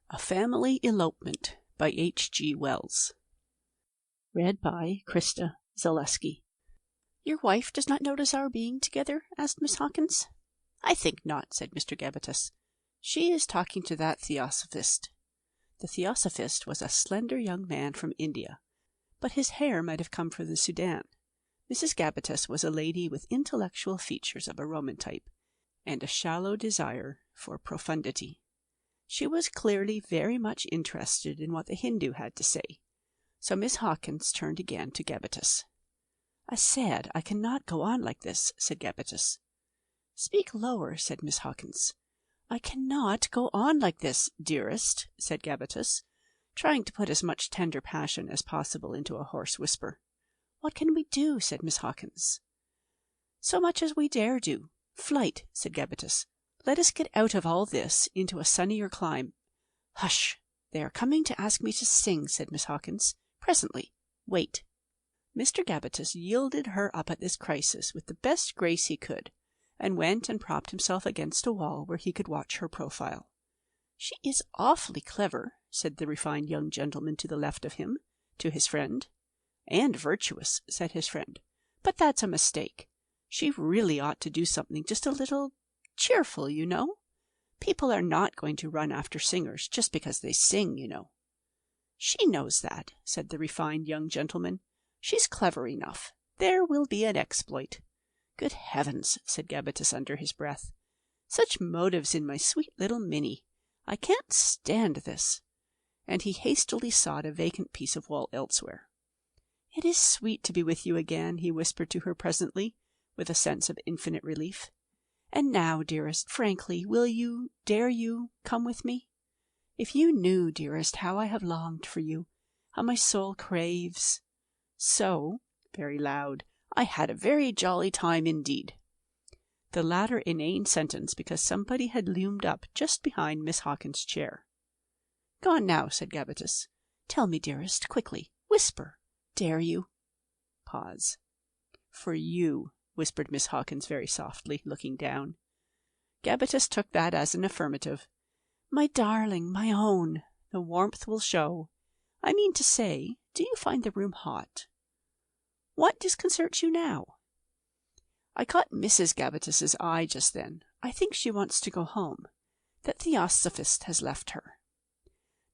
A Family Elopement by H.G. Wells. Read by Krista, Zaleski. "Your wife does not notice our being together?" asked Miss Hawkins. "I think not," said Mr. Gabbitas. "She is talking to that theosophist." The theosophist was a slender young man from India, but his hair might have come from the Sudan. Mrs. Gabbitas was a lady with intellectual features of a Roman type, and a shallow desire for profundity. She was clearly very much interested in what the Hindu had to say, so Miss Hawkins turned again to Gabbitas. "I said I cannot go on like this," said Gabbitas. "Speak lower," said Miss Hawkins. "I cannot go on like this, dearest," said Gabbitas, trying to put as much tender passion as possible into a hoarse whisper. "What can we do?" said Miss Hawkins. "So much as we dare do. Flight," said Gabbitas. "Let us get out of all this into a sunnier clime." "Hush! They are coming to ask me to sing," said Miss Hawkins. "Presently. Wait." Mr. Gabbitas yielded her up at this crisis with the best grace he could, and went and propped himself against a wall where he could watch her profile. "She is awfully clever," said the refined young gentleman to the left of him, to his friend. "And virtuous," said his friend. "But that's a mistake. She really ought to do something just a little cheerful, you know. People are not going to run after singers just because they sing, you know." "She knows that," said the refined young gentleman. "She's clever enough. There will be an exploit." "Good heavens," said Gabbitas under his breath. "Such motives in my sweet little Minnie. I can't stand this." And he hastily sought a vacant piece of wall elsewhere. "It is sweet to be with you again," he whispered to her presently, with a sense of infinite relief. "And now, dearest, frankly, dare you, come with me? If you knew, dearest, how I have longed for you, how my soul craves. So," very loud, "I had a very jolly time indeed." The latter inane sentence because somebody had loomed up just behind Miss Hawkins' chair. "Gone now," said Gabbitas. "Tell me, dearest, quickly, whisper. Dare you?" Pause. "For you," whispered Miss Hawkins very softly, looking down. Gabbitas took that as an affirmative. "My darling, my own, the warmth will show. I mean to say, do you find the room hot? What disconcerts you now?" "I caught Mrs. Gabbitas's eye just then. I think she wants to go home. That theosophist has left her."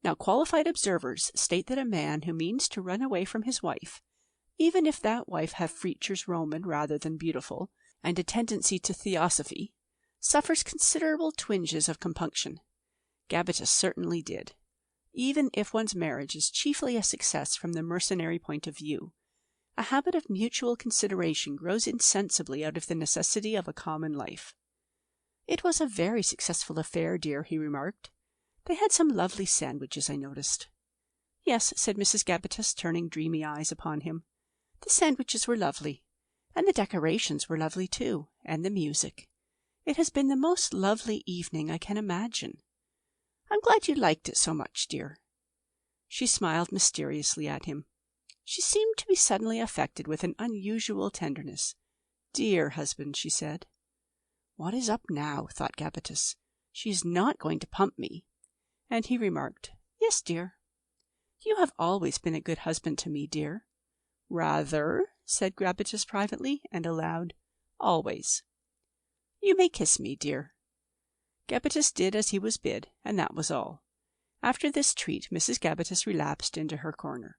Now qualified observers state that a man who means to run away from his wife, even if that wife have features Roman rather than beautiful, and a tendency to theosophy, suffers considerable twinges of compunction. Gabbitas certainly did. Even if one's marriage is chiefly a success from the mercenary point of view, a habit of mutual consideration grows insensibly out of the necessity of a common life. "It was a very successful affair, dear," he remarked. "They had some lovely sandwiches, I noticed." "Yes," said Mrs. Gabbitas, turning dreamy eyes upon him. "The sandwiches were lovely, and the decorations were lovely too, and the music. It has been the most lovely evening I can imagine. I'm glad you liked it so much, dear." She smiled mysteriously at him. She seemed to be suddenly affected with an unusual tenderness. "Dear husband," she said. "What is up now?" thought Gabbitas. "She is not going to pump me." And he remarked, "Yes, dear." "You have always been a good husband to me, dear." "Rather," said Gabbitas privately, and aloud, "always." "You may kiss me, dear." Gabbitas did as he was bid, and that was all. After this treat, Mrs. Gabbitas relapsed into her corner.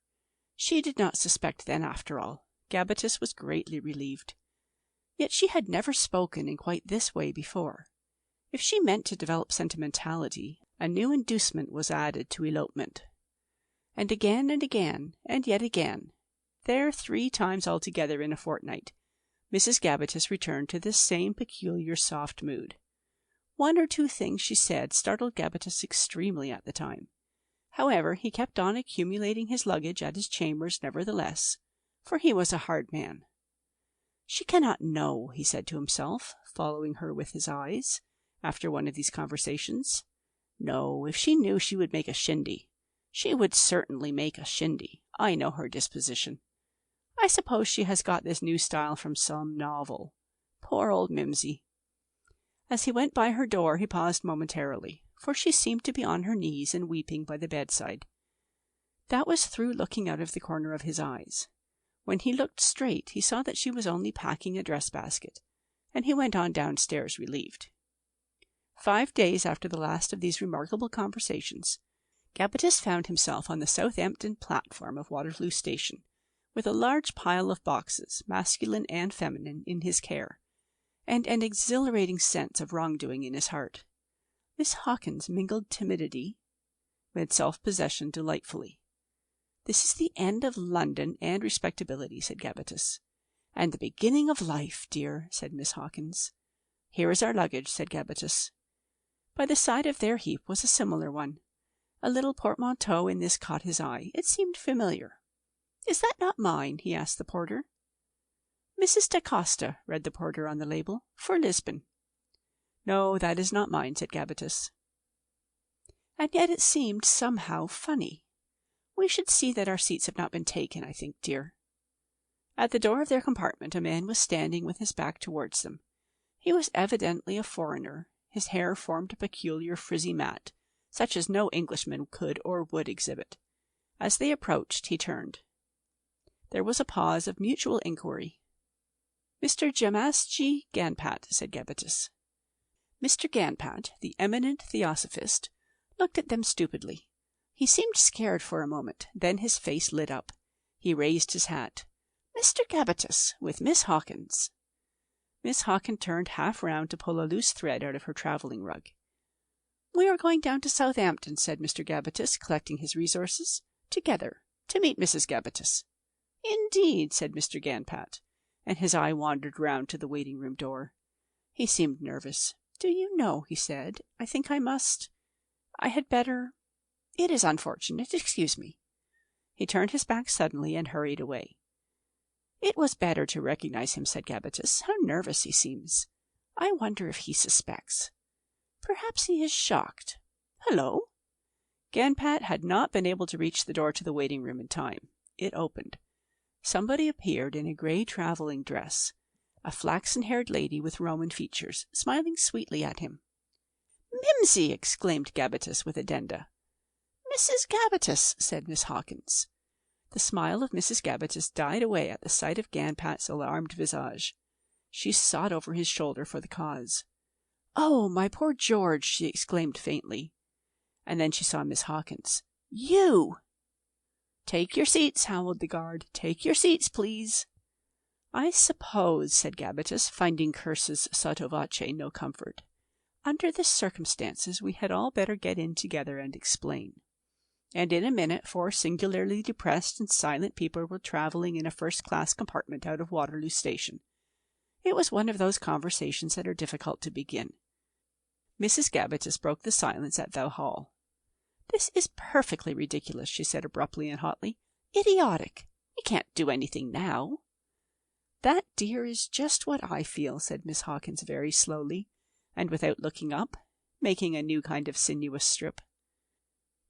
She did not suspect then, after all. Gabbitas was greatly relieved. Yet she had never spoken in quite this way before. If she meant to develop sentimentality, a new inducement was added to elopement. And again, and yet again, there 3 times altogether in a fortnight, Mrs. Gabbitas returned to this same peculiar soft mood. 1 or 2 things she said startled Gabbitas extremely at the time. However, he kept on accumulating his luggage at his chambers nevertheless, for he was a hard man. "She cannot know," he said to himself, following her with his eyes, after one of these conversations. "No, if she knew she would make a shindy. She would certainly make a shindy. I know her disposition. I suppose she has got this new style from some novel. Poor old Mimsy." As he went by her door, he paused momentarily. for she seemed to be on her knees and weeping by the bedside. That was through looking out of the corner of his eyes. When he looked straight, he saw that she was only packing a dress basket, and he went on downstairs relieved. 5 days after the last of these remarkable conversations, Gabbitas found himself on the Southampton platform of Waterloo Station, with a large pile of boxes, masculine and feminine, in his care, and an exhilarating sense of wrongdoing in his heart. Miss Hawkins mingled timidity with self-possession delightfully. "This is the end of London and respectability," said Gabbitas. "And the beginning of life, dear," said Miss Hawkins. "Here is our luggage," said Gabbitas. By the side of their heap was a similar one. A little portmanteau in this caught his eye. It seemed familiar. "Is that not mine?" he asked the porter. "Mrs. da Costa," read the porter on the label, "for Lisbon." "No, that is not mine," said Gabbitas. And yet it seemed somehow funny. "We should see that our seats have not been taken, I think, dear." At the door of their compartment a man was standing with his back towards them. He was evidently a foreigner. His hair formed a peculiar frizzy mat, such as no Englishman could or would exhibit. As they approached, he turned. There was a pause of mutual inquiry. "Mr. Jamasji Ganpat," said Gabbitas. Mr. Ganpat, the eminent theosophist, looked at them stupidly. He seemed scared for a moment, then his face lit up. He raised his hat. "Mr. Gabbitas, with Miss Hawkins." Miss Hawkins turned half round to pull a loose thread out of her travelling rug. "We are going down to Southampton," said Mr. Gabbitas, collecting his resources. "Together, to meet Mrs. Gabbitas." "Indeed," said Mr. Ganpat, and his eye wandered round to the waiting-room door. He seemed nervous. "Do you know," he said, "I think I had better. It is unfortunate. Excuse me." He turned his back suddenly and hurried away. "It was better to recognize him," said Gabbitas. "How nervous he seems. I wonder if he suspects. Perhaps he is shocked. Hello!" Ganpat had not been able to reach the door to the waiting-room in time. It opened. Somebody appeared in a grey travelling dress, a flaxen-haired lady with Roman features, smiling sweetly at him. "Mimsy!" exclaimed Gabbitas with addenda. "Mrs. Gabbitas," said Miss Hawkins. The smile of Mrs. Gabbitas died away at the sight of Ganpat's alarmed visage. She sought over his shoulder for the cause. "Oh, my poor George!" she exclaimed faintly. And then she saw Miss Hawkins. "You!" "Take your seats," howled the guard. "Take your seats, please." "I suppose," said Gabbitas, finding curses sotto voce no comfort, "under the circumstances we had all better get in together and explain." And in a minute 4 singularly depressed and silent people were travelling in a first-class compartment out of Waterloo Station. It was one of those conversations that are difficult to begin. Mrs. Gabbitas broke the silence at the hall. "This is perfectly ridiculous," she said abruptly and hotly. "Idiotic. We can't do anything now." "That, dear, is just what I feel," said Miss Hawkins very slowly, and without looking up, making a new kind of sinuous strip.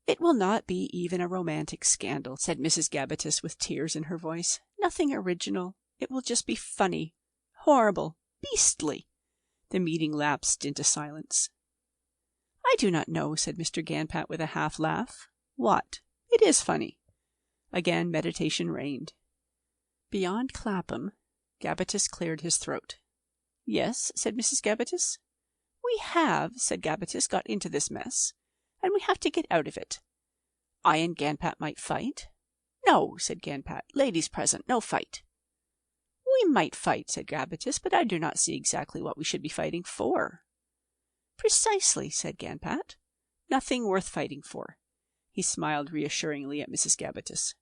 "It will not be even a romantic scandal," said Mrs. Gabbitas with tears in her voice. "Nothing original. It will just be funny, horrible, beastly." The meeting lapsed into silence. "I do not know," said Mr. Ganpat with a half-laugh. "What? It is funny." Again meditation reigned. Beyond Clapham, Gabbitas cleared his throat. "Yes," said Mrs. Gabbitas. "We have," said Gabbitas, "got into this mess, and we have to get out of it. I and Ganpat might fight." "No," said Ganpat. "Ladies present, no fight." "We might fight," said Gabbitas, "but I do not see exactly what we should be fighting for." "Precisely," said Ganpat. "Nothing worth fighting for." He smiled reassuringly at Mrs. Gabbitas.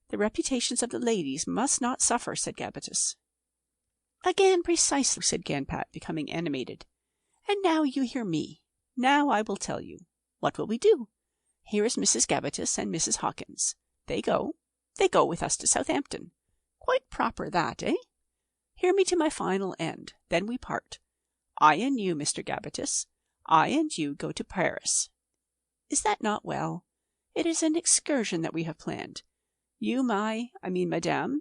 "The reputations of the ladies must not suffer," said Gabbitas. "Again, precisely," said Ganpat, becoming animated. "And now you hear me. Now I will tell you. What will we do? Here is Mrs. Gabbitas and Mrs. Hawkins. They go with us to Southampton. Quite proper that, eh? Hear me to my final end. Then we part. I and you, Mr. Gabbitas. I and you go to Paris. Is that not well? It is an excursion that we have planned. You, madame,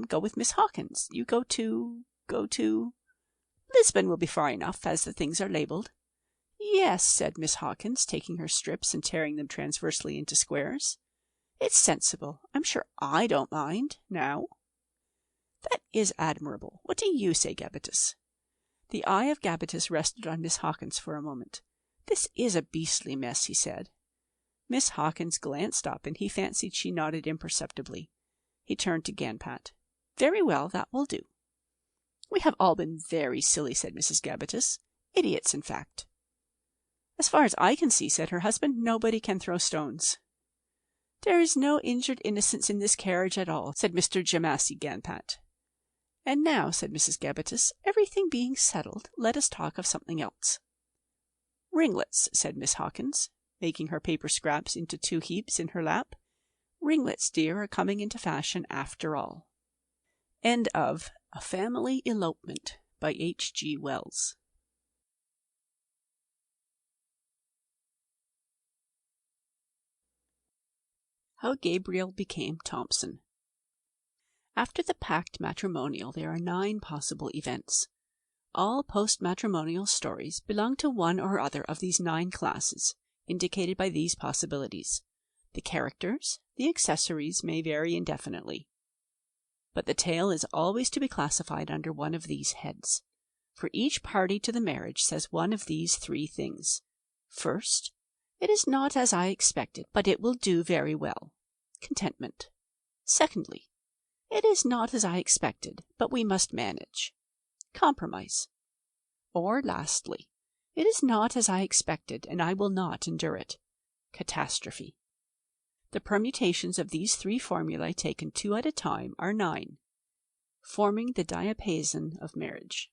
go with Miss Hawkins. You go to... Lisbon will be far enough, as the things are labelled. Yes, said Miss Hawkins, taking her strips and tearing them transversely into squares. It's sensible. I'm sure I don't mind, now. That is admirable. What do you say, Gabbitas? The eye of Gabbitas rested on Miss Hawkins for a moment. This is a beastly mess, he said. Miss Hawkins glanced up, and he fancied she nodded imperceptibly. He turned to Ganpat. Very well, that will do. We have all been very silly, said Mrs. Gabbitas. Idiots, in fact. As far as I can see, said her husband, nobody can throw stones. There is no injured innocence in this carriage at all, said Mr. Jamassi Ganpat. And now, said Mrs. Gabbitas, everything being settled, let us talk of something else. Ringlets, said Miss Hawkins, making her paper scraps into 2 heaps in her lap. Ringlets, dear, are coming into fashion after all. End of A Family Elopement by H.G. Wells. How Gabriel Became Thompson. After the pact matrimonial, there are 9 possible events. All post-matrimonial stories belong to one or other of these 9 classes, indicated by these possibilities. The characters, the accessories may vary indefinitely, but the tale is always to be classified under one of these heads. For each party to the marriage says one of these 3 things. First, it is not as I expected, but it will do very well. Contentment. Secondly, it is not as I expected, but we must manage. Compromise. Or lastly, it is not as I expected, and I will not endure it. Catastrophe. The permutations of these 3 formulae taken 2 at a time are 9, forming the diapason of marriage.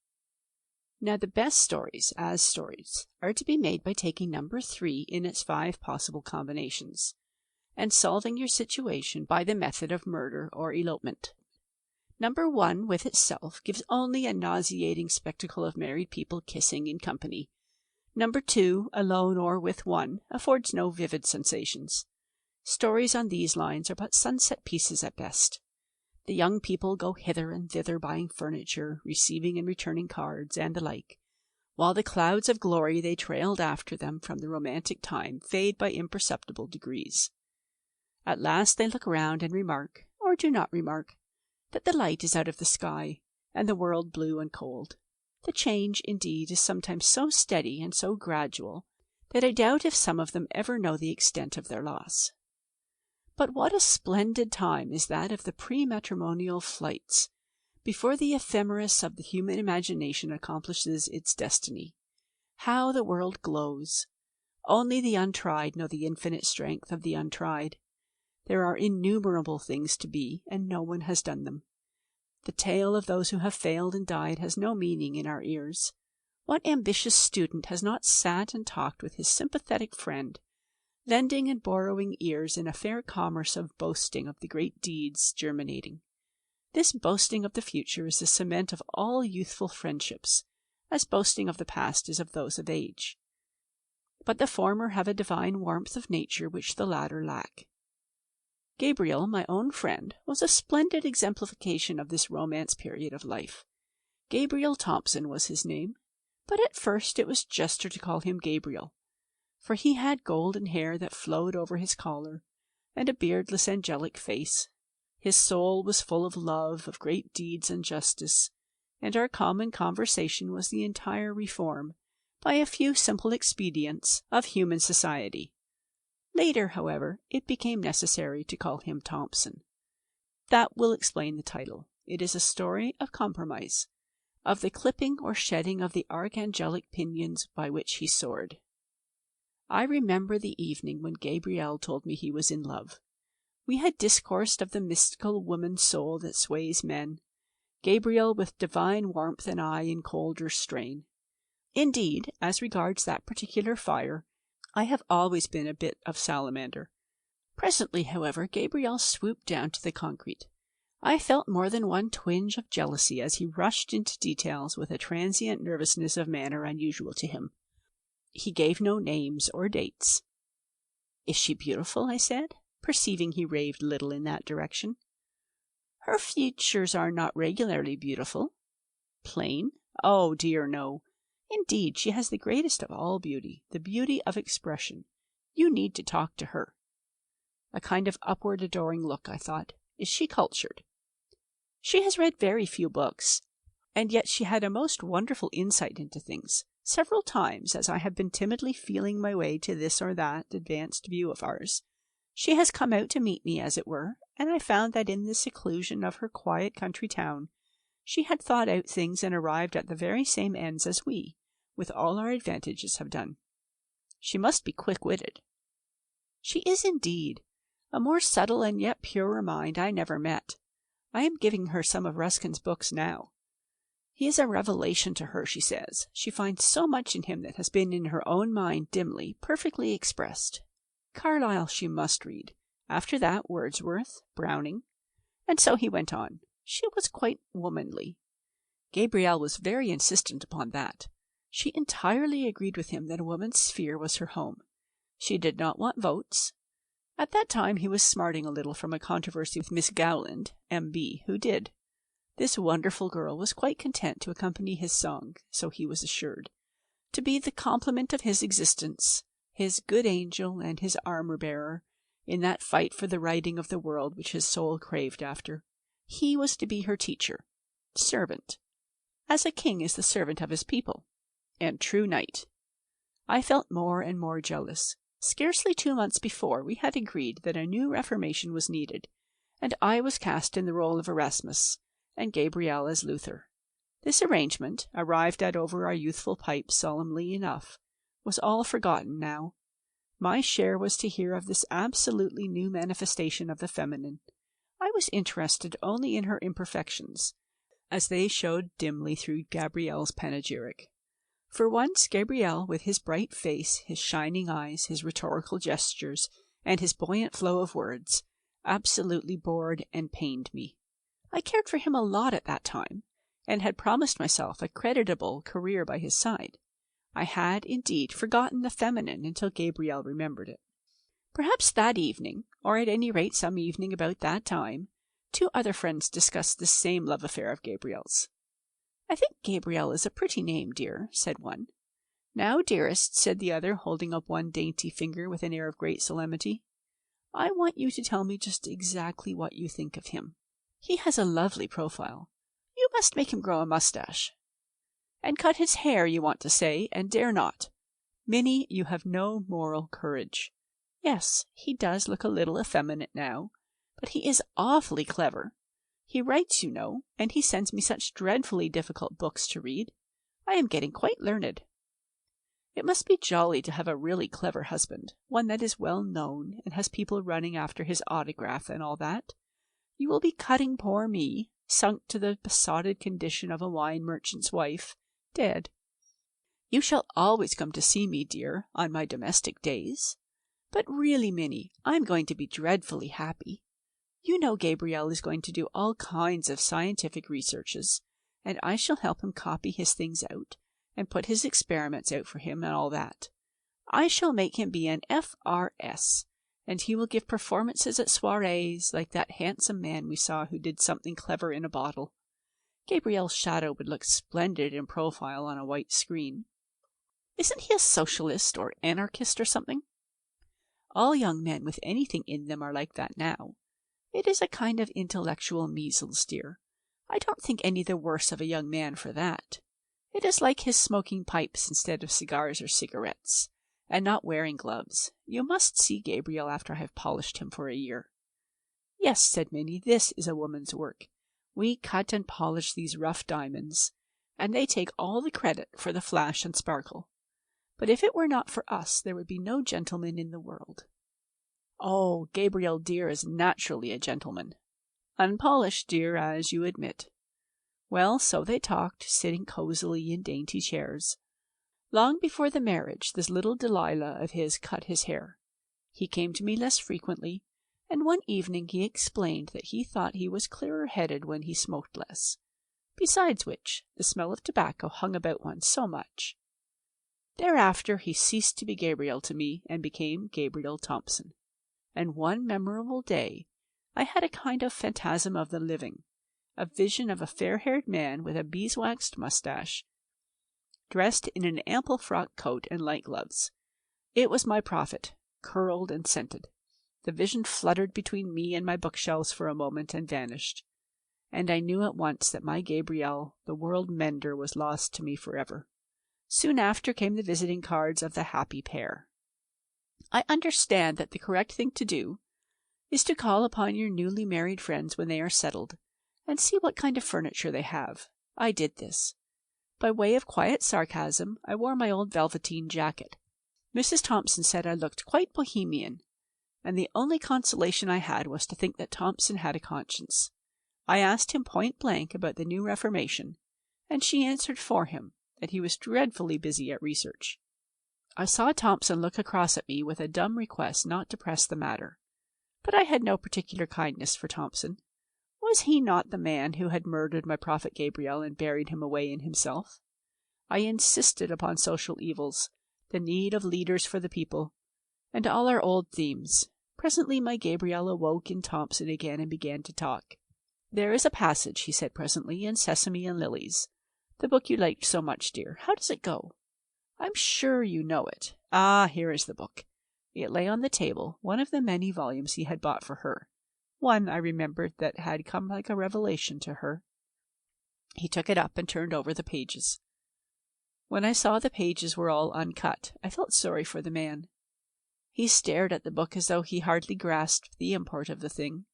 Now the best stories, as stories, are to be made by taking number 3 in its 5 possible combinations, and solving your situation by the method of murder or elopement. Number 1 with itself gives only a nauseating spectacle of married people kissing in company. Number 2, alone or with one, affords no vivid sensations. Stories on these lines are but sunset pieces at best. The young people go hither and thither buying furniture, receiving and returning cards, and the like, while the clouds of glory they trailed after them from the romantic time fade by imperceptible degrees. At last they look round and remark, or do not remark, that the light is out of the sky, and the world blue and cold. The change, indeed, is sometimes so steady and so gradual that I doubt if some of them ever know the extent of their loss. But what a splendid time is that of the pre-matrimonial flights, before the ephemeris of the human imagination accomplishes its destiny. How the world glows! Only the untried know the infinite strength of the untried. There are innumerable things to be, and no one has done them. The tale of those who have failed and died has no meaning in our ears. What ambitious student has not sat and talked with his sympathetic friend, lending and borrowing ears in a fair commerce of boasting of the great deeds germinating? This boasting of the future is the cement of all youthful friendships, as boasting of the past is of those of age. But the former have a divine warmth of nature which the latter lack. Gabriel, my own friend, was a splendid exemplification of this romance period of life. Gabriel Thompson was his name, but at first it was juster to call him Gabriel, for he had golden hair that flowed over his collar, and a beardless angelic face. His soul was full of love, of great deeds and justice, and our common conversation was the entire reform, by a few simple expedients, of human society. Later, however, it became necessary to call him Thompson. That will explain the title. It is a story of compromise, of the clipping or shedding of the archangelic pinions by which he soared. I remember the evening when Gabriel told me he was in love. We had discoursed of the mystical woman soul that sways men, Gabriel with divine warmth and I in colder strain. Indeed, as regards that particular fire, I have always been a bit of salamander. Presently, however, Gabriel swooped down to the concrete. I felt more than one twinge of jealousy as he rushed into details with a transient nervousness of manner unusual to him. He gave no names or dates. "Is she beautiful?" I said, perceiving he raved little in that direction. "Her features are not regularly beautiful." "Plain?" "Oh, dear, no. Indeed, she has the greatest of all beauty, the beauty of expression. You need to talk to her." A kind of upward adoring look, I thought. Is she cultured? She has read very few books, and yet she had a most wonderful insight into things. Several times, as I have been timidly feeling my way to this or that advanced view of ours, she has come out to meet me, as it were, and I found that in the seclusion of her quiet country town, she had thought out things and arrived at the very same ends as we, with all our advantages, have done. She must be quick-witted. She is indeed. A more subtle and yet purer mind I never met. I am giving her some of Ruskin's books now. He is a revelation to her, she says. She finds so much in him that has been in her own mind dimly, perfectly expressed. Carlyle she must read. After that, Wordsworth, Browning. And so he went on. She was quite womanly. Gabrielle was very insistent upon that. She entirely agreed with him that a woman's sphere was her home. She did not want votes. At that time he was smarting a little from a controversy with Miss Gowland, M.B., who did. This wonderful girl was quite content to accompany his song, so he was assured, to be the complement of his existence, his good angel and his armor-bearer, in that fight for the righting of the world which his soul craved after. He was to be her teacher, servant, as a king is the servant of his people, and true knight. I felt more and more jealous. Scarcely 2 months before, we had agreed that a new reformation was needed, and I was cast in the role of Erasmus, and Gabrielle as Luther. This arrangement, arrived at over our youthful pipes solemnly enough, was all forgotten now. My share was to hear of this absolutely new manifestation of the feminine. I was interested only in her imperfections, as they showed dimly through Gabrielle's panegyric. For once, Gabriel, with his bright face, his shining eyes, his rhetorical gestures, and his buoyant flow of words, absolutely bored and pained me. I cared for him a lot at that time, and had promised myself a creditable career by his side. I had, indeed, forgotten the feminine until Gabriel remembered it. Perhaps that evening, or at any rate some evening about that time, 2 other friends discussed this same love affair of Gabriel's. "I think Gabrielle is a pretty name, dear," said one. "Now, dearest," said the other, holding up one dainty finger with an air of great solemnity, "I want you to tell me just exactly what you think of him. He has a lovely profile. You must make him grow a mustache. And cut his hair, you want to say, and dare not. Minnie, you have no moral courage. Yes, he does look a little effeminate now, but he is awfully clever. He writes, you know, and he sends me such dreadfully difficult books to read. I am getting quite learned. It must be jolly to have a really clever husband, one that is well known and has people running after his autograph and all that. You will be cutting poor me, sunk to the besotted condition of a wine merchant's wife, dead. You shall always come to see me, dear, on my domestic days. But really, Minnie, I'm going to be dreadfully happy. You know Gabriel is going to do all kinds of scientific researches, and I shall help him copy his things out, and put his experiments out for him and all that. I shall make him be an F.R.S., and he will give performances at soirees like that handsome man we saw who did something clever in a bottle. Gabriel's shadow would look splendid in profile on a white screen. Isn't he a socialist or anarchist or something? All young men with anything in them are like that now. It is a kind of intellectual measles, dear. I don't think any the worse of a young man for that. It is like his smoking pipes instead of cigars or cigarettes, and not wearing gloves. You must see Gabriel after I have polished him for a year." "Yes," said Minnie, "this is a woman's work. We cut and polish these rough diamonds, and they take all the credit for the flash and sparkle. But if it were not for us, there would be no gentleman in the world." "Oh, Gabriel dear is naturally a gentleman." "Unpolished, dear, as you admit." Well, so they talked, sitting cosily in dainty chairs. Long before the marriage, this little Delilah of his cut his hair. He came to me less frequently, and one evening he explained that he thought he was clearer-headed when he smoked less. Besides which, the smell of tobacco hung about one so much. Thereafter he ceased to be Gabriel to me, and became Gabriel Thompson. And one memorable day I had a kind of phantasm of the living, a vision of a fair-haired man with a beeswaxed mustache, dressed in an ample frock coat and light gloves. It was my prophet, curled and scented. The vision fluttered between me and my bookshelves for a moment and vanished, and I knew at once that my Gabriel, the world mender, was lost to me forever. Soon after came the visiting cards of the happy pair. I understand that the correct thing to do is to call upon your newly married friends when they are settled, and see what kind of furniture they have. I did this. By way of quiet sarcasm, I wore my old velveteen jacket. Mrs. Thompson said I looked quite bohemian, and the only consolation I had was to think that Thompson had a conscience. I asked him point blank about the new Reformation, and she answered for him that he was dreadfully busy at research. I saw Thompson look across at me with a dumb request not to press the matter, but I had no particular kindness for Thompson. Was he not the man who had murdered my prophet Gabriel and buried him away in himself? I insisted upon social evils, the need of leaders for the people, and all our old themes. Presently my Gabriel awoke in Thompson again and began to talk. "There is a passage," he said presently, "in Sesame and Lilies, the book you liked so much, dear. How does it go? I'm sure you know it. Ah, here is the book." It lay on the table, one of the many volumes he had bought for her. One, I remembered, that had come like a revelation to her. He took it up and turned over the pages. When I saw the pages were all uncut, I felt sorry for the man. He stared at the book as though he hardly grasped the import of the thing.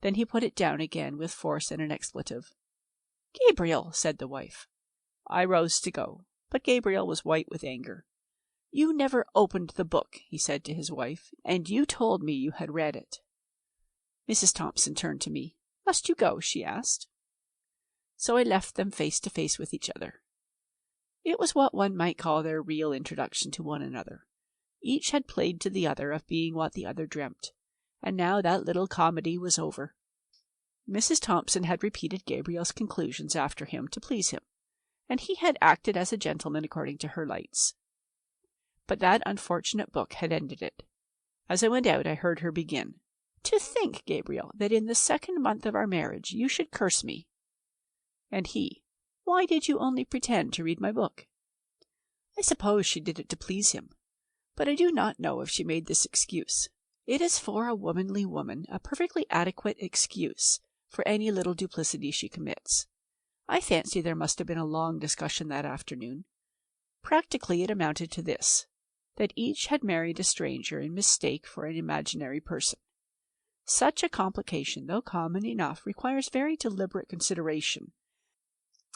Then he put it down again with force and an expletive. "Gabriel," said the wife. I rose to go, but Gabriel was white with anger. "You never opened the book," he said to his wife, "and you told me you had read it." Mrs. Thompson turned to me. "Must you go?" she asked. So I left them face to face with each other. It was what one might call their real introduction to one another. Each had played to the other of being what the other dreamt, and now that little comedy was over. Mrs. Thompson had repeated Gabriel's conclusions after him to please him, and he had acted as a gentleman according to her lights. But that unfortunate book had ended it. As I went out, I heard her begin, "To think, Gabriel, that in the 2nd month of our marriage you should curse me." And he, "Why did you only pretend to read my book?" I suppose she did it to please him, but I do not know if she made this excuse. It is for a womanly woman a perfectly adequate excuse for any little duplicity she commits. I fancy there must have been a long discussion that afternoon. Practically it amounted to this, that each had married a stranger in mistake for an imaginary person. Such a complication, though common enough, requires very deliberate consideration,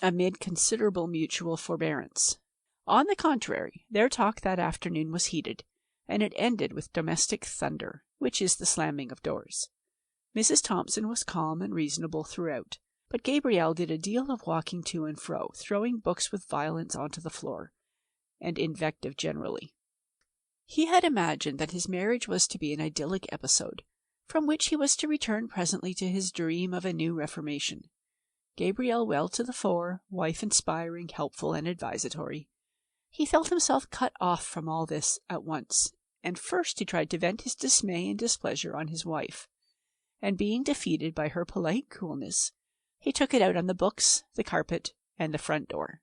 amid considerable mutual forbearance. On the contrary, their talk that afternoon was heated, and it ended with domestic thunder, which is the slamming of doors. Mrs. Thompson was calm and reasonable throughout, but Gabriel did a deal of walking to and fro, throwing books with violence onto the floor, and invective generally. He had imagined that his marriage was to be an idyllic episode, from which he was to return presently to his dream of a new reformation. Gabriel well to the fore, wife inspiring, helpful, and advisatory. He felt himself cut off from all this at once, and first he tried to vent his dismay and displeasure on his wife, and being defeated by her polite coolness, he took it out on the books, the carpet, and the front door.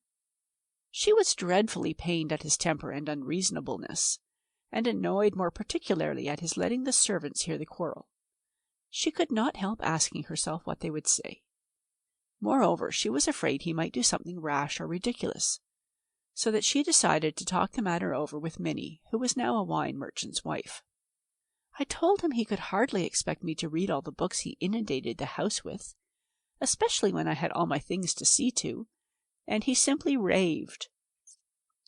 She was dreadfully pained at his temper and unreasonableness, and annoyed more particularly at his letting the servants hear the quarrel. She could not help asking herself what they would say. Moreover, she was afraid he might do something rash or ridiculous, so that she decided to talk the matter over with Minnie, who was now a wine merchant's wife. I told him he could hardly expect me to read all the books he inundated the house with, especially when I had all my things to see to, and he simply raved.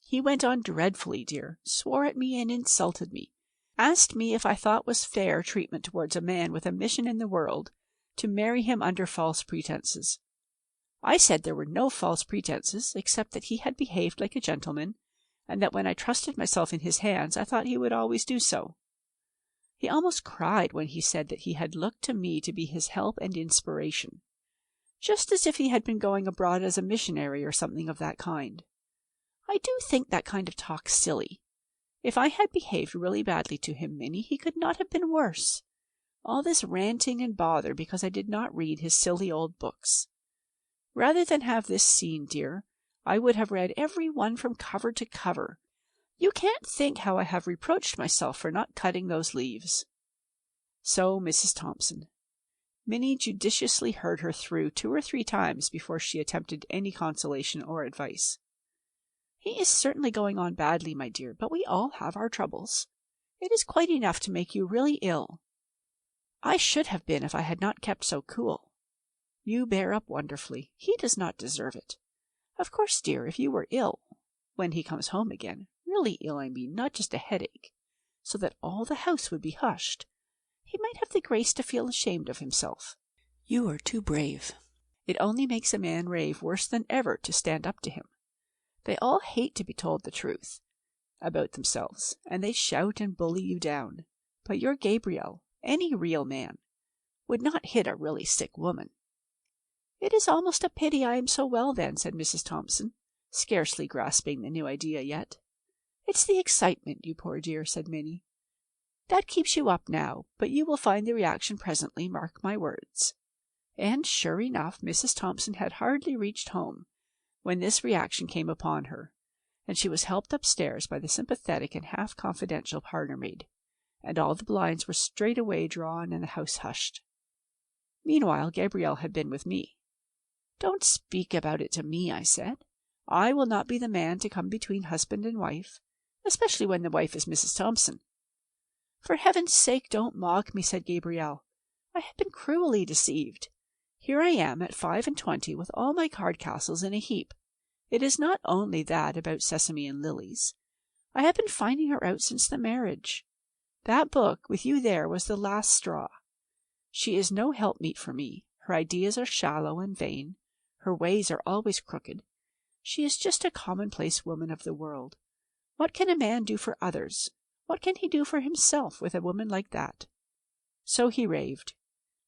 He went on dreadfully, dear, swore at me and insulted me, asked me if I thought was fair treatment towards a man with a mission in the world to marry him under false pretenses. I said there were no false pretenses, except that he had behaved like a gentleman, and that when I trusted myself in his hands, I thought he would always do so. He almost cried when he said that he had looked to me to be his help and inspiration, just as if he had been going abroad as a missionary or something of that kind. I do think that kind of talk silly. If I had behaved really badly to him, Minnie, he could not have been worse. All this ranting and bother because I did not read his silly old books. Rather than have this scene, dear, I would have read every one from cover to cover. You can't think how I have reproached myself for not cutting those leaves." So Mrs. Thompson. Minnie judiciously heard her through 2 or 3 times before she attempted any consolation or advice. "He is certainly going on badly, my dear, but we all have our troubles. It is quite enough to make you really ill. I should have been if I had not kept so cool. You bear up wonderfully. He does not deserve it. Of course, dear, if you were ill, when he comes home again, really ill, I mean, not just a headache, so that all the house would be hushed, he might have the grace to feel ashamed of himself. You are too brave. It only makes a man rave worse than ever to stand up to him. They all hate to be told the truth about themselves, and they shout and bully you down. But your Gabriel, any real man, would not hit a really sick woman." "It is almost a pity I am so well then," said Mrs. Thompson, scarcely grasping the new idea yet. "It's the excitement, you poor dear," said Minnie. "That keeps you up now, but you will find the reaction presently, mark my words." And sure enough, Mrs. Thompson had hardly reached home when this reaction came upon her, and she was helped upstairs by the sympathetic and half-confidential parlour-maid, and all the blinds were straightway drawn and the house hushed. Meanwhile, Gabriel had been with me. "Don't speak about it to me," I said. "I will not be the man to come between husband and wife, especially when the wife is Mrs. Thompson." "For heaven's sake, don't mock me," said Gabriel. "I have been cruelly deceived. Here I am at 25 with all my card-castles in a heap. It is not only that about Sesame and Lilies. I have been finding her out since the marriage. That book with you there was the last straw. She is no helpmeet for me. Her ideas are shallow and vain. Her ways are always crooked. She is just a commonplace woman of the world. What can a man do for others? What can he do for himself with a woman like that?" So he raved.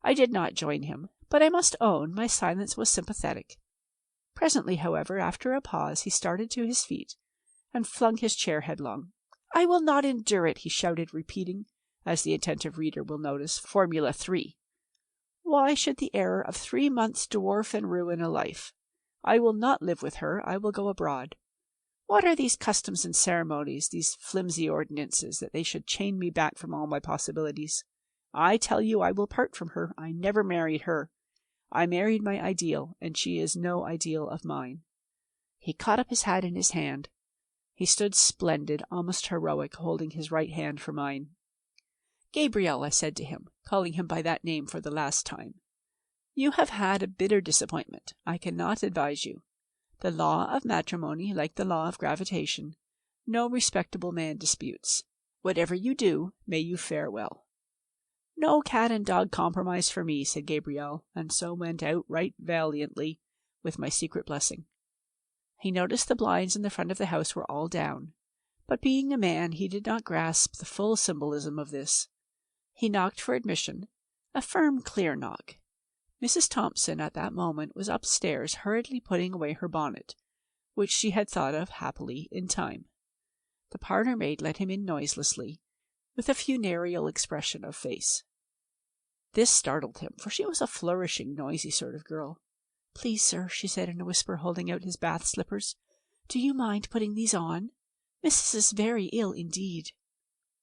I did not join him, but I must own my silence was sympathetic. Presently, however, after a pause, he started to his feet and flung his chair headlong. "I will not endure it," he shouted, repeating, as the attentive reader will notice, Formula 3. "Why should the error of 3 months dwarf and ruin a life? I will not live with her. I will go abroad. What are these customs and ceremonies, these flimsy ordinances, that they should chain me back from all my possibilities? I tell you I will part from her. I never married her. I married my ideal, and she is no ideal of mine." He caught up his hat in his hand. He stood splendid, almost heroic, holding his right hand for mine. "Gabriel," I said to him, calling him by that name for the last time, "you have had a bitter disappointment. I cannot advise you. The law of matrimony, like the law of gravitation, no respectable man disputes. Whatever you do, may you fare well." "No cat and dog compromise for me," said Gabriel, and so went out right valiantly, with my secret blessing. He noticed the blinds in the front of the house were all down, but being a man, he did not grasp the full symbolism of this. He knocked for admission, a firm, clear knock. Mrs. Thompson at that moment was upstairs hurriedly putting away her bonnet, which she had thought of, happily, in time. The parlour-maid let him in noiselessly, with a funereal expression of face. This startled him, for she was a flourishing, noisy sort of girl. "Please, sir," she said in a whisper, holding out his bath slippers, "do you mind putting these on? Mrs. is very ill indeed."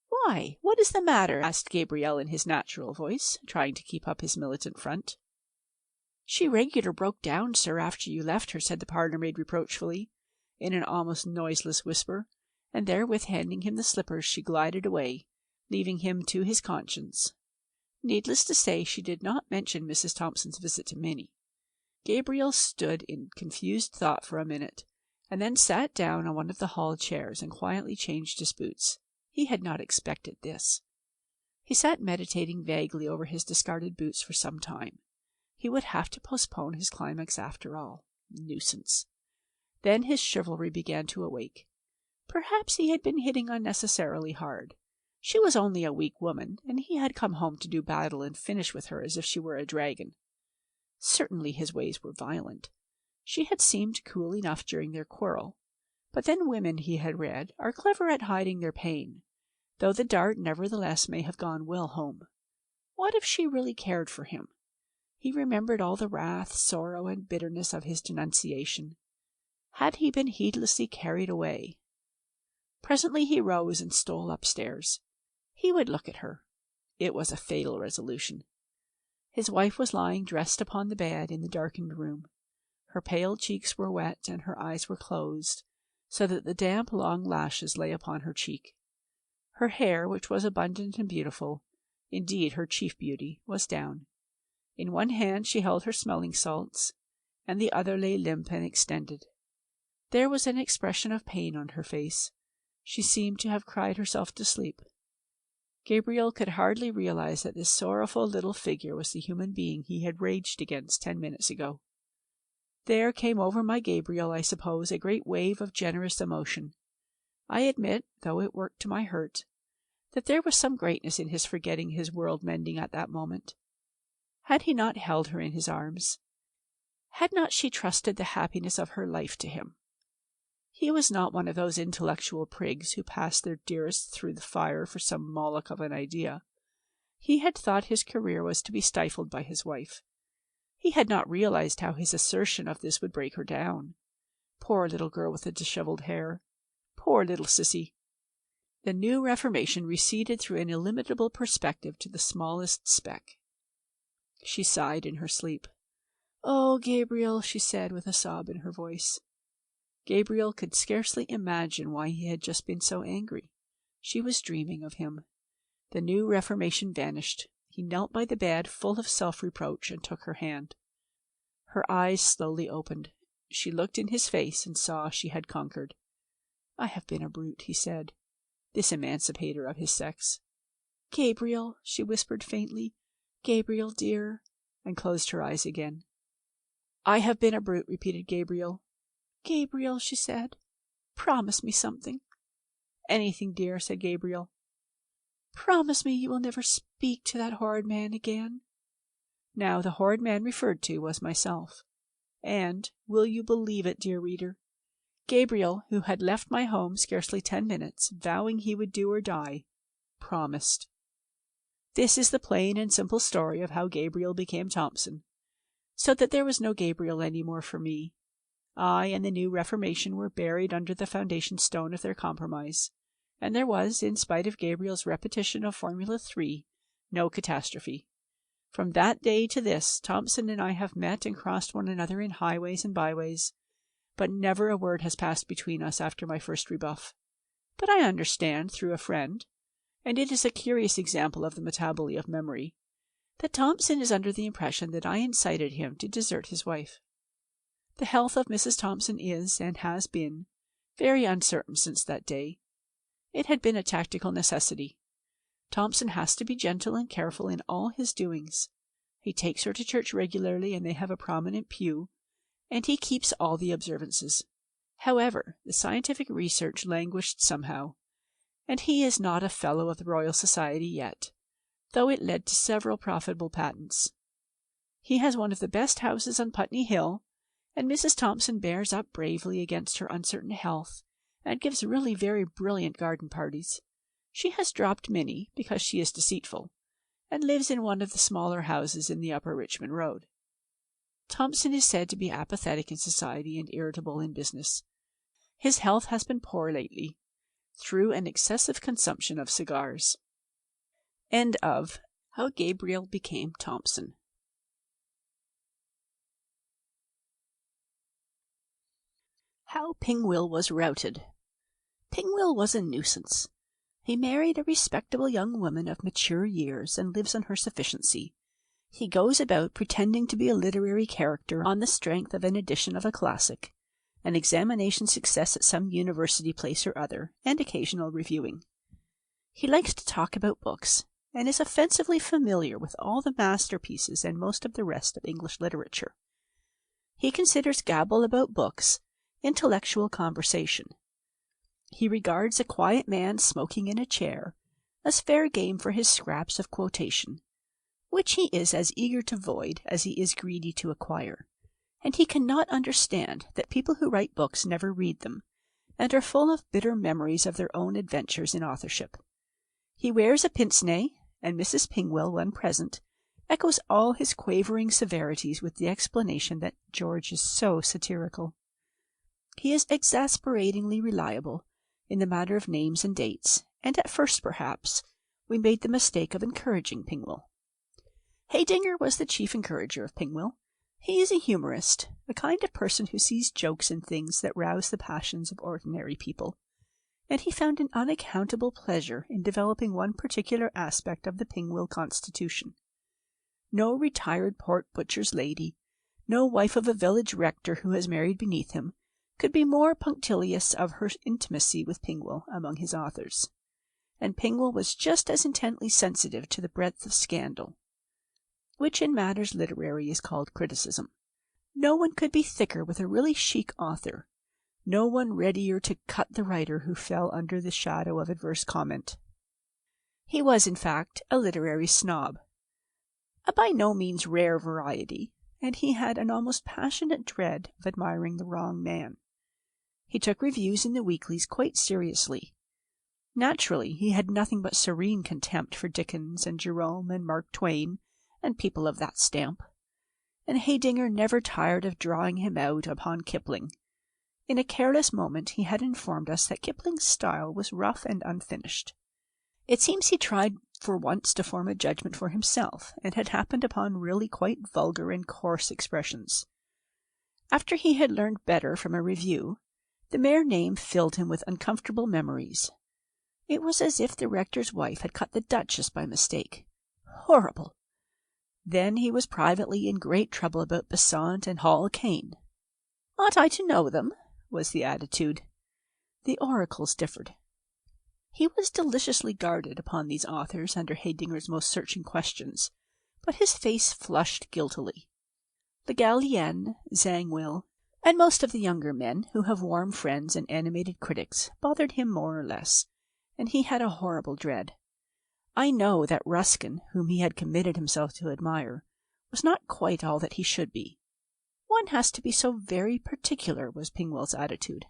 "Why, what is the matter?" asked Gabriel in his natural voice, trying to keep up his militant front. "She regular broke down, sir, after you left her," said the parlour-maid reproachfully, in an almost noiseless whisper, and therewith handing him the slippers she glided away, leaving him to his conscience. Needless to say, she did not mention Mrs. Thompson's visit to Minnie. Gabriel stood in confused thought for a minute, and then sat down on one of the hall chairs and quietly changed his boots. He had not expected this. He sat meditating vaguely over his discarded boots for some time. He would have to postpone his climax after all. Nuisance. Then his chivalry began to awake. Perhaps he had been hitting unnecessarily hard. She was only a weak woman, and he had come home to do battle and finish with her as if she were a dragon. Certainly his ways were violent. She had seemed cool enough during their quarrel, but then women, he had read, are clever at hiding their pain, though the dart nevertheless may have gone well home. What if she really cared for him? He remembered all the wrath, sorrow, and bitterness of his denunciation. Had he been heedlessly carried away? Presently he rose and stole upstairs. He would look at her. It was a fatal resolution. His wife was lying dressed upon the bed in the darkened room. Her pale cheeks were wet and her eyes were closed, so that the damp long lashes lay upon her cheek. Her hair, which was abundant and beautiful, indeed her chief beauty, was down. In one hand she held her smelling salts, and the other lay limp and extended. There was an expression of pain on her face. She seemed to have cried herself to sleep. Gabriel could hardly realize that this sorrowful little figure was the human being he had raged against 10 minutes ago. There came over my Gabriel, I suppose, a great wave of generous emotion. I admit, though it worked to my hurt, that there was some greatness in his forgetting his world-mending at that moment. Had he not held her in his arms? Had not she trusted the happiness of her life to him? He was not one of those intellectual prigs who pass their dearest through the fire for some Moloch of an idea. He had thought his career was to be stifled by his wife. He had not realized how his assertion of this would break her down. Poor little girl with the dishevelled hair. Poor little sissy. The new Reformation receded through an illimitable perspective to the smallest speck. She sighed in her sleep. "Oh, Gabriel," she said with a sob in her voice. Gabriel could scarcely imagine why he had just been so angry. She was dreaming of him. The new Reformation vanished. He knelt by the bed, full of self-reproach, and took her hand. Her eyes slowly opened. She looked in his face and saw she had conquered. "I have been a brute," he said, this emancipator of his sex. "Gabriel," she whispered faintly, "Gabriel, dear," and closed her eyes again. "I have been a brute," repeated Gabriel. "Gabriel," she said, "promise me something." "Anything, dear," said Gabriel. "Promise me you will never speak to that horrid man again." Now, the horrid man referred to was myself. And, will you believe it, dear reader, Gabriel, who had left my home scarcely 10 minutes, vowing he would do or die, promised. This is the plain and simple story of how Gabriel became Thompson, so that there was no Gabriel any more for me. I and the new Reformation were buried under the foundation stone of their compromise, and there was, in spite of Gabriel's repetition of Formula 3, no catastrophe. From that day to this, Thompson and I have met and crossed one another in highways and byways, but never a word has passed between us after my first rebuff. But I understand, through a friend, and it is a curious example of the metaboly of memory, that Thompson is under the impression that I incited him to desert his wife. The health of Mrs. Thompson is, and has been, very uncertain since that day. It had been a tactical necessity. Thompson has to be gentle and careful in all his doings. He takes her to church regularly, and they have a prominent pew, and he keeps all the observances. However, the scientific research languished somehow, and he is not a Fellow of the Royal Society yet, though it led to several profitable patents. He has one of the best houses on Putney Hill, and Mrs. Thompson bears up bravely against her uncertain health, and gives really very brilliant garden parties. She has dropped Minnie, because she is deceitful, and lives in one of the smaller houses in the Upper Richmond Road. Thompson is said to be apathetic in society and irritable in business. His health has been poor lately, through an excessive consumption of cigars. End of How Gabriel Became Thompson. How Pingwill Was Routed. Pingwill was a nuisance. He married a respectable young woman of mature years and lives on her sufficiency. He goes about pretending to be a literary character on the strength of an edition of a classic, an examination success at some university place or other, and occasional reviewing. He likes to talk about books, and is offensively familiar with all the masterpieces and most of the rest of English literature. He considers gabble about books intellectual conversation. He regards a quiet man smoking in a chair as fair game for his scraps of quotation, which he is as eager to void as he is greedy to acquire, and he cannot understand that people who write books never read them, and are full of bitter memories of their own adventures in authorship. He wears a pince-nez, and Mrs. Pingwill, when present, echoes all his quavering severities with the explanation that George is so satirical. He is exasperatingly reliable in the matter of names and dates, and at first, perhaps, we made the mistake of encouraging Pingwell. Haydinger was the chief encourager of Pingwell. He is a humorist, a kind of person who sees jokes in things that rouse the passions of ordinary people, and he found an unaccountable pleasure in developing one particular aspect of the Pingwell constitution. No retired pork butcher's lady, no wife of a village rector who has married beneath him, could be more punctilious of her intimacy with Pingwell among his authors. And Pingwell was just as intently sensitive to the breadth of scandal, which in matters literary is called criticism. No one could be thicker with a really chic author, no one readier to cut the writer who fell under the shadow of adverse comment. He was, in fact, a literary snob, a by no means rare variety, and he had an almost passionate dread of admiring the wrong man. He took reviews in the weeklies quite seriously. Naturally, he had nothing but serene contempt for Dickens and Jerome and Mark Twain and people of that stamp, and Haydinger never tired of drawing him out upon Kipling. In a careless moment he had informed us that Kipling's style was rough and unfinished. It seems he tried for once to form a judgment for himself, and had happened upon really quite vulgar and coarse expressions. After he had learned better from a review, the mere name filled him with uncomfortable memories. It was as if the rector's wife had cut the Duchess by mistake. Horrible! Then he was privately in great trouble about Besant and Hall Caine. Ought I to know them? Was the attitude. The oracles differed. He was deliciously guarded upon these authors under Haydinger's most searching questions, but his face flushed guiltily. Le Gallienne, Zangwill, and most of the younger men who have warm friends and animated critics bothered him more or less, and he had a horrible dread. I know that Ruskin, whom he had committed himself to admire, was not quite all that he should be. One has to be so very particular, was Pingwell's attitude.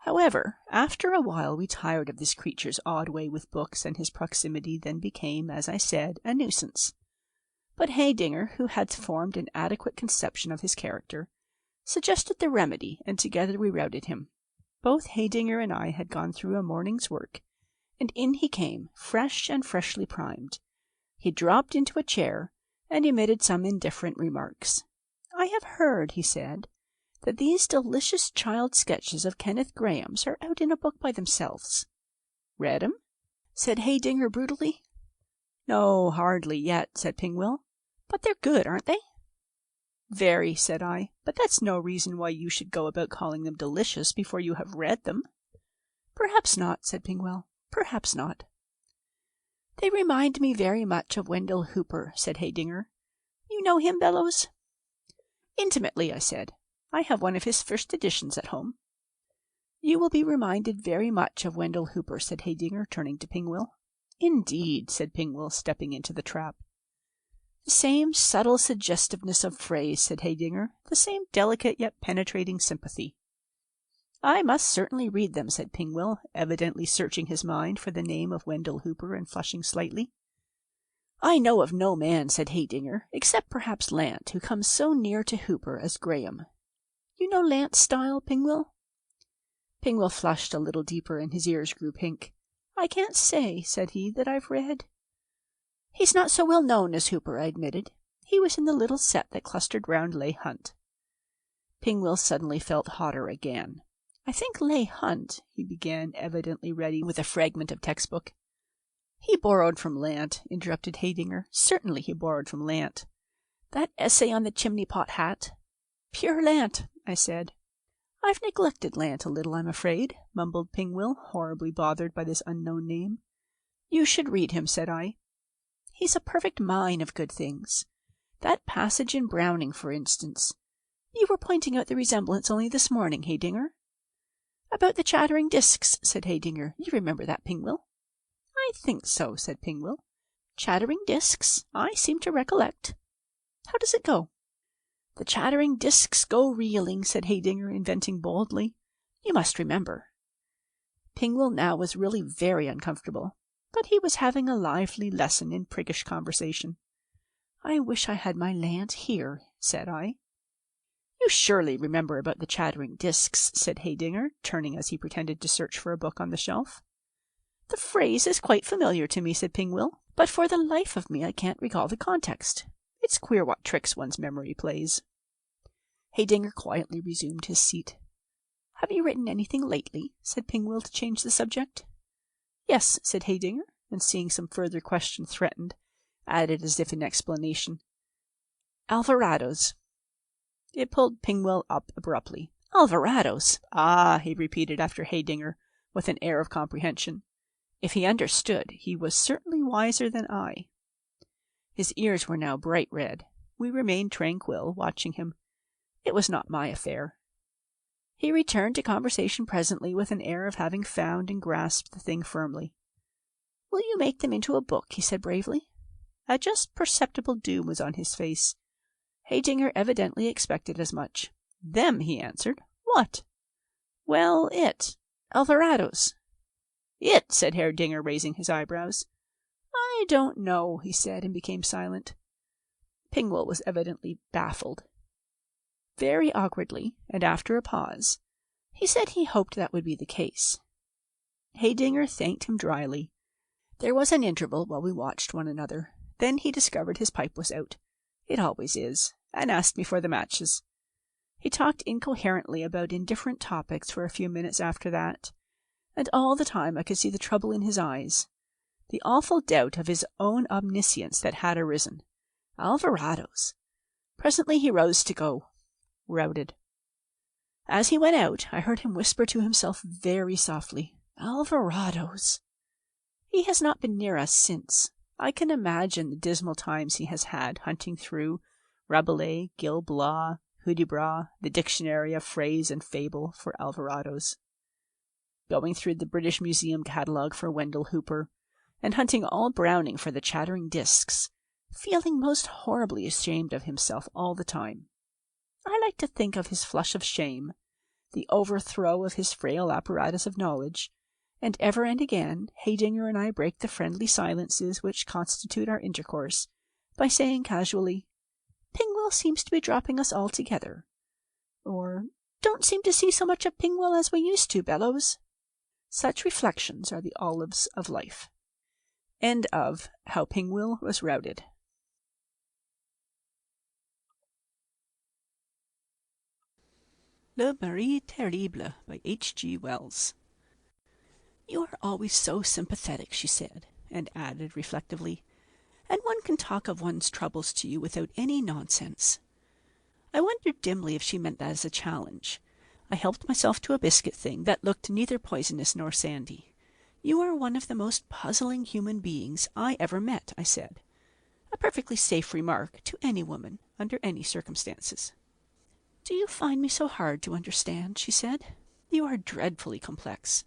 However, after a while we tired of this creature's odd way with books, and his proximity then became, as I said, a nuisance. But Haydinger, who had formed an adequate conception of his character, suggested the remedy, and together we routed him. Both Haydinger and I had gone through a morning's work, and in he came, fresh and freshly primed. He dropped into a chair, and emitted some indifferent remarks. "I have heard," he said, "that these delicious child sketches of Kenneth Graham's are out in a book by themselves." "Read 'em?" said Haydinger brutally. "No, hardly yet," said Pingwell. "But they're good, aren't they?" "Very," said I, "but that's no reason why you should go about calling them delicious before you have read them." "Perhaps not," said Pingwell. "Perhaps not." "They remind me very much of Wendell Hooper," said Haydinger. "You know him, Bellows?" "Intimately," I said. "I have one of his first editions at home." "You will be reminded very much of Wendell Hooper," said Haydinger, turning to Pingwell. "Indeed," said Pingwell, stepping into the trap. "The same subtle suggestiveness of phrase," said Haydinger, "the same delicate yet penetrating sympathy." "I must certainly read them," said Pingwell, evidently searching his mind for the name of Wendell Hooper and flushing slightly. "I know of no man," said Haydinger, "except perhaps Lant, who comes so near to Hooper as Graham. You know Lant's style, Pingwell?" Pingwell flushed a little deeper and his ears grew pink. "I can't say," said he, "that I've read." "He's not so well known as Hooper," I admitted. "He was in the little set that clustered round Leigh Hunt." Pingwell suddenly felt hotter again. "I think Leigh Hunt," he began, evidently ready with a fragment of textbook. "He borrowed from Lant," interrupted Haydinger. "Certainly he borrowed from Lant. That essay on the chimney-pot hat—" "Pure Lant," I said. "I've neglected Lant a little, I'm afraid," mumbled Pingwell, horribly bothered by this unknown name. "You should read him," said I. "He's a perfect mine of good things. That passage in Browning, for instance. You were pointing out the resemblance only this morning, Haydinger." "About the chattering discs," said Haydinger. "You remember that, Pingwell?" "I think so," said Pingwell. "Chattering discs, I seem to recollect. How does it go?" "The chattering discs go reeling," said Haydinger, inventing boldly. "You must remember." Pingwell now was really very uncomfortable, but he was having a lively lesson in priggish conversation. "I wish I had my Lant here," said I. You surely remember about the chattering discs, said Haydinger, turning as he pretended to search for a book on the shelf. The phrase is quite familiar to me, said Pingwill, but for the life of me I can't recall the context. It's queer what tricks one's memory plays. Haydinger quietly resumed his seat. Have you written anything lately? Said Pingwill to change the subject. Yes, said Haydinger, and seeing some further question threatened, added as if in explanation, Alvarado's. It pulled Pingwill up abruptly. Alvarado's? Ah, he repeated after Haydinger, with an air of comprehension. If he understood, he was certainly wiser than I. His ears were now bright red. We remained tranquil, watching him. It was not my affair. He returned to conversation presently with an air of having found and grasped the thing firmly. Will you make them into a book? He said bravely. A just perceptible doom was on his face. Haydinger evidently expected as much. Them, he answered. What? Well, it. Alvarado's. It, said Haydinger, raising his eyebrows. I don't know, he said, and became silent. Pingwill was evidently baffled. Very awkwardly, and after a pause, he said he hoped that would be the case. Haydinger thanked him dryly. There was an interval while we watched one another. Then he discovered his pipe was out. It always is, and asked me for the matches. He talked incoherently about indifferent topics for a few minutes after that, and all the time I could see the trouble in his eyes, the awful doubt of his own omniscience that had arisen. Alvarado's. Presently he rose to go. Routed. As he went out, I heard him whisper to himself very softly, Alvarado's. He has not been near us since. I can imagine the dismal times he has had hunting through Rabelais, Gil Blas, Hudibras, the Dictionary of Phrase and Fable for Alvarado's, going through the British Museum catalogue for Wendell Hooper, and hunting all Browning for the chattering discs, feeling most horribly ashamed of himself all the time. I like to think of his flush of shame, the overthrow of his frail apparatus of knowledge, and ever and again Haydinger and I break the friendly silences which constitute our intercourse by saying casually, Pingwill seems to be dropping us altogether, or don't seem to see so much of Pingwill as we used to, Bellows. Such reflections are the olives of life. End of How Pingwill Was Routed. Le Marie Terrible by H.G. Wells. You are always so sympathetic, she said, and added reflectively, and one can talk of one's troubles to you without any nonsense. I wondered dimly if she meant that as a challenge. I helped myself to a biscuit thing that looked neither poisonous nor sandy. You are one of the most puzzling human beings I ever met, I said. A perfectly safe remark to any woman under any circumstances. Do you find me so hard to understand? She said. You are dreadfully complex.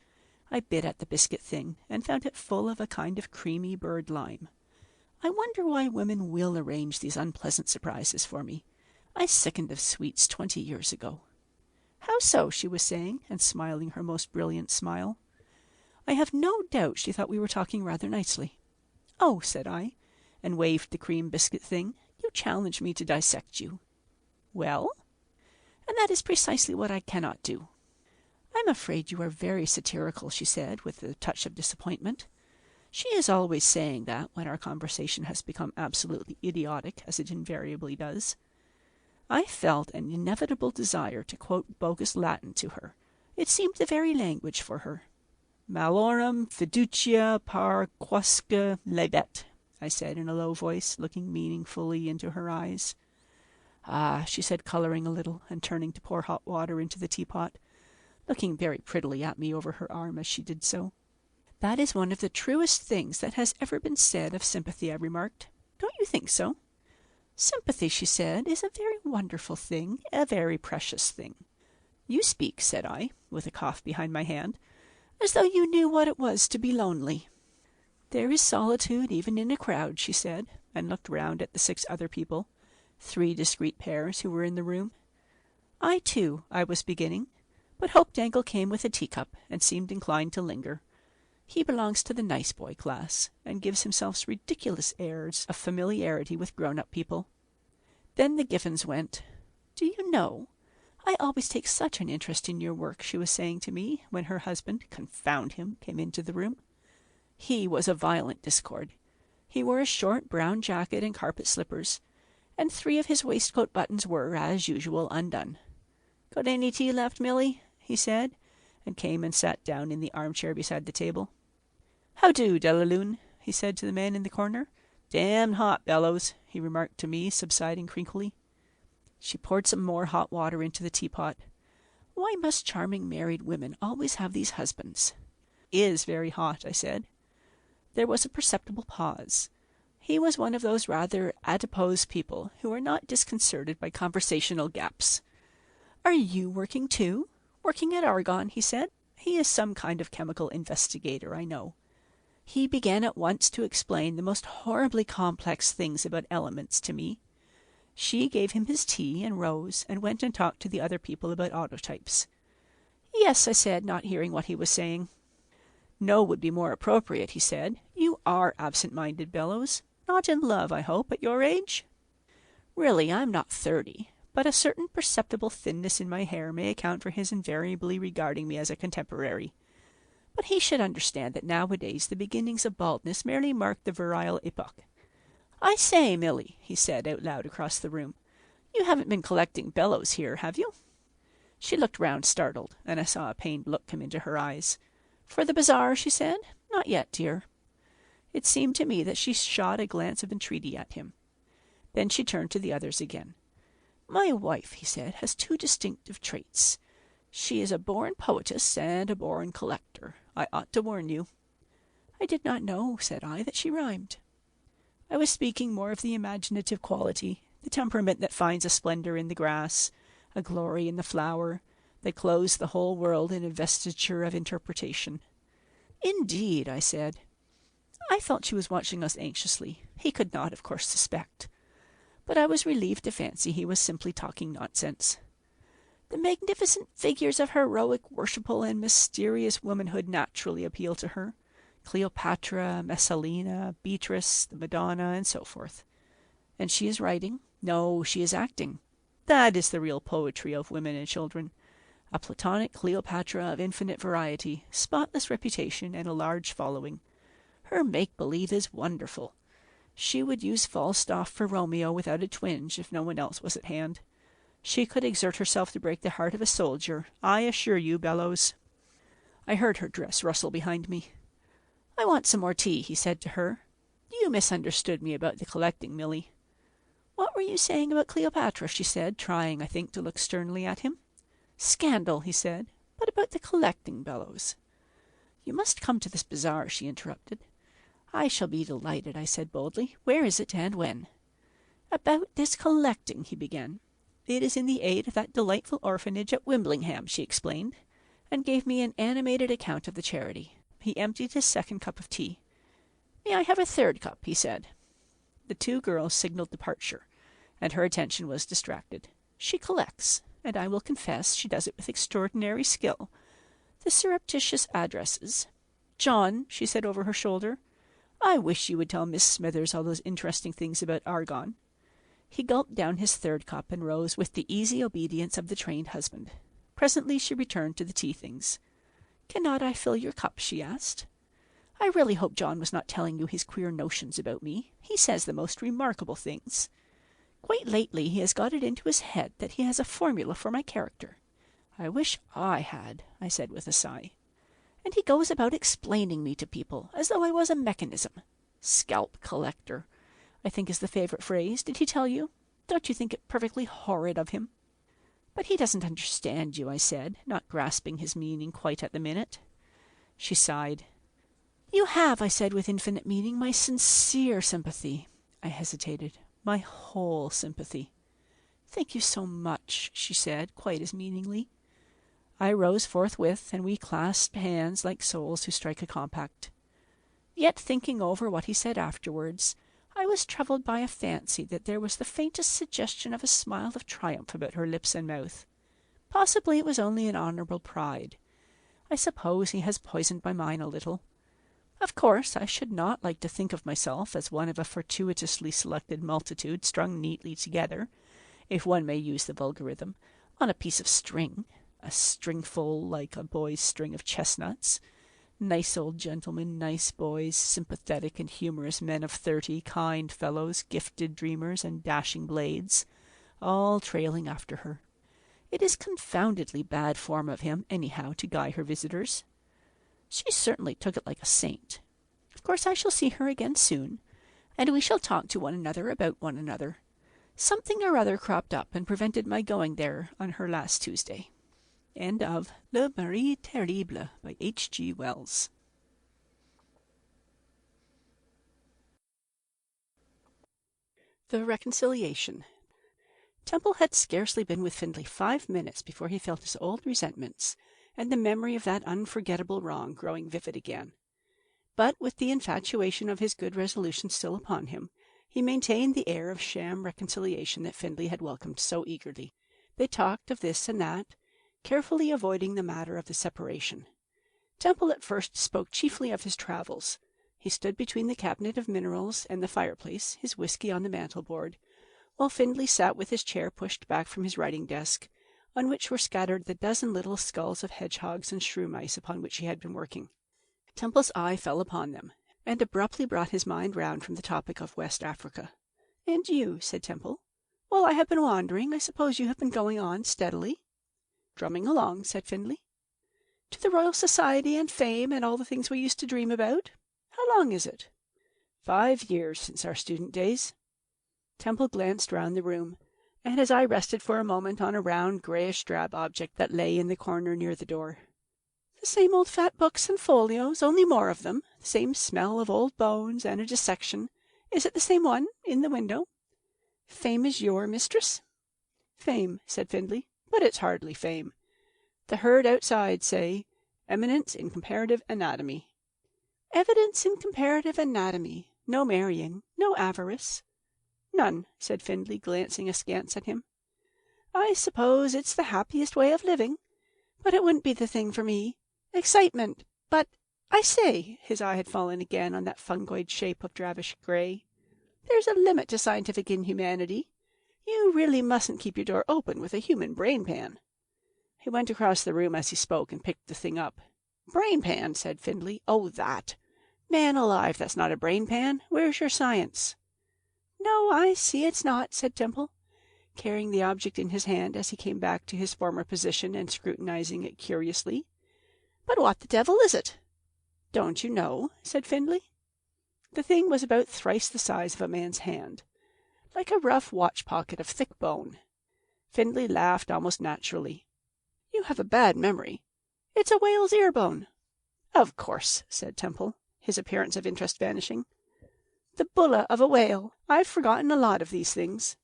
I bit at the biscuit thing and found it full of a kind of creamy bird lime. I wonder why women will arrange these unpleasant surprises for me. I sickened of sweets 20 years ago. How so? She was saying, and smiling her most brilliant smile. I have no doubt she thought we were talking rather nicely. Oh, said I, and waved the cream biscuit thing. You challenge me to dissect you. Well? And that is precisely what I cannot do. I'm afraid you are very satirical, she said, with a touch of disappointment. She is always saying that when our conversation has become absolutely idiotic, as it invariably does. I felt an inevitable desire to quote bogus Latin to her. It seemed the very language for her. Malorum fiducia par quousque lebet, I said in a low voice, looking meaningfully into her eyes. Ah, she said, colouring a little, and turning to pour hot water into the teapot, looking very prettily at me over her arm as she did so. That is one of the truest things that has ever been said of sympathy, I remarked. Don't you think so? Sympathy, she said, is a very wonderful thing, a very precious thing. You speak, said I, with a cough behind my hand, as though you knew what it was to be lonely. There is solitude even in a crowd, she said, and looked round at the 6 other people, 3 discreet pairs who were in the room. I, too, I was beginning, but Hope Dangle came with a teacup and seemed inclined to linger. He belongs to the nice boy class, and gives himself ridiculous airs of familiarity with grown-up people. Then the Giffins went. Do you know, I always take such an interest in your work, she was saying to me, when her husband, confound him, came into the room. He was a violent discord. He wore a short brown jacket and carpet slippers, and 3 of his waistcoat buttons were, as usual, undone. "Got any tea left, Milly?" he said, and came and sat down in the armchair beside the table. "How do, Delaloon?" he said to the man in the corner. "Damned hot, Bellows," he remarked to me, subsiding crinkly. She poured some more hot water into the teapot. "Why must charming married women always have these husbands?" "Is very hot," I said. There was a perceptible pause. He was one of those rather adipose people who are not disconcerted by conversational gaps. "Are you working too? Working at Argonne?" he said. "He is some kind of chemical investigator, I know." He began at once to explain the most horribly complex things about elements to me. She gave him his tea and rose and went and talked to the other people about autotypes. "Yes," I said, not hearing what he was saying. "No would be more appropriate," he said. "You are absent-minded, Bellows. Not in love, I hope, at your age?" "Really, I'm not 30, but a certain perceptible thinness in my hair may account for his invariably regarding me as a contemporary. But he should understand that nowadays the beginnings of baldness merely mark the virile epoch. I say, Milly," he said out loud across the room, "you haven't been collecting Bellows here, have you?" She looked round startled, and I saw a pained look come into her eyes. "For the bazaar?" she said. "Not yet, dear." It seemed to me that she shot a glance of entreaty at him. Then she turned to the others again. "My wife," he said, "has 2 distinctive traits. She is a born poetess and a born collector. I ought to warn you." "I did not know," said I, "that she rhymed." I was speaking more of the imaginative quality, the temperament that finds a splendor in the grass, a glory in the flower, that clothes the whole world in a vesture of interpretation. "Indeed," I said. I felt she was watching us anxiously. He could not, of course, suspect. But I was relieved to fancy he was simply talking nonsense. The magnificent figures of heroic, worshipful, and mysterious womanhood naturally appeal to her. Cleopatra, Messalina, Beatrice, the Madonna, and so forth. And she is writing? No, she is acting. That is the real poetry of women and children. A platonic Cleopatra of infinite variety, spotless reputation, and a large following. Her make-believe is wonderful. She would use Falstaff for Romeo without a twinge if no one else was at hand. She could exert herself to break the heart of a soldier, I assure you, Bellows. I heard her dress rustle behind me. "I want some more tea," he said to her. "You misunderstood me about the collecting, Milly." "What were you saying about Cleopatra?" she said, trying, I think, to look sternly at him. "Scandal," he said. "But about the collecting, Bellows." "You must come to this bazaar," she interrupted. "I shall be delighted," I said boldly. "Where is it, and when?" "About this collecting," he began. "It is in the aid of that delightful orphanage at Wimblingham," she explained, and gave me an animated account of the charity. He emptied his 2nd cup of tea. "May I have a 3rd cup?" he said. The 2 girls signaled departure, and her attention was distracted. She collects, and I will confess she does it with extraordinary skill. The surreptitious addresses. "John," she said over her shoulder, "I wish you would tell Miss Smithers all those interesting things about Argonne." He gulped down his 3rd cup and rose with the easy obedience of the trained husband. Presently she returned to the tea things. "Cannot I fill your cup?" she asked. "I really hope John was not telling you his queer notions about me. He says the most remarkable things. Quite lately he has got it into his head that he has a formula for my character. I wish I had," I said with a sigh. "And he goes about explaining me to people, as though I was a mechanism. Scalp collector, I think is the favorite phrase. Did he tell you? Don't you think it perfectly horrid of him?" "But he doesn't understand you," I said, not grasping his meaning quite at the minute. She sighed. "You have," I said with infinite meaning, "my sincere sympathy." I hesitated. "My whole sympathy." "Thank you so much," she said, quite as meaningly. I rose forthwith, and we clasped hands like souls who strike a compact. Yet, thinking over what he said afterwards, I was troubled by a fancy that there was the faintest suggestion of a smile of triumph about her lips and mouth. Possibly it was only an honourable pride. I suppose he has poisoned my mind a little. Of course, I should not like to think of myself as one of a fortuitously selected multitude strung neatly together, if one may use the vulgarism, on a piece of string, a stringful like a boy's string of chestnuts. Nice old gentlemen, nice boys, sympathetic and humorous men of 30, kind fellows, gifted dreamers, and dashing blades, all trailing after her. It is confoundedly bad form of him, anyhow, to guy her visitors. She certainly took it like a saint. Of course I shall see her again soon, and we shall talk to one another about one another. Something or other cropped up and prevented my going there on her last Tuesday. End of Le Marie Terrible by H.G. Wells. The Reconciliation. Temple had scarcely been with Findlay 5 minutes before he felt his old resentments and the memory of that unforgettable wrong growing vivid again. But with the infatuation of his good resolution still upon him, he maintained the air of sham reconciliation that Findlay had welcomed so eagerly. They talked of this and that, carefully avoiding the matter of the separation. Temple at first spoke chiefly of his travels. He stood between the cabinet of minerals and the fireplace, his whiskey on the mantel-board, while Findlay sat with his chair pushed back from his writing-desk, on which were scattered the dozen little skulls of hedgehogs and shrew mice upon which he had been working. Temple's eye fell upon them, and abruptly brought his mind round from the topic of West Africa. "And you," said Temple. "Well, I have been wandering. I suppose you have been going on steadily?" "Drumming along," said Findlay. "To the Royal Society and fame and all the things we used to dream about? How long is it?" "5 years since our student days." Temple glanced round the room, and his eye rested for a moment on a round greyish-drab object that lay in the corner near the door. "The same old fat books and folios, only more of them. The same smell of old bones and a dissection. Is it the same one, in the window? Fame is your mistress?" "Fame," said Findlay, "but it's hardly fame. The herd outside say, 'Eminence in comparative anatomy.'" "Evidence in comparative anatomy. No marrying. No avarice." "None," said Findlay, glancing askance at him. "I suppose it's the happiest way of living, but it wouldn't be the thing for me. Excitement, but, I say," his eye had fallen again on that fungoid shape of drabbish grey, "there's a limit to scientific inhumanity. You really mustn't keep your door open with a human brain-pan." He went across the room as he spoke and picked the thing up. "Brain-pan," said Findlay. "Oh, that! Man alive, that's not a brain-pan. Where's your science?" "No, I see it's not," said Temple, carrying the object in his hand as he came back to his former position and scrutinizing it curiously. "But what the devil is it?" "Don't you know?" said Findlay. The thing was about thrice the size of a man's hand, like a rough watch-pocket of thick bone. Findlay laughed almost naturally. "You have a bad memory. It's a whale's ear bone." "Of course," said Temple, his appearance of interest vanishing. "The bulla of a whale. I've forgotten a lot of these things."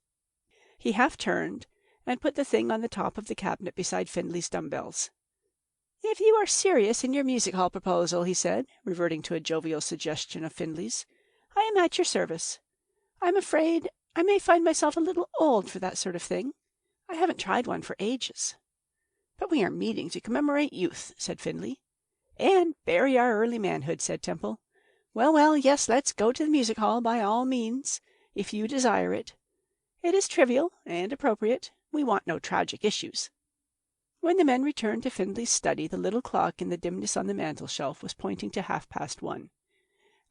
He half turned and put the thing on the top of the cabinet beside Findlay's dumbbells. "If you are serious in your music-hall proposal," he said, reverting to a jovial suggestion of Findlay's, "I am at your service. I'm afraid I may find myself a little old for that sort of thing. I haven't tried one for ages." "But we are meeting to commemorate youth," said Findlay. "And bury our early manhood," said Temple. "Well, well, yes, let's go to the music-hall by all means, if you desire it. It is trivial and appropriate. We want no tragic issues." When the men returned to Findlay's study, the little clock in the dimness on the mantel-shelf was pointing to 1:30.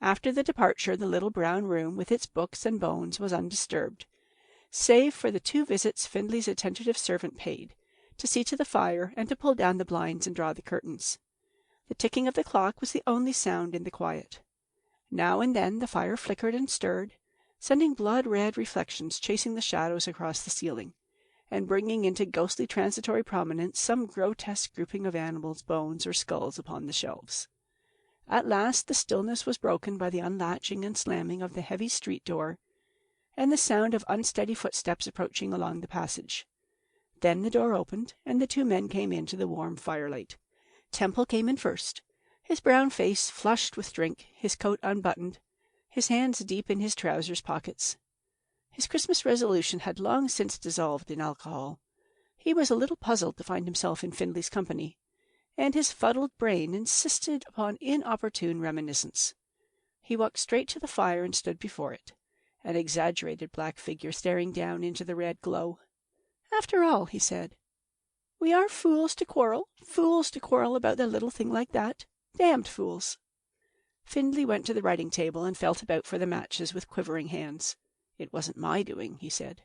After the departure, the little brown room, with its books and bones, was undisturbed, save for the 2 visits Findlay's attentive servant paid, to see to the fire and to pull down the blinds and draw the curtains. The ticking of the clock was the only sound in the quiet. Now and then the fire flickered and stirred, sending blood-red reflections chasing the shadows across the ceiling, and bringing into ghostly transitory prominence some grotesque grouping of animals' bones or skulls upon the shelves. At last the stillness was broken by the unlatching and slamming of the heavy street door, and the sound of unsteady footsteps approaching along the passage. Then the door opened, and the 2 men came into the warm firelight. Temple came in first, his brown face flushed with drink, his coat unbuttoned, his hands deep in his trousers pockets. His Christmas resolution had long since dissolved in alcohol. He was a little puzzled to find himself in Findlay's company, and his fuddled brain insisted upon inopportune reminiscence. He walked straight to the fire and stood before it, an exaggerated black figure staring down into the red glow. "After all," he said, We are fools to quarrel about a little thing like that. Damned fools." Findlay went to the writing table and felt about for the matches with quivering hands. "It wasn't my doing," he said.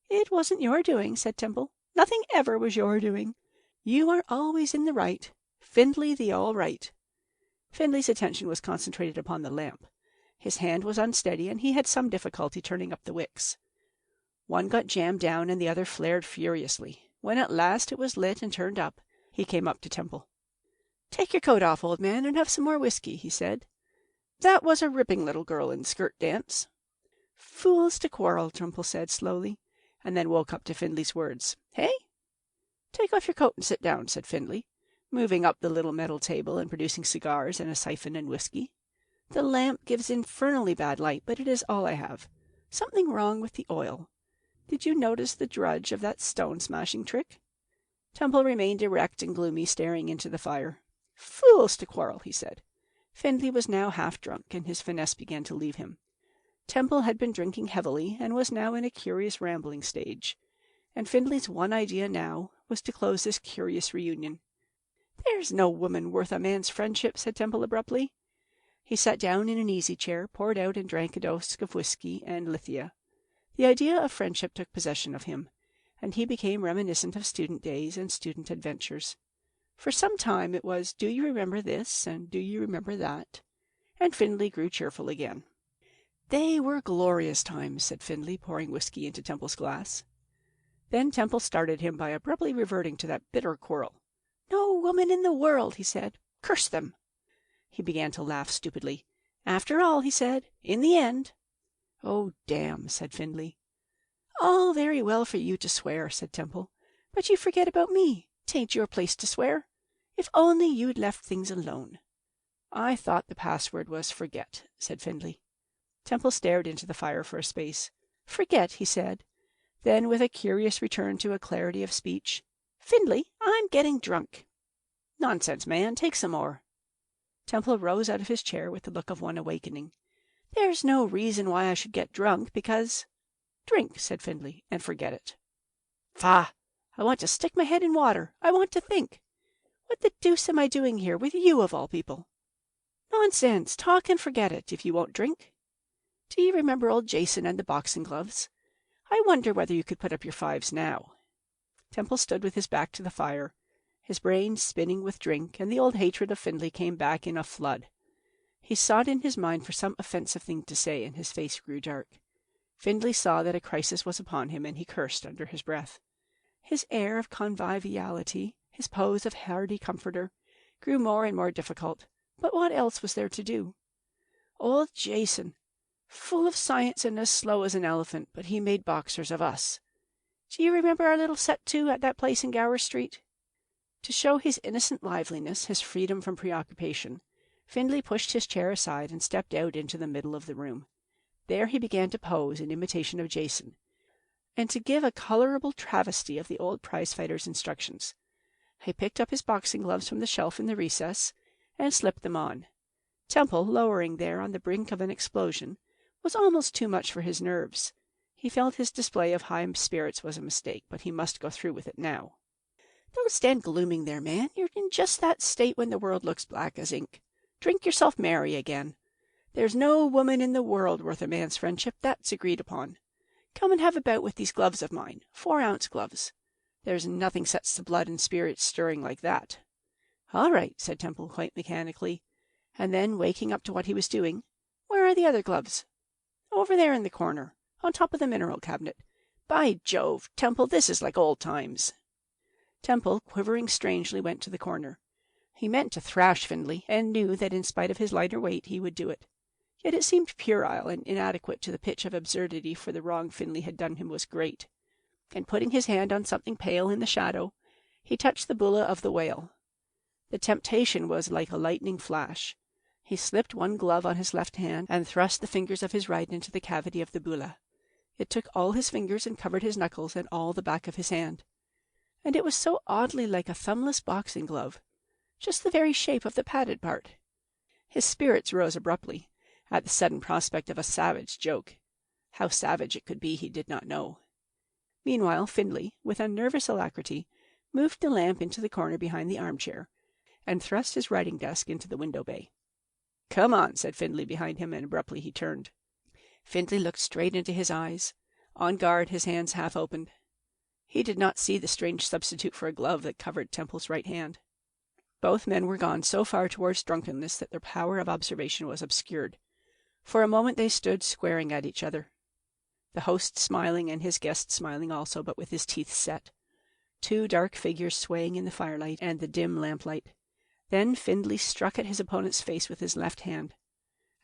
"It wasn't your doing," said Temple. "Nothing ever was your doing. You are always in the right. Findlay the all right." Findlay's attention was concentrated upon the lamp. His hand was unsteady, and he had some difficulty turning up the wicks. One got jammed down and the other flared furiously. When at last it was lit and turned up, he came up to Temple. "Take your coat off, old man, and have some more whiskey," he said. "That was a ripping little girl in skirt dance." "Fools to quarrel," Temple said slowly, and then woke up to Findlay's words. "Hey?" "Take off your coat and sit down," said Findlay, moving up the little metal table and producing cigars and a siphon and whiskey. "The lamp gives infernally bad light, but it is all I have. Something wrong with the oil. Did you notice the drudge of that stone-smashing trick?" Temple remained erect and gloomy, staring into the fire. "Fools to quarrel," he said. Findlay was now half drunk, and his finesse began to leave him. Temple had been drinking heavily, and was now in a curious rambling stage, and Findlay's one idea now was to close this curious reunion. "There's no woman worth a man's friendship," said Temple abruptly. He sat down in an easy-chair, poured out and drank a dose of whiskey and lithia. The idea of friendship took possession of him, and he became reminiscent of student days and student adventures. For some time it was, "Do you remember this?" and "Do you remember that?" and Findlay grew cheerful again. "They were glorious times," said Findlay, pouring whiskey into Temple's glass. Then Temple started him by abruptly reverting to that bitter quarrel. "No woman in the world," he said. "Curse them!" He began to laugh stupidly. "After all," he said, "in the end—" "Oh, damn," said Findlay. "All very well for you to swear," said Temple, "but you forget about me. 'Tain't your place to swear. If only you'd left things alone." "I thought the password was forget," said Findlay. Temple stared into the fire for a space. "Forget," he said. Then, with a curious return to a clarity of speech, "Findlay, I'm getting drunk." "Nonsense, man. Take some more." Temple rose out of his chair with the look of one awakening. "There's no reason why I should get drunk, because—" "Drink," said Findlay, "and forget it." "Faugh! I want to stick my head in water. I want to think. What the deuce am I doing here, with you of all people?" "Nonsense! Talk and forget it, if you won't drink. Do you remember old Jason and the boxing gloves? I wonder whether you could put up your fives now." Temple stood with his back to the fire, his brain spinning with drink, and the old hatred of Findlay came back in a flood. He sought in his mind for some offensive thing to say, and his face grew dark. Findlay saw that a crisis was upon him, and he cursed under his breath. His air of conviviality, his pose of hardy comforter, grew more and more difficult, but what else was there to do? Old Jason, full of science and as slow as an elephant, but he made boxers of us. Do you remember our little set-to at that place in Gower Street? To show his innocent liveliness, his freedom from preoccupation, Findlay pushed his chair aside and stepped out into the middle of the room. There he began to pose in imitation of Jason, and to give a colorable travesty of the old prize-fighter's instructions. He picked up his boxing gloves from the shelf in the recess and slipped them on. Temple, lowering there on the brink of an explosion, was almost too much for his nerves. He felt his display of high spirits was a mistake, but he must go through with it now. "Don't stand glooming there, man. You're in just that state when the world looks black as ink. Drink yourself merry again. There's no woman in the world worth a man's friendship, that's agreed upon. Come and have a bout with these gloves of mine, 4-ounce gloves. There's nothing sets the blood and spirits stirring like that." "All right," said Temple quite mechanically, and then, waking up to what he was doing, "Where are the other gloves?" "Over there in the corner, on top of the mineral cabinet. By Jove, Temple, this is like old times." Temple, quivering strangely, went to the corner. He meant to thrash Findlay, and knew that in spite of his lighter weight he would do it. Yet it seemed puerile and inadequate to the pitch of absurdity, for the wrong Findlay had done him was great. And putting his hand on something pale in the shadow, he touched the bulla of the whale. The temptation was like a lightning flash. He slipped one glove on his left hand and thrust the fingers of his right into the cavity of the bulla. It took all his fingers and covered his knuckles and all the back of his hand. And it was so oddly like a thumbless boxing glove, just the very shape of the padded part. His spirits rose abruptly at the sudden prospect of a savage joke. How savage it could be he did not know. Meanwhile Findlay, with a nervous alacrity, moved the lamp into the corner behind the armchair, and thrust his writing desk into the window bay. "Come on," said Findlay behind him, and abruptly he turned. Findlay looked straight into his eyes, on guard, his hands half opened. He did not see the strange substitute for a glove that covered Temple's right hand. Both men were gone so far towards drunkenness that their power of observation was obscured. For a moment they stood squaring at each other, the host smiling and his guest smiling also, but with his teeth set. Two dark figures swaying in the firelight and the dim lamplight. Then Findlay struck at his opponent's face with his left hand.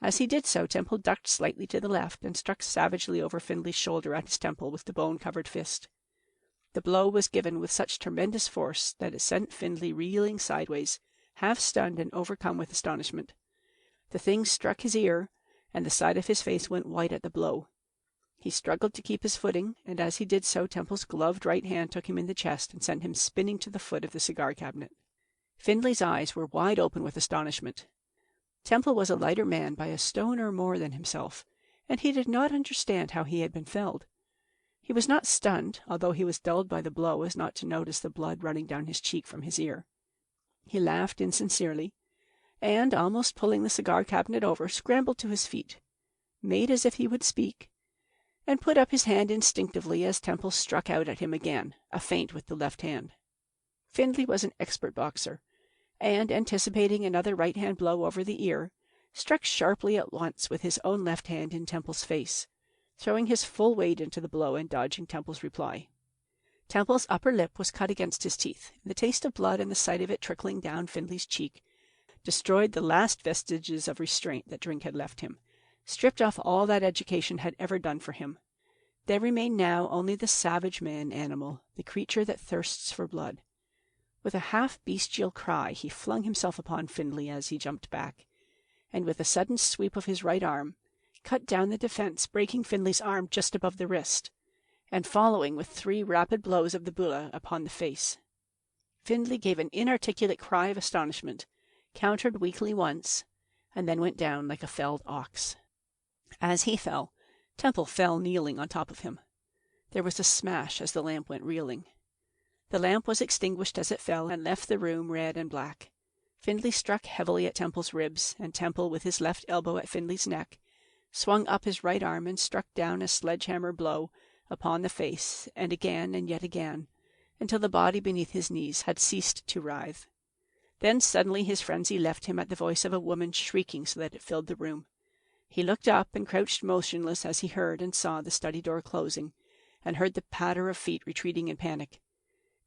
As he did so, Temple ducked slightly to the left and struck savagely over Findlay's shoulder at his temple with the bone-covered fist. The blow was given with such tremendous force that it sent Findlay reeling sideways, half stunned and overcome with astonishment. The thing struck his ear, and the side of his face went white at the blow. He struggled to keep his footing, and as he did so, Temple's gloved right hand took him in the chest and sent him spinning to the foot of the cigar cabinet. Findlay's eyes were wide open with astonishment. Temple was a lighter man by a stone or more than himself, and he did not understand how he had been felled. He was not stunned, although he was dulled by the blow as not to notice the blood running down his cheek from his ear. He laughed insincerely, and, almost pulling the cigar cabinet over, scrambled to his feet, made as if he would speak, and put up his hand instinctively as Temple struck out at him again, a feint with the left hand. Findlay was an expert boxer, and, anticipating another right-hand blow over the ear, struck sharply at once with his own left hand in Temple's face, throwing his full weight into the blow and dodging Temple's reply. Temple's upper lip was cut against his teeth, and the taste of blood and the sight of it trickling down Findlay's cheek destroyed the last vestiges of restraint that drink had left him, stripped off all that education had ever done for him. There remained now only the savage man animal, the creature that thirsts for blood. With a half-bestial cry, he flung himself upon Findlay as he jumped back, and with a sudden sweep of his right arm, cut down the defense, breaking Findlay's arm just above the wrist, and following with 3 rapid blows of the bulla upon the face. Findlay gave an inarticulate cry of astonishment, countered weakly once, and then went down like a felled ox. As he fell, Temple fell kneeling on top of him. There was a smash as the lamp went reeling. The lamp was extinguished as it fell and left the room red and black. Findlay struck heavily at Temple's ribs, and Temple, with his left elbow at Findlay's neck, swung up his right arm and struck down a sledgehammer blow upon the face, and again and yet again, until the body beneath his knees had ceased to writhe. Then suddenly his frenzy left him at the voice of a woman shrieking so that it filled the room. He looked up and crouched motionless as he heard and saw the study door closing, and heard the patter of feet retreating in panic.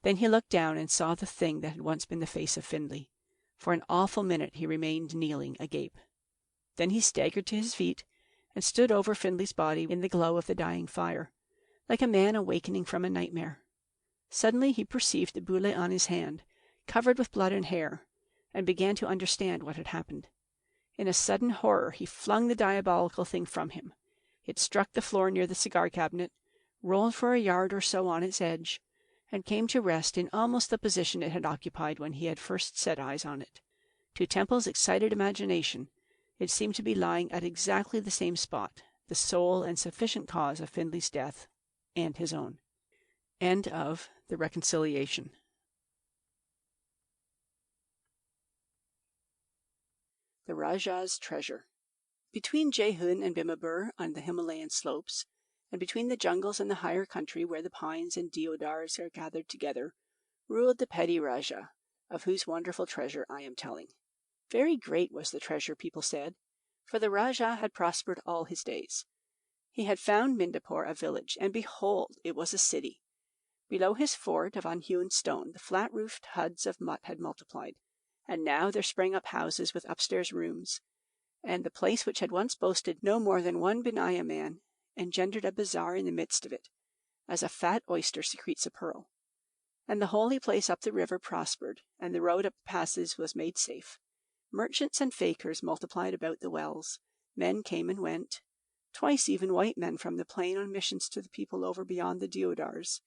Then he looked down and saw the thing that had once been the face of Findlay. For an awful minute he remained kneeling, agape. Then he staggered to his feet and stood over Findlay's body in the glow of the dying fire, like a man awakening from a nightmare. Suddenly he perceived the bulle on his hand, covered with blood and hair, and began to understand what had happened. In a sudden horror he flung the diabolical thing from him. It struck the floor near the cigar cabinet, rolled for a yard or so on its edge, and came to rest in almost the position it had occupied when he had first set eyes on it. To Temple's excited imagination, it seemed to be lying at exactly the same spot, the sole and sufficient cause of Findlay's death and his own. End of The Reconciliation. The Raja's Treasure. Between Jehun and Bimabur on the Himalayan slopes, and between the jungles and the higher country where the pines and deodars are gathered together, ruled the petty Raja, of whose wonderful treasure I am telling. Very great was the treasure, people said, for the Raja had prospered all his days. He had found Mindapur a village, and behold, it was a city. Below his fort of unhewn stone, the flat-roofed huts of mud had multiplied, and now there sprang up houses with upstairs rooms, and the place which had once boasted no more than one Binaya man engendered a bazaar in the midst of it, as a fat oyster secretes a pearl. And the holy place up the river prospered, and the road up the passes was made safe. Merchants and fakirs multiplied about the wells. Men came and went, twice even white men from the plain on missions to the people over beyond the deodars,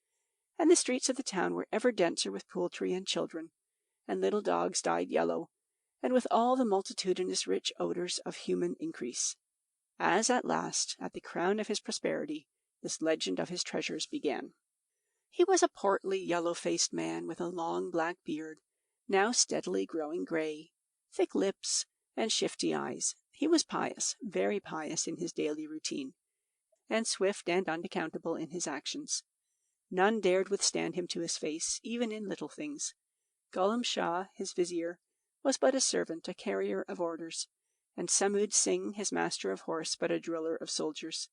and the streets of the town were ever denser with poultry and children, and little dogs dyed yellow, and with all the multitudinous rich odors of human increase. As at last, at the crown of his prosperity, this legend of his treasures began. He was a portly, yellow-faced man with a long black beard, now steadily growing gray, thick lips, and shifty eyes. He was pious, very pious in his daily routine, and swift and unaccountable in his actions. None dared withstand him to his face, even in little things. Ghulam Shah, his vizier, was but a servant, a carrier of orders, and Samud Singh, his master of horse, but a driller of soldiers.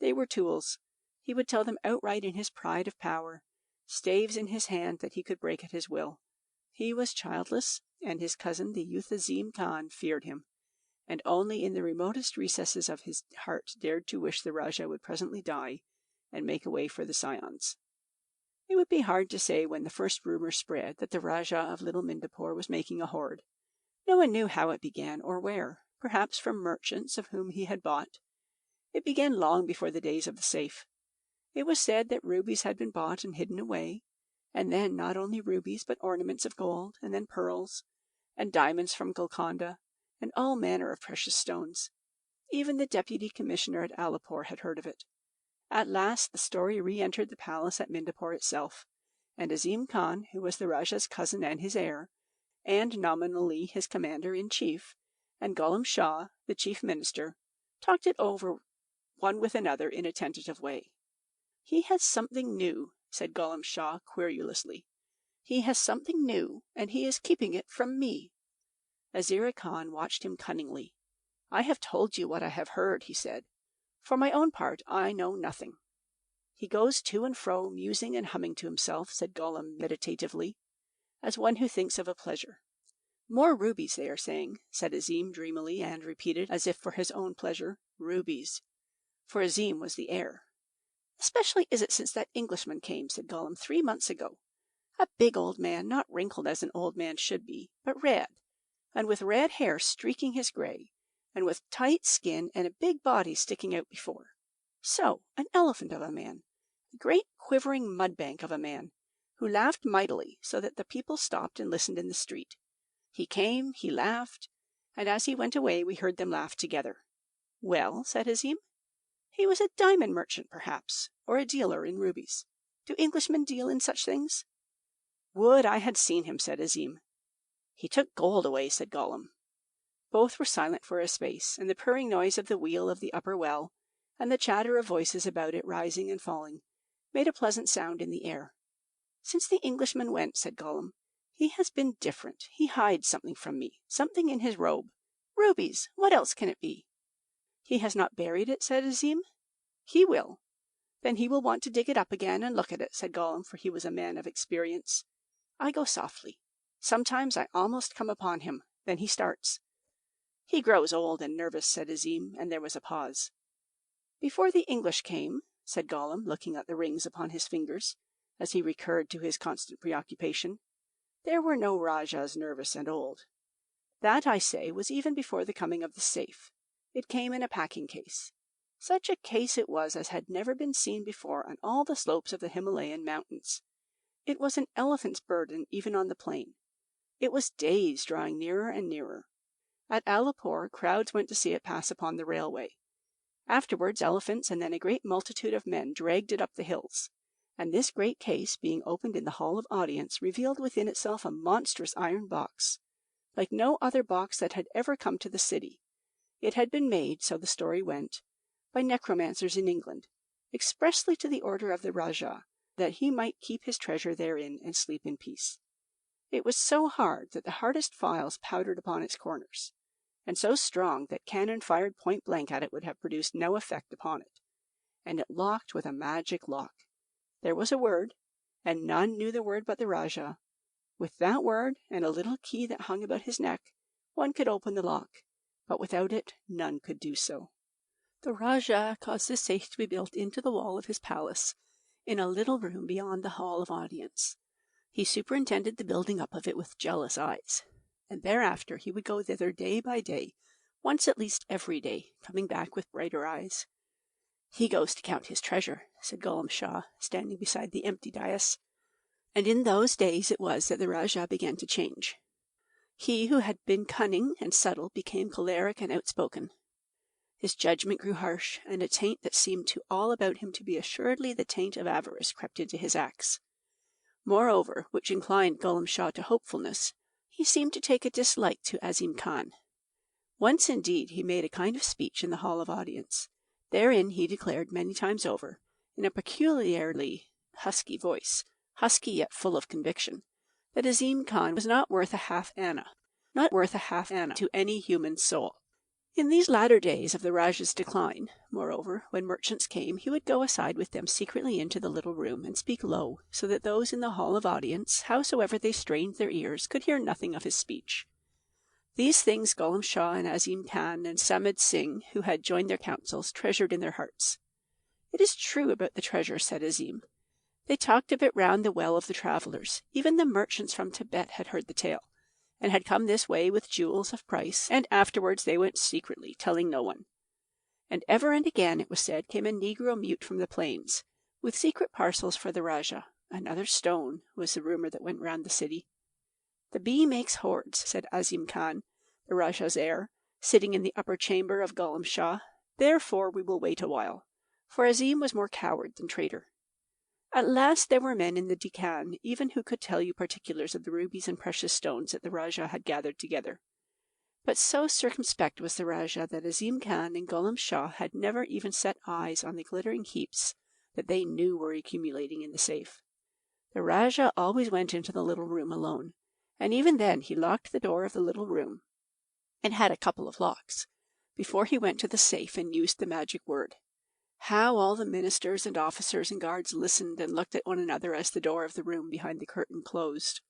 They were tools. He would tell them outright in his pride of power, staves in his hand that he could break at his will. He was childless, and his cousin, the youth Azim Khan, feared him, and only in the remotest recesses of his heart dared to wish the Rajah would presently die and make a way for the scions. It would be hard to say when the first rumour spread that the Rajah of Little Mindapore was making a hoard. No one knew how it began or where, perhaps from merchants of whom he had bought. It began long before the days of the safe. It was said that rubies had been bought and hidden away, and then not only rubies but ornaments of gold, and then pearls, and diamonds from Golconda, and all manner of precious stones. Even the deputy commissioner at Alipore had heard of it. At last the story re-entered the palace at Mindapore itself, and Azim Khan, who was the Rajah's cousin and his heir, and nominally his commander-in-chief, and Ghulam Shah, the chief minister, talked it over one with another in a tentative way. "He has something new," said Ghulam Shah querulously. "He has something new, and he is keeping it from me." Azir Khan watched him cunningly. "I have told you what I have heard," he said. "For my own part, I know nothing." "He goes to and fro, musing and humming to himself," said Ghulam meditatively, as one who thinks of a pleasure. "More rubies, they are saying," said Azim dreamily, and repeated, as if for his own pleasure, "rubies." For Azim was the heir. "Especially is it since that Englishman came," said Ghulam, 3 months ago. "A big old man, not wrinkled as an old man should be, but red, and with red hair streaking his gray, and with tight skin and a big body sticking out before. So, an elephant of a man, a great quivering mudbank of a man, who laughed mightily so that the people stopped and listened in the street. He came, he laughed, and as he went away we heard them laugh together." "Well?" said Azim. "He was a diamond merchant, perhaps, or a dealer in rubies. Do Englishmen deal in such things?" "Would I had seen him," said Azim. "He took gold away," said Ghulam. Both were silent for a space, and the purring noise of the wheel of the upper well, and the chatter of voices about it rising and falling, made a pleasant sound in the air. "Since the Englishman went," said Ghulam, "he has been different. He hides something from me, something in his robe. Rubies! What else can it be?" "He has not buried it?" said Azim. "He will. Then he will want to dig it up again and look at it," said Ghulam, for he was a man of experience. "I go softly. Sometimes I almost come upon him. Then he starts." "He grows old and nervous," said Azim, and there was a pause. "Before the English came," said Ghulam, looking at the rings upon his fingers, as he recurred to his constant preoccupation, "there were no Rajahs nervous and old. That, I say, was even before the coming of the safe. It came in a packing case. Such a case it was as had never been seen before on all the slopes of the Himalayan mountains. It was an elephant's burden even on the plain. It was days drawing nearer and nearer. At Alipore, crowds went to see it pass upon the railway. Afterwards elephants and then a great multitude of men dragged it up the hills. And this great case, being opened in the hall of audience, revealed within itself a monstrous iron box, like no other box that had ever come to the city. It had been made, so the story went, by necromancers in England, expressly to the order of the Rajah, that he might keep his treasure therein and sleep in peace. It was so hard that the hardest files powdered upon its corners, and so strong that cannon fired point blank at it would have produced no effect upon it. And it locked with a magic lock. There was a word, and none knew the word but the Rajah. With that word, and a little key that hung about his neck, one could open the lock, but without it none could do so. The Rajah caused this safe to be built into the wall of his palace, in a little room beyond the hall of audience. He superintended the building up of it with jealous eyes, and thereafter he would go thither day by day, once at least every day, coming back with brighter eyes. "He goes to count his treasure," said Ghulam Shah, standing beside the empty dais. And in those days it was that the Rajah began to change. He who had been cunning and subtle became choleric and outspoken. His judgment grew harsh, and a taint that seemed to all about him to be assuredly the taint of avarice crept into his acts. Moreover, which inclined Ghulam Shah to hopefulness, he seemed to take a dislike to Azim Khan. Once, indeed, he made a kind of speech in the hall of audience. Therein he declared many times over, in a peculiarly husky voice, husky yet full of conviction, that Azim Khan was not worth a half anna to any human soul. In these latter days of the Rajah's decline, moreover, when merchants came, he would go aside with them secretly into the little room and speak low, so that those in the hall of audience, howsoever they strained their ears, could hear nothing of his speech. These things Ghulam Shah and Azim Khan and Samad Singh, who had joined their councils, treasured in their hearts. "It is true about the treasure," said Azim. "They talked of it round the well of the travellers. Even the merchants from Tibet had heard the tale, and had come this way with jewels of price, and afterwards they went secretly, telling no one. And ever and again, it was said, came a negro mute from the plains, with secret parcels for the Rajah. Another stone, was the rumour that went round the city." "The bee makes hoards," said Azim Khan, the Rajah's heir, sitting in the upper chamber of Ghulam Shah. "Therefore we will wait a while," for Azim was more coward than traitor. At last there were men in the Deccan even who could tell you particulars of the rubies and precious stones that the Rajah had gathered together. But so circumspect was the Rajah that Azim Khan and Ghulam Shah had never even set eyes on the glittering heaps that they knew were accumulating in the safe. The Rajah always went into the little room alone, and even then he locked the door of the little room, and had a couple of locks, before he went to the safe and used the magic word. How all the ministers and officers and guards listened and looked at one another as the door of the room behind the curtain closed.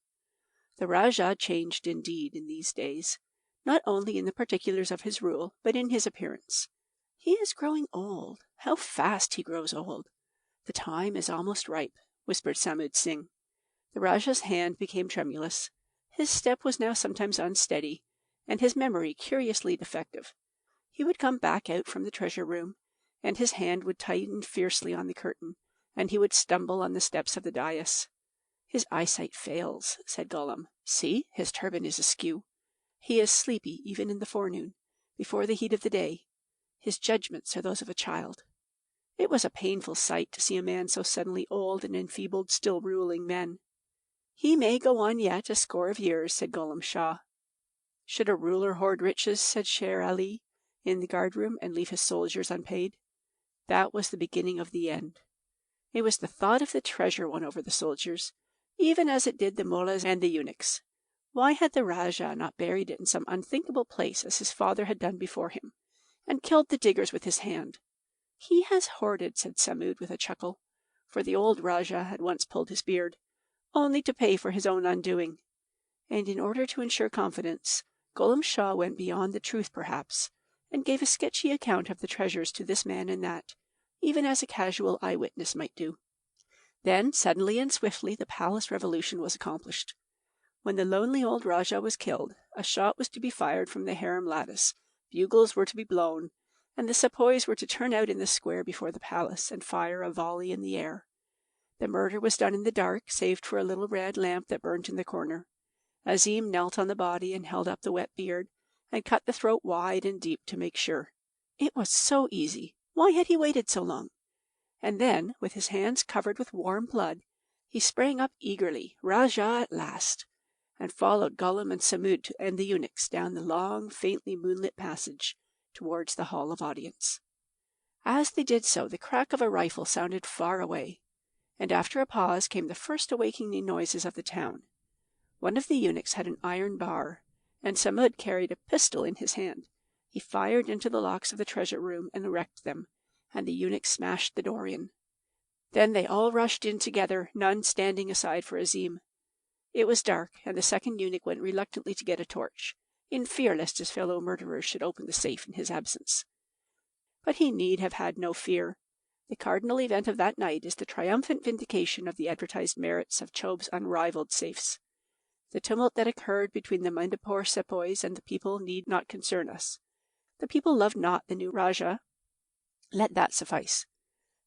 The Rajah changed indeed in these days, not only in the particulars of his rule, but in his appearance. "He is growing old. How fast he grows old! The time is almost ripe," whispered Samud Singh. The Rajah's hand became tremulous. His step was now sometimes unsteady, and his memory curiously defective. He would come back out from the treasure room, and his hand would tighten fiercely on the curtain, and he would stumble on the steps of the dais. "His eyesight fails," said Ghulam. "See, his turban is askew. He is sleepy even in the forenoon, before the heat of the day. His judgments are those of a child." It was a painful sight to see a man so suddenly old and enfeebled still ruling men. "He may go on yet a score of years," said Ghulam Shah. "Should a ruler hoard riches," said Sher Ali, in the guard-room, "and leave his soldiers unpaid?" That was the beginning of the end. It was the thought of the treasure won over the soldiers, even as it did the mullahs and the eunuchs. Why had the Rajah not buried it in some unthinkable place as his father had done before him, and killed the diggers with his hand? "He has hoarded," said Samud with a chuckle, for the old Rajah had once pulled his beard, "only to pay for his own undoing." And in order to ensure confidence, Ghulam Shah went beyond the truth perhaps, and gave a sketchy account of the treasures to this man and that, even as a casual eyewitness might do. Then, suddenly and swiftly, the palace revolution was accomplished. When the lonely old Rajah was killed, a shot was to be fired from the harem lattice, bugles were to be blown, and the sepoys were to turn out in the square before the palace and fire a volley in the air. The murder was done in the dark, save for a little red lamp that burnt in the corner. Azim knelt on the body and held up the wet beard, and cut the throat wide and deep to make sure. It was so easy. Why had he waited so long? And then, with his hands covered with warm blood, he sprang up eagerly, Rajah at last, and followed Ghulam and Samud and the eunuchs down the long, faintly moonlit passage towards the hall of audience. As they did so, the crack of a rifle sounded far away, and after a pause came the first awakening noises of the town. One of the eunuchs had an iron bar, and Samud carried a pistol in his hand. He fired into the locks of the treasure room and wrecked them, and the eunuch smashed the door in. Then they all rushed in together, none standing aside for Azim. It was dark, and the second eunuch went reluctantly to get a torch, in fear lest his fellow murderers should open the safe in his absence. But he need have had no fear. The cardinal event of that night is the triumphant vindication of the advertised merits of Chob's unrivalled safes. The tumult that occurred between the Mandapore sepoys and the people need not concern us. The people loved not the new Rajah. Let that suffice.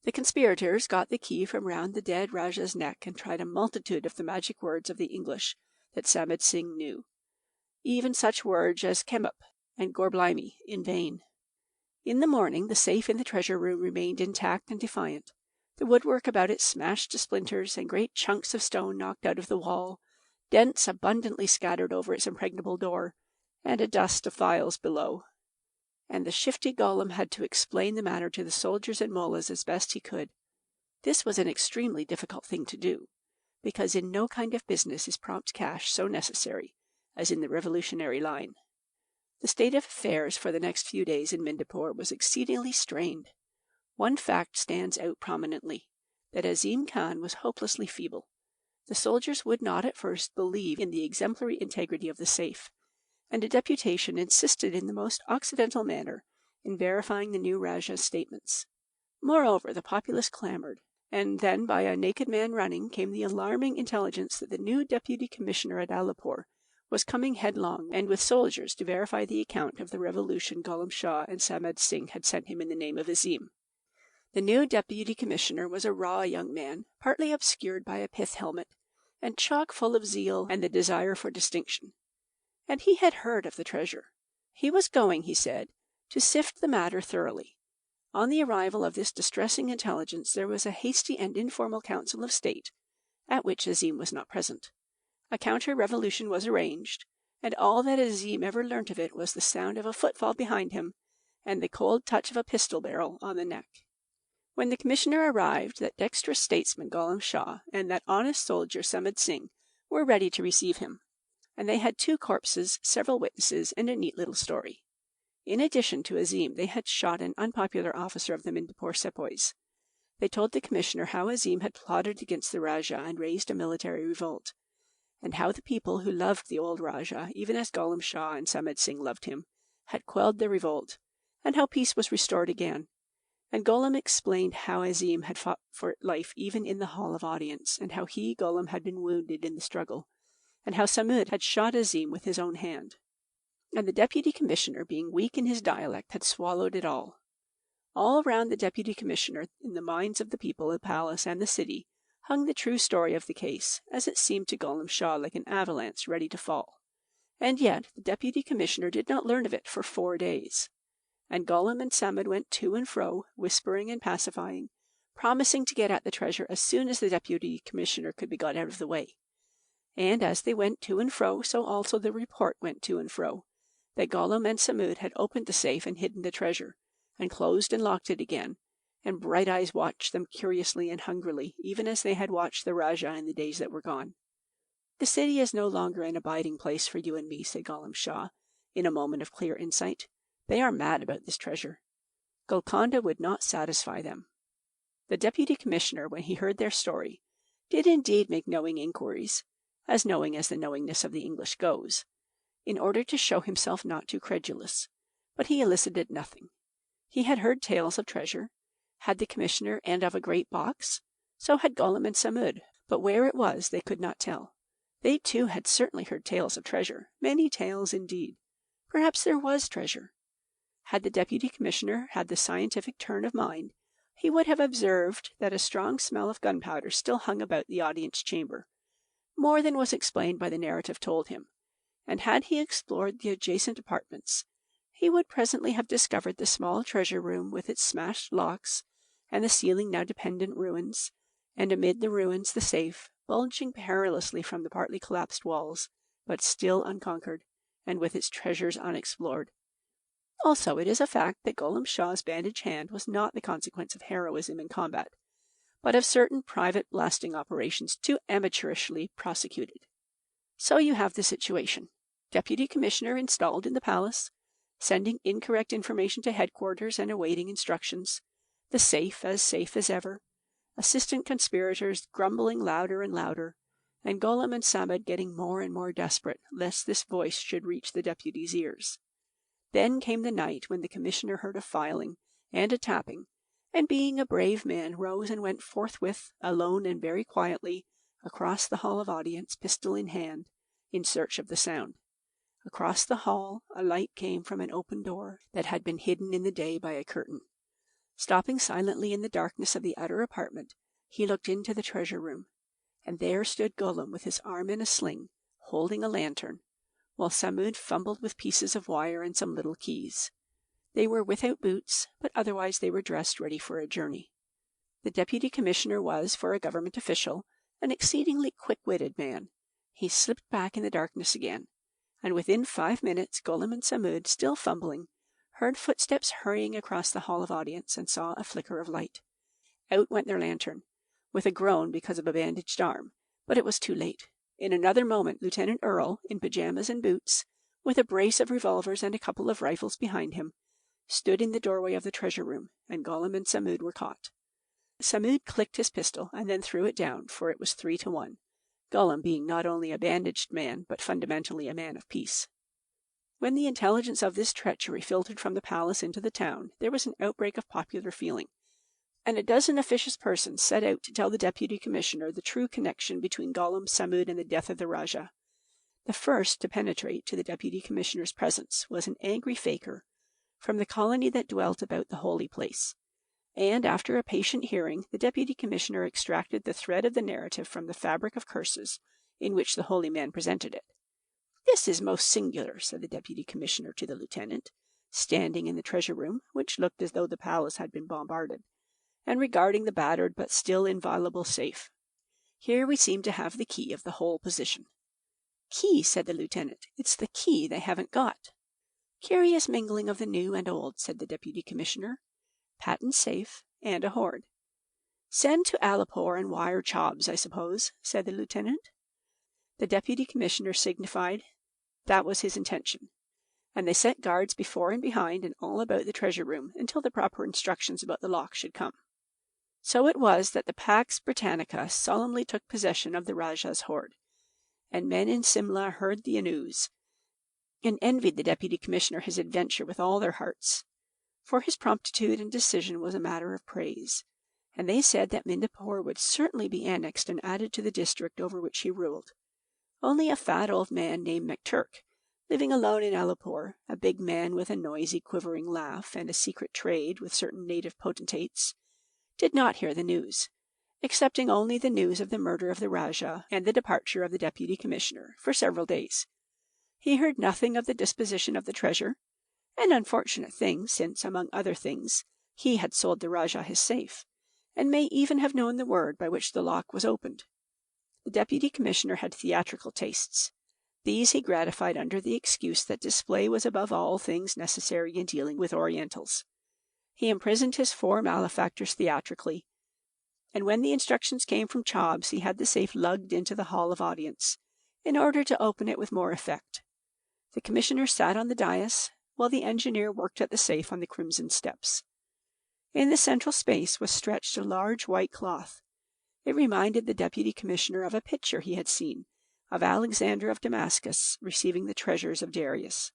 The conspirators got the key from round the dead Rajah's neck and tried a multitude of the magic words of the English that Samad Singh knew, even such words as Kemmup and Gorblimey, in vain. In the morning, the safe in the treasure room remained intact and defiant, the woodwork about it smashed to splinters and great chunks of stone knocked out of the wall, dents abundantly scattered over its impregnable door, and a dust of files below. And the shifty Gollum had to explain the matter to the soldiers and mullahs as best he could. This was an extremely difficult thing to do, because in no kind of business is prompt cash so necessary as in the revolutionary line. The state of affairs for the next few days in Mindapore was exceedingly strained. One fact stands out prominently, that Azim Khan was hopelessly feeble. The soldiers would not at first believe in the exemplary integrity of the safe, and a deputation insisted in the most occidental manner in verifying the new Rajah's statements. Moreover, the populace clamored, and then by a naked man running came the alarming intelligence that the new deputy commissioner at Alipur was coming headlong and with soldiers to verify the account of the revolution Gollum Shah and Samad Singh had sent him in the name of Azim. The new deputy commissioner was a raw young man, partly obscured by a pith helmet, and chock full of zeal and the desire for distinction. And he had heard of the treasure. He was going, he said, to sift the matter thoroughly. On the arrival of this distressing intelligence there was a hasty and informal council of state, at which Azim was not present. A counter-revolution was arranged, and all that Azim ever learnt of it was the sound of a footfall behind him and the cold touch of a pistol barrel on the neck. When the commissioner arrived, that dexterous statesman Gollum Shah and that honest soldier Samad Singh were ready to receive him, and they had 2 corpses, several witnesses, and a neat little story. In addition to Azim, they had shot an unpopular officer of the Mindapore sepoys. They told the commissioner how Azim had plotted against the Rajah and raised a military revolt, and how the people who loved the old Rajah, even as Gollum Shah and Samad Singh loved him, had quelled the revolt, and how peace was restored again. And Gollum explained how Azim had fought for life even in the Hall of Audience, and how he, Gollum, had been wounded in the struggle, and how Samud had shot Azim with his own hand. And the deputy commissioner, being weak in his dialect, had swallowed it all. All round the deputy commissioner, in the minds of the people, the palace, and the city, hung the true story of the case, as it seemed to Gollum Shah like an avalanche ready to fall. And yet the deputy commissioner did not learn of it for 4 days. And Gollum and Samud went to and fro, whispering and pacifying, promising to get at the treasure as soon as the deputy commissioner could be got out of the way. And as they went to and fro, so also the report went to and fro, that Gollum and Samud had opened the safe and hidden the treasure, and closed and locked it again, and Bright Eyes watched them curiously and hungrily, even as they had watched the Rajah in the days that were gone. "The city is no longer an abiding place for you and me," said Gollum Shah, in a moment of clear insight. "They are mad about this treasure. Golconda would not satisfy them." The deputy commissioner, when he heard their story, did indeed make knowing inquiries, as knowing as the knowingness of the English goes, in order to show himself not too credulous, but he elicited nothing. He had heard tales of treasure, had the commissioner, and of a great box. So had Gollum and Samud, but where it was they could not tell. They too had certainly heard tales of treasure, many tales indeed. Perhaps there was treasure. Had the deputy commissioner had the scientific turn of mind, he would have observed that a strong smell of gunpowder still hung about the audience chamber, more than was explained by the narrative told him, and had he explored the adjacent apartments, he would presently have discovered the small treasure room with its smashed locks, and the ceiling now dependent ruins, and amid the ruins the safe, bulging perilously from the partly collapsed walls, but still unconquered, and with its treasures unexplored. Also, it is a fact that Gollum Shah's bandaged hand was not the consequence of heroism in combat, but of certain private blasting operations too amateurishly prosecuted. So you have the situation. Deputy Commissioner installed in the palace, sending incorrect information to headquarters and awaiting instructions, the safe as ever, assistant conspirators grumbling louder and louder, and Gollum and Samad getting more and more desperate lest this voice should reach the deputy's ears. Then came the night when the commissioner heard a filing and a tapping, and being a brave man, rose and went forthwith, alone and very quietly, across the hall of audience, pistol in hand, in search of the sound. Across the hall a light came from an open door that had been hidden in the day by a curtain. Stopping silently in the darkness of the outer apartment, he looked into the treasure room, and there stood Gollum with his arm in a sling, holding a lantern, while Samud fumbled with pieces of wire and some little keys. They were without boots, but otherwise they were dressed ready for a journey. The deputy commissioner was, for a government official, an exceedingly quick-witted man. He slipped back in the darkness again, and within 5 minutes Golem and Samud, still fumbling, heard footsteps hurrying across the hall of audience and saw a flicker of light. Out went their lantern, with a groan because of a bandaged arm, but it was too late. In another moment Lieutenant Earl, in pyjamas and boots, with a brace of revolvers and a couple of rifles behind him, stood in the doorway of the treasure room, and Golem and Samud were caught. Samud clicked his pistol and then threw it down, for it was 3 to 1, Golem being not only a bandaged man, but fundamentally a man of peace. When the intelligence of this treachery filtered from the palace into the town, there was an outbreak of popular feeling, and a dozen officious persons set out to tell the deputy commissioner the true connection between Golem, Samud, and the death of the Rajah. The first to penetrate to the deputy commissioner's presence was an angry fakir from the colony that dwelt about the holy place, and after a patient hearing, the deputy commissioner extracted the thread of the narrative from the fabric of curses in which the holy man presented it. "This is most singular," said the deputy commissioner to the lieutenant, standing in the treasure room, which looked as though the palace had been bombarded, and regarding the battered but still inviolable safe. "Here we seem to have the key of the whole position." "Key," said the lieutenant. "It's the key they haven't got." "Curious mingling of the new and old," said the deputy commissioner. "Patent safe and a hoard." "Send to Alipore and wire Chobbs, I suppose," said the lieutenant. The deputy commissioner signified that was his intention, and they set guards before and behind and all about the treasure room until the proper instructions about the lock should come. So it was that the Pax Britannica solemnly took possession of the Rajah's hoard, and men in Simla heard the news, and envied the deputy commissioner his adventure with all their hearts, for his promptitude and decision was a matter of praise, and they said that Mindapore would certainly be annexed and added to the district over which he ruled. Only a fat old man named McTurk, living alone in Alipore, a big man with a noisy, quivering laugh and a secret trade with certain native potentates, did not hear the news, excepting only the news of the murder of the Rajah and the departure of the deputy commissioner, for several days. He heard nothing of the disposition of the treasure, an unfortunate thing, since, among other things, he had sold the Rajah his safe, and may even have known the word by which the lock was opened. The deputy commissioner had theatrical tastes. These he gratified under the excuse that display was above all things necessary in dealing with Orientals. He imprisoned his 4 malefactors theatrically, and when the instructions came from Chobbs, he had the safe lugged into the hall of audience, in order to open it with more effect. The commissioner sat on the dais, while the engineer worked at the safe on the crimson steps. In the central space was stretched a large white cloth. It reminded the deputy commissioner of a picture he had seen, of Alexander of Damascus receiving the treasures of Darius.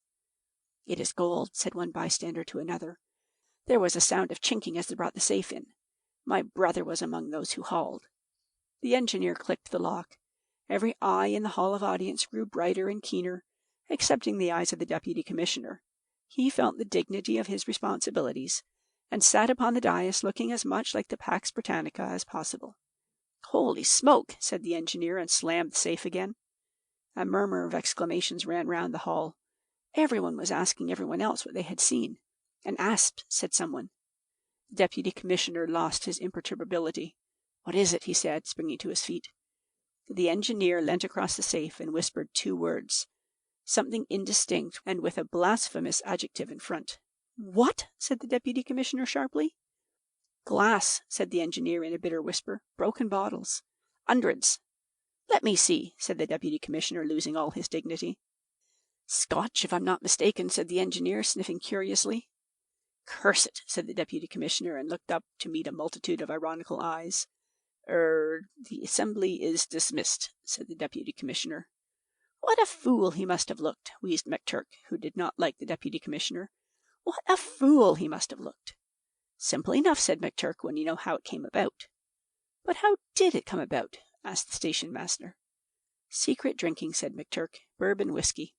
"It is gold," said one bystander to another. "There was a sound of chinking as they brought the safe in. My brother was among those who hauled." The engineer clicked the lock. Every eye in the hall of audience grew brighter and keener, excepting the eyes of the deputy commissioner. He felt the dignity of his responsibilities, and sat upon the dais looking as much like the Pax Britannica as possible. "Holy smoke!" said the engineer, and slammed the safe again. A murmur of exclamations ran round the hall. Everyone was asking everyone else what they had seen. "An asp," said someone. The deputy commissioner lost his imperturbability. "What is it?" he said, springing to his feet. The engineer leant across the safe and whispered 2 words, something indistinct and with a blasphemous adjective in front. "What?" said the deputy commissioner sharply. "Glass," said the engineer in a bitter whisper. "Broken bottles. 'Undreds." "Let me see," said the deputy commissioner, losing all his dignity. "Scotch, if I'm not mistaken," said the engineer, sniffing curiously. "Curse it," said the deputy commissioner, and looked up to meet a multitude of ironical eyes. The assembly is dismissed," said the deputy commissioner. "What a fool he must have looked," wheezed McTurk, who did not like the deputy commissioner. "What a fool he must have looked." "Simple enough," said McTurk, "when you know how it came about." "But how did it come about?" asked the station master. "Secret drinking," said McTurk. "Bourbon whiskey.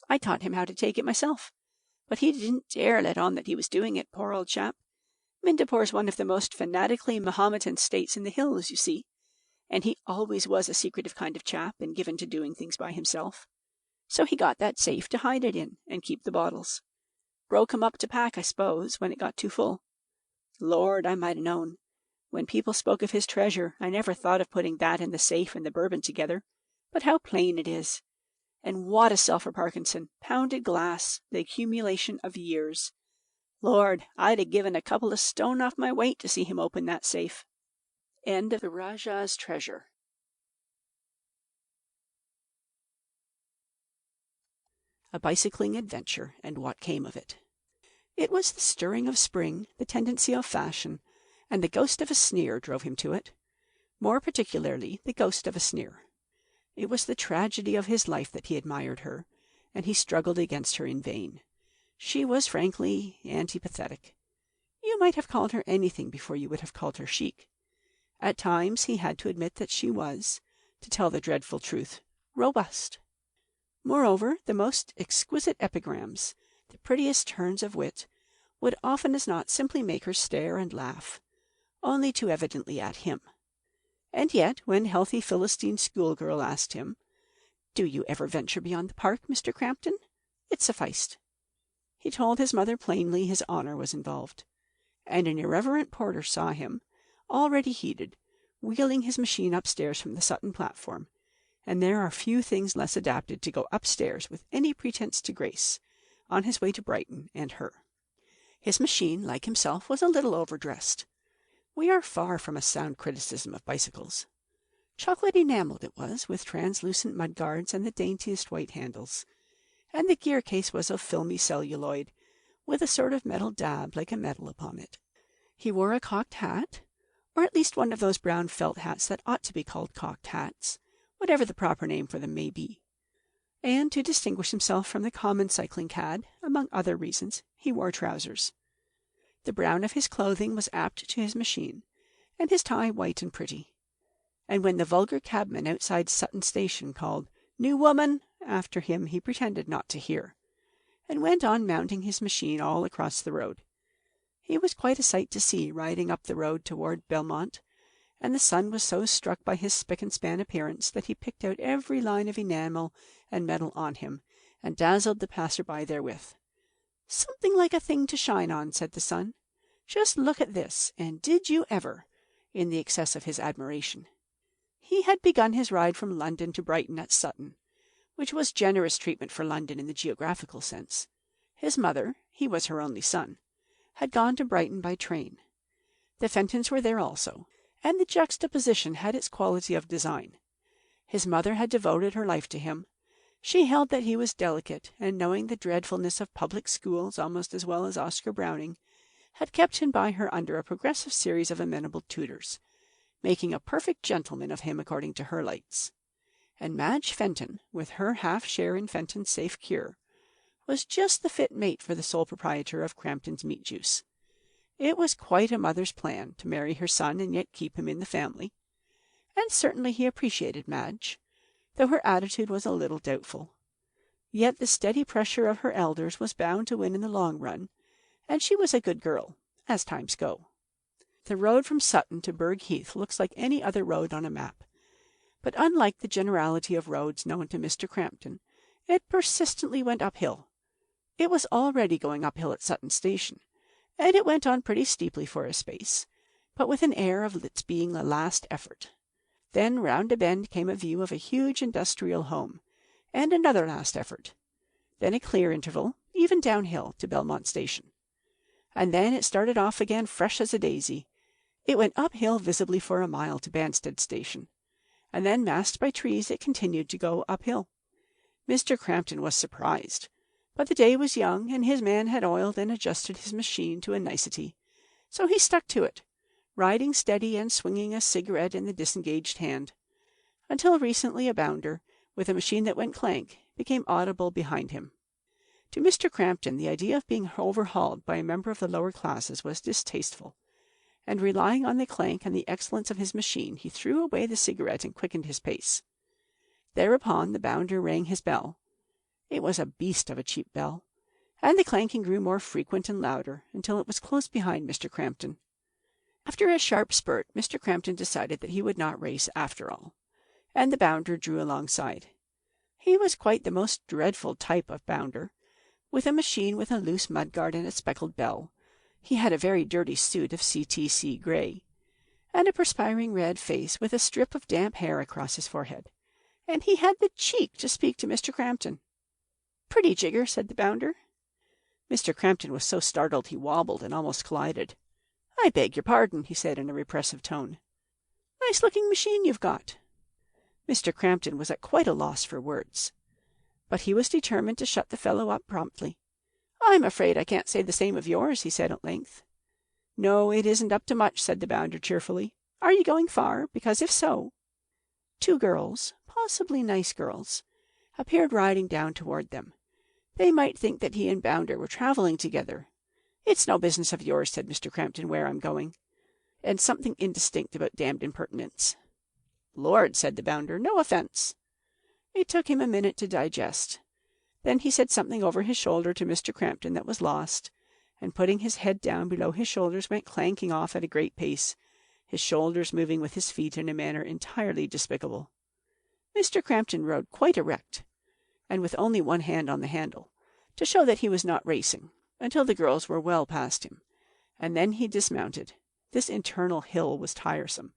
I taught him how to take it myself, but he didn't dare let on that he was doing it, poor old chap. Mindapore's one of the most fanatically Mahometan states in the hills, you see, and he always was a secretive kind of chap and given to doing things by himself. So he got that safe to hide it in and keep the bottles. Broke 'em up to pack, I s'pose, when it got too full. Lord, I might 'a known. When people spoke of his treasure, I never thought of putting that and the safe and the bourbon together. But how plain it is! And what a sell for Parkinson! Pounded glass, the accumulation of years. Lord, I'd have given a couple of stone off my weight to see him open that safe. End of The Rajah's Treasure. A bicycling adventure, and what came of it. It was the stirring of spring, the tendency of fashion, and the ghost of a sneer drove him to it. More particularly, the ghost of a sneer. It was the tragedy of his life that he admired her, and he struggled against her in vain. She was frankly antipathetic. You might have called her anything before you would have called her chic. At times he had to admit that she was, to tell the dreadful truth, robust. Moreover, the most exquisite epigrams, the prettiest turns of wit, would often as not simply make her stare and laugh, only too evidently at him. And yet, when healthy Philistine schoolgirl asked him, "Do you ever venture beyond the park, Mr. Crampton?" it sufficed. He told his mother plainly his honor was involved, and an irreverent porter saw him, already heated, wheeling his machine upstairs from the Sutton platform, and there are few things less adapted to go upstairs with any pretense to grace, on his way to Brighton and her. His machine, like himself, was a little overdressed. We are far from a sound criticism of bicycles. Chocolate enamelled it was, with translucent mudguards and the daintiest white handles, and the gear case was of filmy celluloid, with a sort of metal dab like a medal upon it. He wore a cocked hat, or at least one of those brown felt hats that ought to be called cocked hats, whatever the proper name for them may be. And to distinguish himself from the common cycling cad, among other reasons, he wore trousers. The brown of his clothing was apt to his machine, and his tie white and pretty. And when the vulgar cabman outside Sutton Station called "New woman" after him, he pretended not to hear, and went on mounting his machine all across the road. He was quite a sight to see riding up the road toward Belmont, and the sun was so struck by his spick-and-span appearance that he picked out every line of enamel and metal on him, and dazzled the passer-by therewith. "Something like a thing to shine on," said the sun. "Just look at this, and did you ever?" in the excess of his admiration. He had begun his ride from London to Brighton at Sutton, which was generous treatment for London in the geographical sense. His mother, he was her only son, had gone to Brighton by train. The Fentons were there also, and the juxtaposition had its quality of design. His mother had devoted her life to him. She held that he was delicate, and knowing the dreadfulness of public schools almost as well as Oscar Browning, had kept him by her under a progressive series of amenable tutors, making a perfect gentleman of him according to her lights. And Madge Fenton, with her half share in Fenton's safe cure, was just the fit mate for the sole proprietor of Crampton's Meat Juice. It was quite a mother's plan to marry her son and yet keep him in the family, and certainly he appreciated Madge, though her attitude was a little doubtful. Yet the steady pressure of her elders was bound to win in the long run, and she was a good girl, as times go. The road from Sutton to Burgh Heath looks like any other road on a map, but unlike the generality of roads known to Mr. Crampton, it persistently went uphill. It was already going uphill at Sutton Station, and it went on pretty steeply for a space, but with an air of its being a last effort. Then round a bend came a view of a huge industrial home, and another last effort. Then a clear interval, even downhill, to Belmont Station. And then it started off again fresh as a daisy. It went uphill visibly for a mile to Banstead Station, and then, masked by trees, it continued to go uphill. Mr. Crampton was surprised, but the day was young, and his man had oiled and adjusted his machine to a nicety, so he stuck to it, riding steady and swinging a cigarette in the disengaged hand, until recently a bounder, with a machine that went clank, became audible behind him. To Mr. Crampton the idea of being overhauled by a member of the lower classes was distasteful, and relying on the clank and the excellence of his machine, he threw away the cigarette and quickened his pace. Thereupon the bounder rang his bell. It was a beast of a cheap bell, and the clanking grew more frequent and louder, until it was close behind Mr. Crampton. After a sharp spurt, Mr. Crampton decided that he would not race after all, and the bounder drew alongside. He was quite the most dreadful type of bounder, with a machine with a loose mudguard and a speckled bell. He had a very dirty suit of CTC grey, and a perspiring red face with a strip of damp hair across his forehead. And he had the cheek to speak to Mr. Crampton. "Pretty jigger," said the bounder. Mr. Crampton was so startled he wobbled and almost collided. "I beg your pardon," he said in a repressive tone. "Nice-looking machine you've got." Mr. Crampton was at quite a loss for words, but he was determined to shut the fellow up promptly. "I'm afraid I can't say the same of yours," he said at length. "No, it isn't up to much," said the bounder cheerfully. "Are you going far? Because if so—" Two girls, possibly nice girls, appeared riding down toward them. They might think that he and Bounder were traveling together. "It's no business of yours," said Mr. Crampton, "where I'm going," and something indistinct about damned impertinence. "Lord," said the bounder, "no offense." It took him a minute to digest. Then he said something over his shoulder to Mr. Crampton that was lost, and putting his head down below his shoulders went clanking off at a great pace, his shoulders moving with his feet in a manner entirely despicable. Mr. Crampton rode quite erect, and with only one hand on the handle, to show that he was not racing, until the girls were well past him, and then he dismounted. This internal hill was tiresome,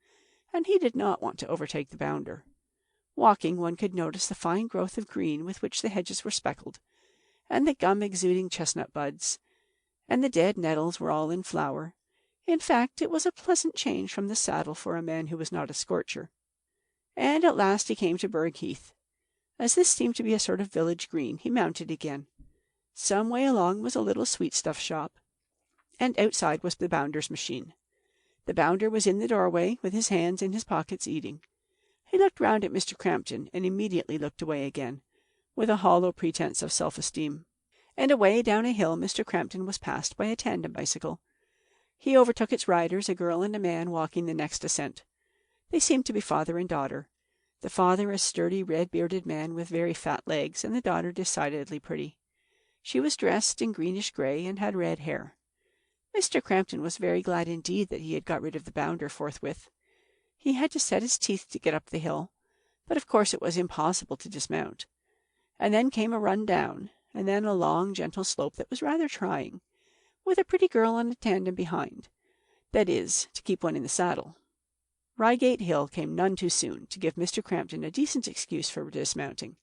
and he did not want to overtake the bounder. Walking, one could notice the fine growth of green with which the hedges were speckled, and the gum-exuding chestnut buds, and the dead nettles were all in flower. In fact, it was a pleasant change from the saddle for a man who was not a scorcher. And at last he came to Burgh Heath. As this seemed to be a sort of village green, he mounted again. Some way along was a little sweetstuff shop, and outside was the bounder's machine. The bounder was in the doorway, with his hands in his pockets, eating. He looked round at Mr. Crampton, and immediately looked away again, with a hollow pretence of self-esteem. And away down a hill Mr. Crampton was passed by a tandem bicycle. He overtook its riders, a girl and a man, walking the next ascent. They seemed to be father and daughter. The father a sturdy, red-bearded man with very fat legs, and the daughter decidedly pretty. She was dressed in greenish-grey and had red hair. Mr. Crampton was very glad indeed that he had got rid of the bounder forthwith. He had to set his teeth to get up the hill, but of course it was impossible to dismount. And then came a run down, and then a long, gentle slope that was rather trying, with a pretty girl on a tandem behind, that is, to keep one in the saddle. Reigate Hill came none too soon to give Mr. Crampton a decent excuse for dismounting.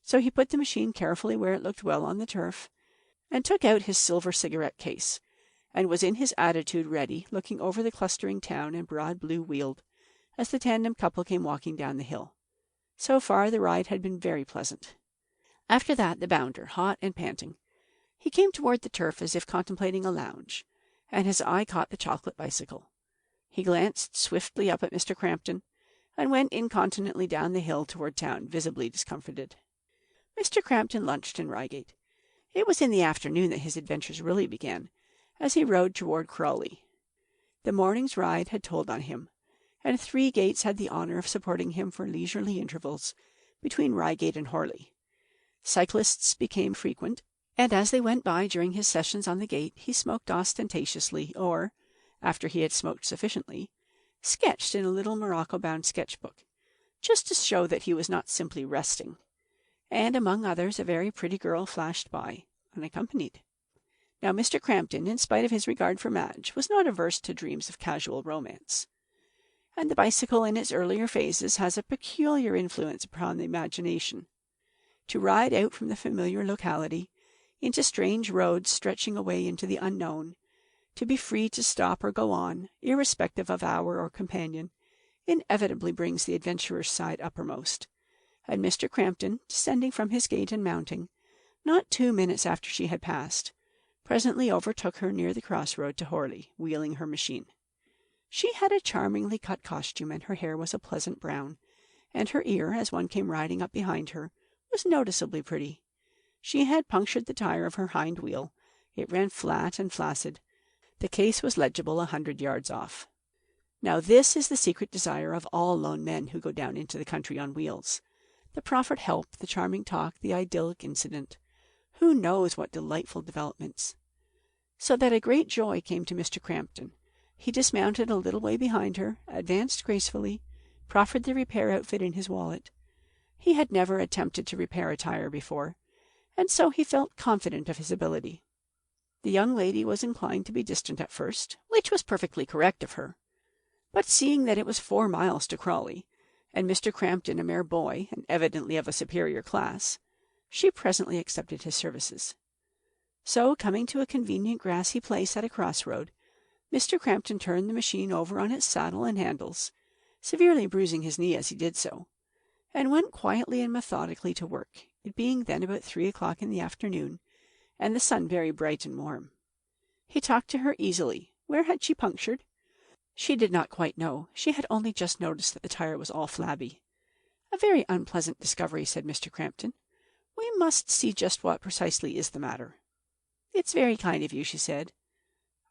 So he put the machine carefully where it looked well on the turf, and took out his silver cigarette case, and was in his attitude ready, looking over the clustering town and broad blue weald, as the tandem couple came walking down the hill. So far the ride had been very pleasant. After that the bounder, hot and panting. He came toward the turf as if contemplating a lounge, and his eye caught the chocolate bicycle. He glanced swiftly up at Mr. Crampton, and went incontinently down the hill toward town, visibly discomfited. Mr. Crampton lunched in Reigate. It was in the afternoon that his adventures really began, as he rode toward Crawley. The morning's ride had told on him, and 3 Gates had the honour of supporting him for leisurely intervals between Reigate and Horley. Cyclists became frequent, and as they went by during his sessions on the gate, he smoked ostentatiously, or, after he had smoked sufficiently, sketched in a little morocco-bound sketch-book, just to show that he was not simply resting. And among others a very pretty girl flashed by, unaccompanied. Now Mr. Crampton, in spite of his regard for Madge, was not averse to dreams of casual romance. And the bicycle in its earlier phases has a peculiar influence upon the imagination. To ride out from the familiar locality, into strange roads stretching away into the unknown, to be free to stop or go on, irrespective of hour or companion, inevitably brings the adventurer's side uppermost. And Mr. Crampton, descending from his gate and mounting, not 2 minutes after she had passed, presently overtook her near the crossroad to Horley, wheeling her machine. She had a charmingly cut costume, and her hair was a pleasant brown, and her ear, as one came riding up behind her, was noticeably pretty. She had punctured the tire of her hind wheel. It ran flat and flaccid. The case was legible 100 yards off. Now this is the secret desire of all lone men who go down into the country on wheels. The proffered help, the charming talk, the idyllic incident. Who knows what delightful developments? So that a great joy came to Mr. Crampton. He dismounted a little way behind her, advanced gracefully, proffered the repair outfit in his wallet. He had never attempted to repair a tire before, and so he felt confident of his ability. The young lady was inclined to be distant at first, which was perfectly correct of her. But seeing that it was 4 miles to Crawley, and Mr. Crampton a mere boy, and evidently of a superior class, she presently accepted his services. So, coming to a convenient grassy place at a crossroad, Mr. Crampton turned the machine over on its saddle and handles, severely bruising his knee as he did so, and went quietly and methodically to work, it being then about 3 o'clock in the afternoon, and the sun very bright and warm. He talked to her easily. Where had she punctured? She did not quite know. She had only just noticed that the tire was all flabby. "A very unpleasant discovery," said Mr. Crampton. "We must see just what precisely is the matter." "It's very kind of you," she said.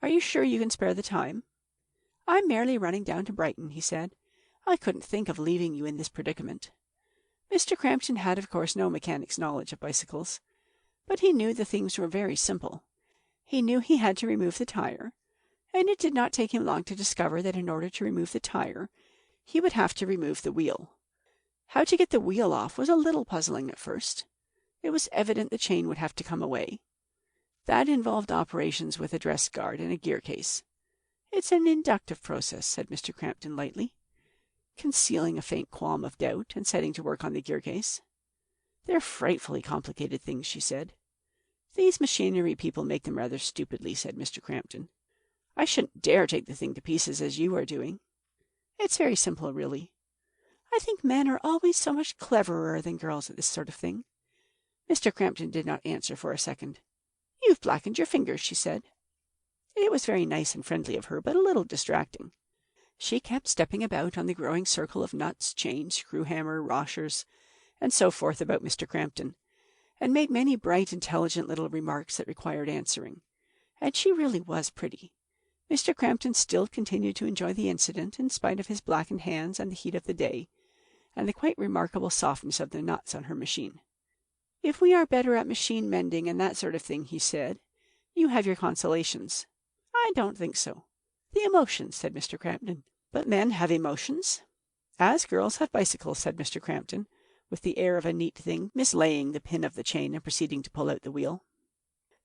"Are you sure you can spare the time?" "I'm merely running down to Brighton," he said. "I couldn't think of leaving you in this predicament." Mr. Crampton had, of course, no mechanic's knowledge of bicycles, but he knew the things were very simple. He knew he had to remove the tire, and it did not take him long to discover that in order to remove the tire, he would have to remove the wheel. How to get the wheel off was a little puzzling at first. It was evident the chain would have to come away. That involved operations with a dress guard and a gear case. "It's an inductive process," said Mr. Crampton lightly, concealing a faint qualm of doubt and setting to work on the gear case. "They're frightfully complicated things," she said. "These machinery people make them rather stupidly," said Mr. Crampton. "I shouldn't dare take the thing to pieces as you are doing. It's very simple, really. I think men are always so much cleverer than girls at this sort of thing." Mr. Crampton did not answer for a second. "You've blackened your fingers," she said. It was very nice and friendly of her, but a little distracting. She kept stepping about on the growing circle of nuts, chains, screw hammer, washers, and so forth about Mr. Crampton, and made many bright, intelligent little remarks that required answering. And she really was pretty. Mr. Crampton still continued to enjoy the incident, in spite of his blackened hands and the heat of the day, and the quite remarkable softness of the nuts on her machine. "If we are better at machine mending and that sort of thing," he said, "you have your consolations." "I don't think so." "The emotions," said Mr. Crampton. "But men have emotions." "As girls have bicycles," said Mr. Crampton, with the air of a neat thing, mislaying the pin of the chain and proceeding to pull out the wheel.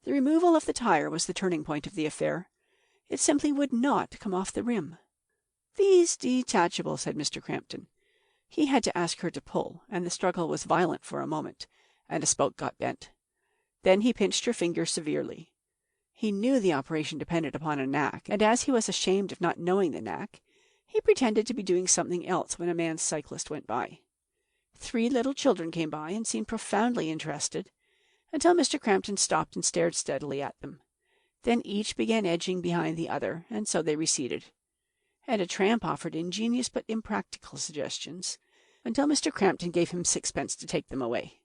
The removal of the tire was the turning point of the affair. It simply would not come off the rim. "These detachable," said Mr. Crampton. He had to ask her to pull, and the struggle was violent for a moment, and a spoke got bent. Then he pinched her finger severely. He knew the operation depended upon a knack, and as he was ashamed of not knowing the knack, he pretended to be doing something else when a man's cyclist went by. 3 little children came by and seemed profoundly interested, until Mr. Crampton stopped and stared steadily at them. Then each began edging behind the other, and so they receded. And a tramp offered ingenious but impractical suggestions, until Mr. Crampton gave him 6pence to take them away.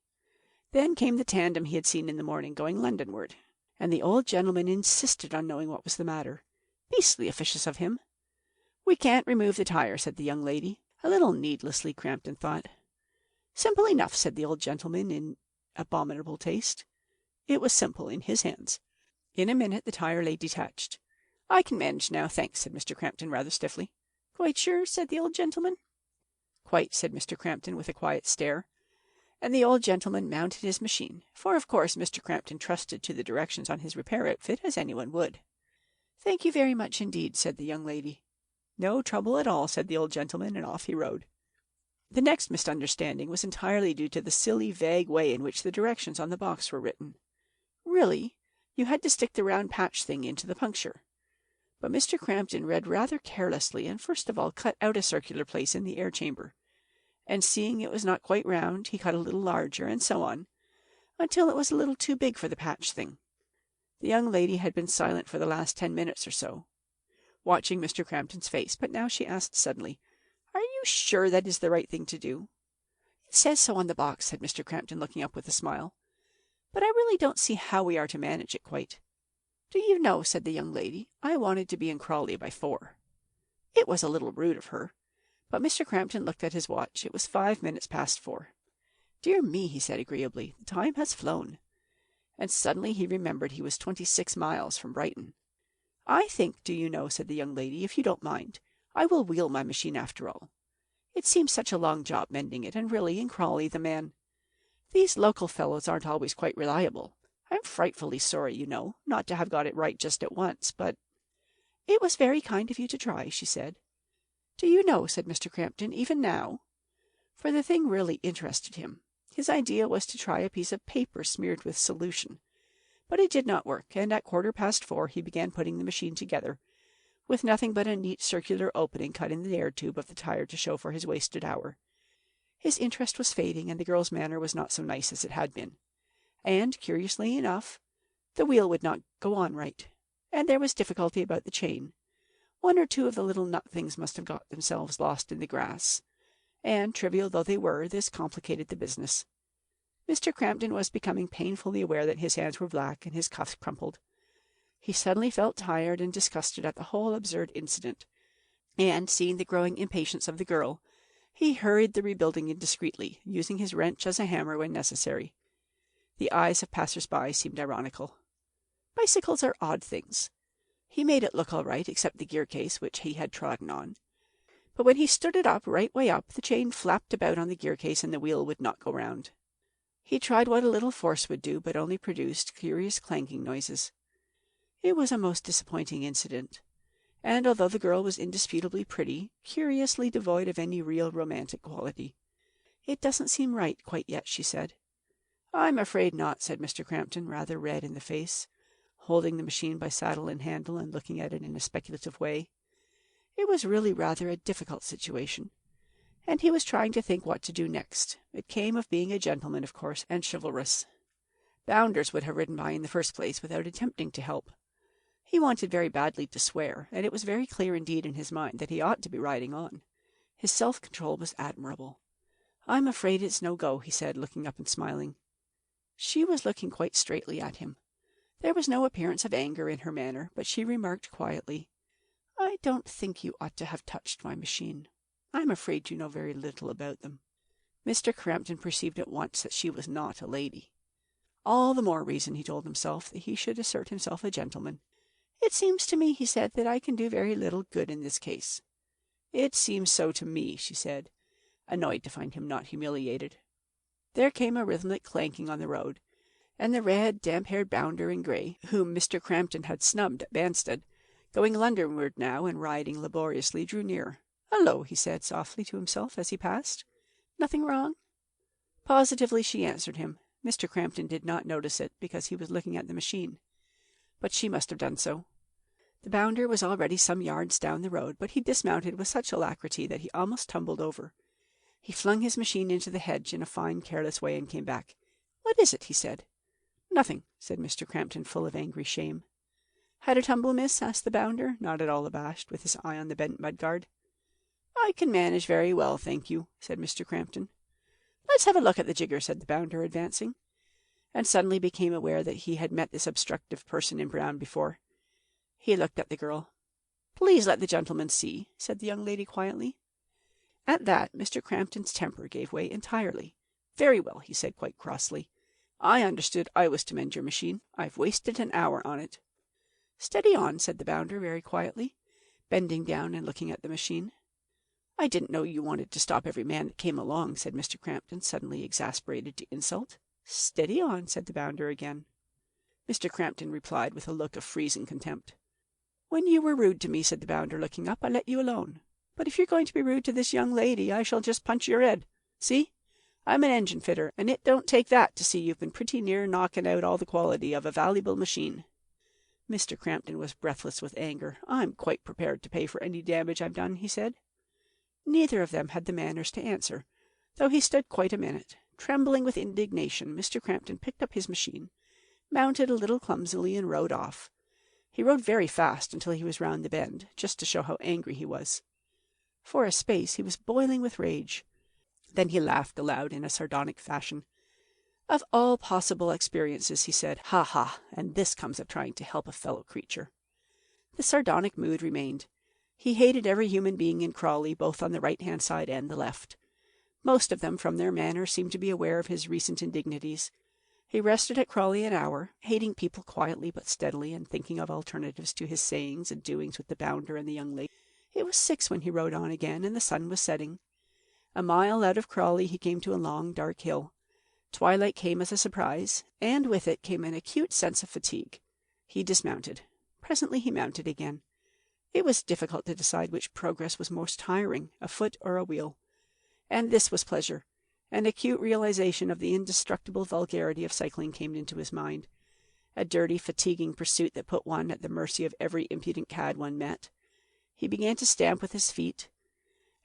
Then came the tandem he had seen in the morning going Londonward, and the old gentleman insisted on knowing what was the matter. Beastly officious of him. "We can't remove the tire," said the young lady, a little needlessly, Crampton thought. "Simple enough," said the old gentleman in abominable taste. It was simple in his hands. In a minute the tire lay detached. "I can manage now, thanks," said Mr. Crampton rather stiffly. "Quite sure?" said the old gentleman. "Quite," said Mr. Crampton with a quiet stare, and the old gentleman mounted his machine, for of course Mr. Crampton trusted to the directions on his repair outfit as anyone would. "Thank you very much indeed," said the young lady. "No trouble at all," said the old gentleman, and off he rode. The next misunderstanding was entirely due to the silly, vague way in which the directions on the box were written. Really, you had to stick the round patch thing into the puncture. But Mr. Crampton read rather carelessly, and first of all cut out a circular place in the air chamber, and seeing it was not quite round, he cut a little larger, and so on, until it was a little too big for the patch thing. The young lady had been silent for the last 10 minutes or so, watching Mr. Crampton's face, but now she asked suddenly, "Are you sure that is the right thing to do?" "It says so on the box," said Mr. Crampton, looking up with a smile, "but I really don't see how we are to manage it quite. Do you know," said the young lady, "I wanted to be in Crawley by 4. It was a little rude of her, but Mr. Crampton looked at his watch. It was 5 minutes past 4. "Dear me," he said agreeably, "the time has flown." And suddenly he remembered he was 26 miles from Brighton. "I think, do you know," said the young lady, "if you don't mind, I will wheel my machine after all. It seems such a long job mending it, and really, in Crawley, the man—" These local fellows aren't always quite reliable. I'm frightfully sorry, not to have got it right just at once, but it was very kind of you to try, she said. Do you know, said Mr. Crampton, even now? For the thing really interested him. His idea was to try a piece of paper smeared with solution. But it did not work, and at 4:15 he began putting the machine together, with nothing but a neat circular opening cut in the air tube of the tire to show for his wasted hour. His interest was fading, and the girl's manner was not so nice as it had been. And, curiously enough, the wheel would not go on right, and there was difficulty about the chain. One or two of the little nut things must have got themselves lost in the grass, and, trivial though they were, this complicated the business. Mr. Crampton was becoming painfully aware that his hands were black and his cuffs crumpled. He suddenly felt tired and disgusted at the whole absurd incident, and, seeing the growing impatience of the girl, he hurried the rebuilding indiscreetly, using his wrench as a hammer when necessary. The eyes of passers-by seemed ironical. Bicycles are odd things. He made it look all right, except the gear case, which he had trodden on. But when he stood it up, right way up, the chain flapped about on the gear case and the wheel would not go round. He tried what a little force would do, but only produced curious clanking noises. It was a most disappointing incident, and although the girl was indisputably pretty, curiously devoid of any real romantic quality. It doesn't seem right quite yet, she said. I'm afraid not, said Mr. Crampton, rather red in the face, holding the machine by saddle and handle and looking at it in a speculative way. It was really rather a difficult situation, and he was trying to think what to do next. It came of being a gentleman, of course, and chivalrous. Bounders would have ridden by in the first place without attempting to help. He wanted very badly to swear, and it was very clear indeed in his mind that he ought to be riding on. His self-control was admirable. I'm afraid it's no go, he said, looking up and smiling. She was looking quite straightly at him. There was no appearance of anger in her manner, but she remarked quietly, I don't think you ought to have touched my machine. I'm afraid you know very little about them. Mr. Crampton perceived at once that she was not a lady. All the more reason, he told himself, that he should assert himself a gentleman. It seems to me, he said, that I can do very little good in this case. It seems so to me, she said, annoyed to find him not humiliated. There came a rhythmic clanking on the road, and the red, damp-haired bounder in grey, whom Mr. Crampton had snubbed at Banstead, going Londonward now and riding laboriously, drew near. "Hullo," he said softly to himself as he passed. "Nothing wrong?" Positively she answered him. Mr. Crampton did not notice it, because he was looking at the machine, but she must have done so. The bounder was already some yards down the road, but he dismounted with such alacrity that he almost tumbled over. He flung his machine into the hedge in a fine, careless way and came back. "What is it?" he said. "Nothing," said Mr. Crampton, full of angry shame. "Had a tumble, miss?" asked the bounder, not at all abashed, with his eye on the bent mudguard. "I can manage very well, thank you," said Mr. Crampton. "Let's have a look at the jigger," said the bounder, advancing, and suddenly became aware that he had met this obstructive person in brown before. He looked at the girl. "Please let the gentleman see," said the young lady quietly. At that, Mr. Crampton's temper gave way entirely. "Very well," he said quite crossly. "I understood I was to mend your machine. I've wasted an hour on it." "Steady on," said the bounder very quietly, bending down and looking at the machine. "I didn't know you wanted to stop every man that came along," said Mr. Crampton, suddenly exasperated to insult. "Steady on," said the bounder again. Mr. Crampton replied with a look of freezing contempt. "When you were rude to me," said the bounder, looking up, "I let you alone. But if you're going to be rude to this young lady, I shall just punch your head. See? I'm an engine fitter, and it don't take that to see you've been pretty near knocking out all the quality of a valuable machine." Mr. Crampton was breathless with anger. "I'm quite prepared to pay for any damage I've done," he said. Neither of them had the manners to answer, though he stood quite a minute. Trembling with indignation, Mr. Crampton picked up his machine, mounted a little clumsily, and rode off. He rode very fast until he was round the bend, just to show how angry he was. For a space he was boiling with rage. Then he laughed aloud in a sardonic fashion. "Of all possible experiences," he said, "ha ha, and this comes of trying to help a fellow creature." The sardonic mood remained. He hated every human being in Crawley, both on the right-hand side and the left. Most of them, from their manner, seemed to be aware of his recent indignities. He rested at Crawley an hour, hating people quietly but steadily, and thinking of alternatives to his sayings and doings with the bounder and the young lady. It was 6 when he rode on again, and the sun was setting. A mile out of Crawley he came to a long, dark hill. Twilight came as a surprise, and with it came an acute sense of fatigue. He dismounted. Presently he mounted again. It was difficult to decide which progress was most tiring, a foot or a wheel. And this was pleasure. An acute realization of the indestructible vulgarity of cycling came into his mind. A dirty, fatiguing pursuit that put one at the mercy of every impudent cad one met. He began to stamp with his feet,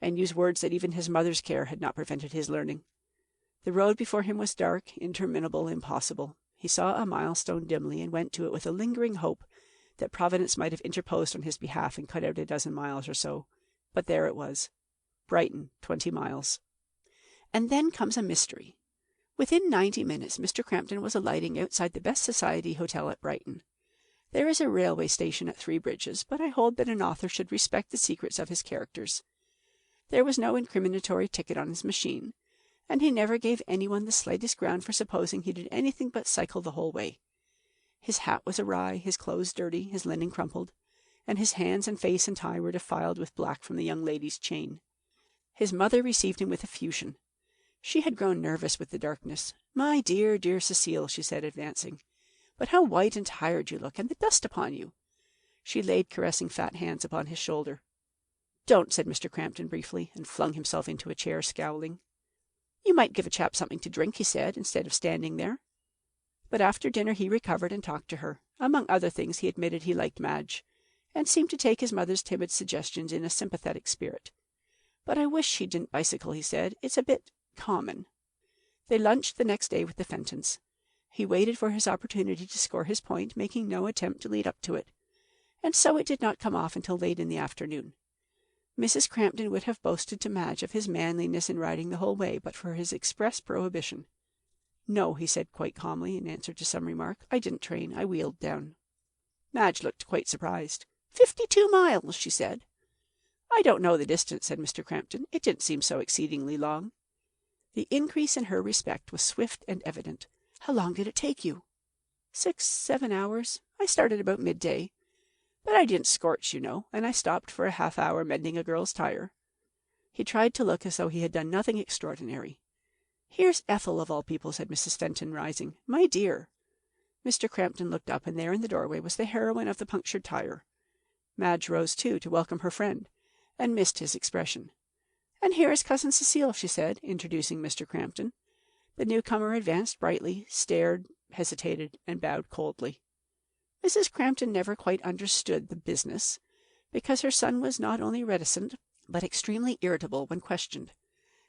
and use words that even his mother's care had not prevented his learning. The road before him was dark, interminable, impossible. He saw a milestone dimly, and went to it with a lingering hope that Providence might have interposed on his behalf and cut out a dozen miles or so. But there it was. Brighton, 20 miles. And then comes a mystery. Within 90 minutes, Mr. Crampton was alighting outside the best society hotel at Brighton. There is a railway station at Three Bridges, but I hold that an author should respect the secrets of his characters. There was no incriminatory ticket on his machine, and he never gave anyone the slightest ground for supposing he did anything but cycle the whole way. His hat was awry, his clothes dirty, his linen crumpled, and his hands and face and tie were defiled with black from the young lady's chain. His mother received him with effusion. She had grown nervous with the darkness. "My dear, dear Cecile," she said, advancing, "but how white and tired you look, and the dust upon you!" She laid caressing fat hands upon his shoulder. "Don't," said Mr. Crampton briefly, and flung himself into a chair, scowling. "You might give a chap something to drink," he said, "instead of standing there." But after dinner he recovered and talked to her. Among other things, he admitted he liked Madge, and seemed to take his mother's timid suggestions in a sympathetic spirit. "But I wish she didn't bicycle," he said. "It's a bit common." They lunched the next day with the Fentons. He waited for his opportunity to score his point, making no attempt to lead up to it, and so it did not come off until late in the afternoon. Mrs. Crampton would have boasted to Madge of his manliness in riding the whole way, but for his express prohibition. "No," he said quite calmly, in answer to some remark. "I didn't train. I wheeled down." Madge looked quite surprised. 52 miles, she said. "I don't know the distance," said Mr. Crampton. "It didn't seem so exceedingly long." The increase in her respect was swift and evident. "How long did it take you?" 6-7 hours. I started about midday. But I didn't scorch, you know, and I stopped for a half-hour mending a girl's tire." He tried to look as though he had done nothing extraordinary. "Here's Ethel, of all people," said Mrs. Fenton, rising. "My dear." Mr. Crampton looked up, and there in the doorway was the heroine of the punctured tire. Madge rose, too, to welcome her friend, and missed his expression. "And here is Cousin Cecile," she said, introducing Mr. Crampton. The newcomer advanced brightly, stared, hesitated, and bowed coldly. Mrs. Crampton never quite understood the business, because her son was not only reticent, but extremely irritable when questioned.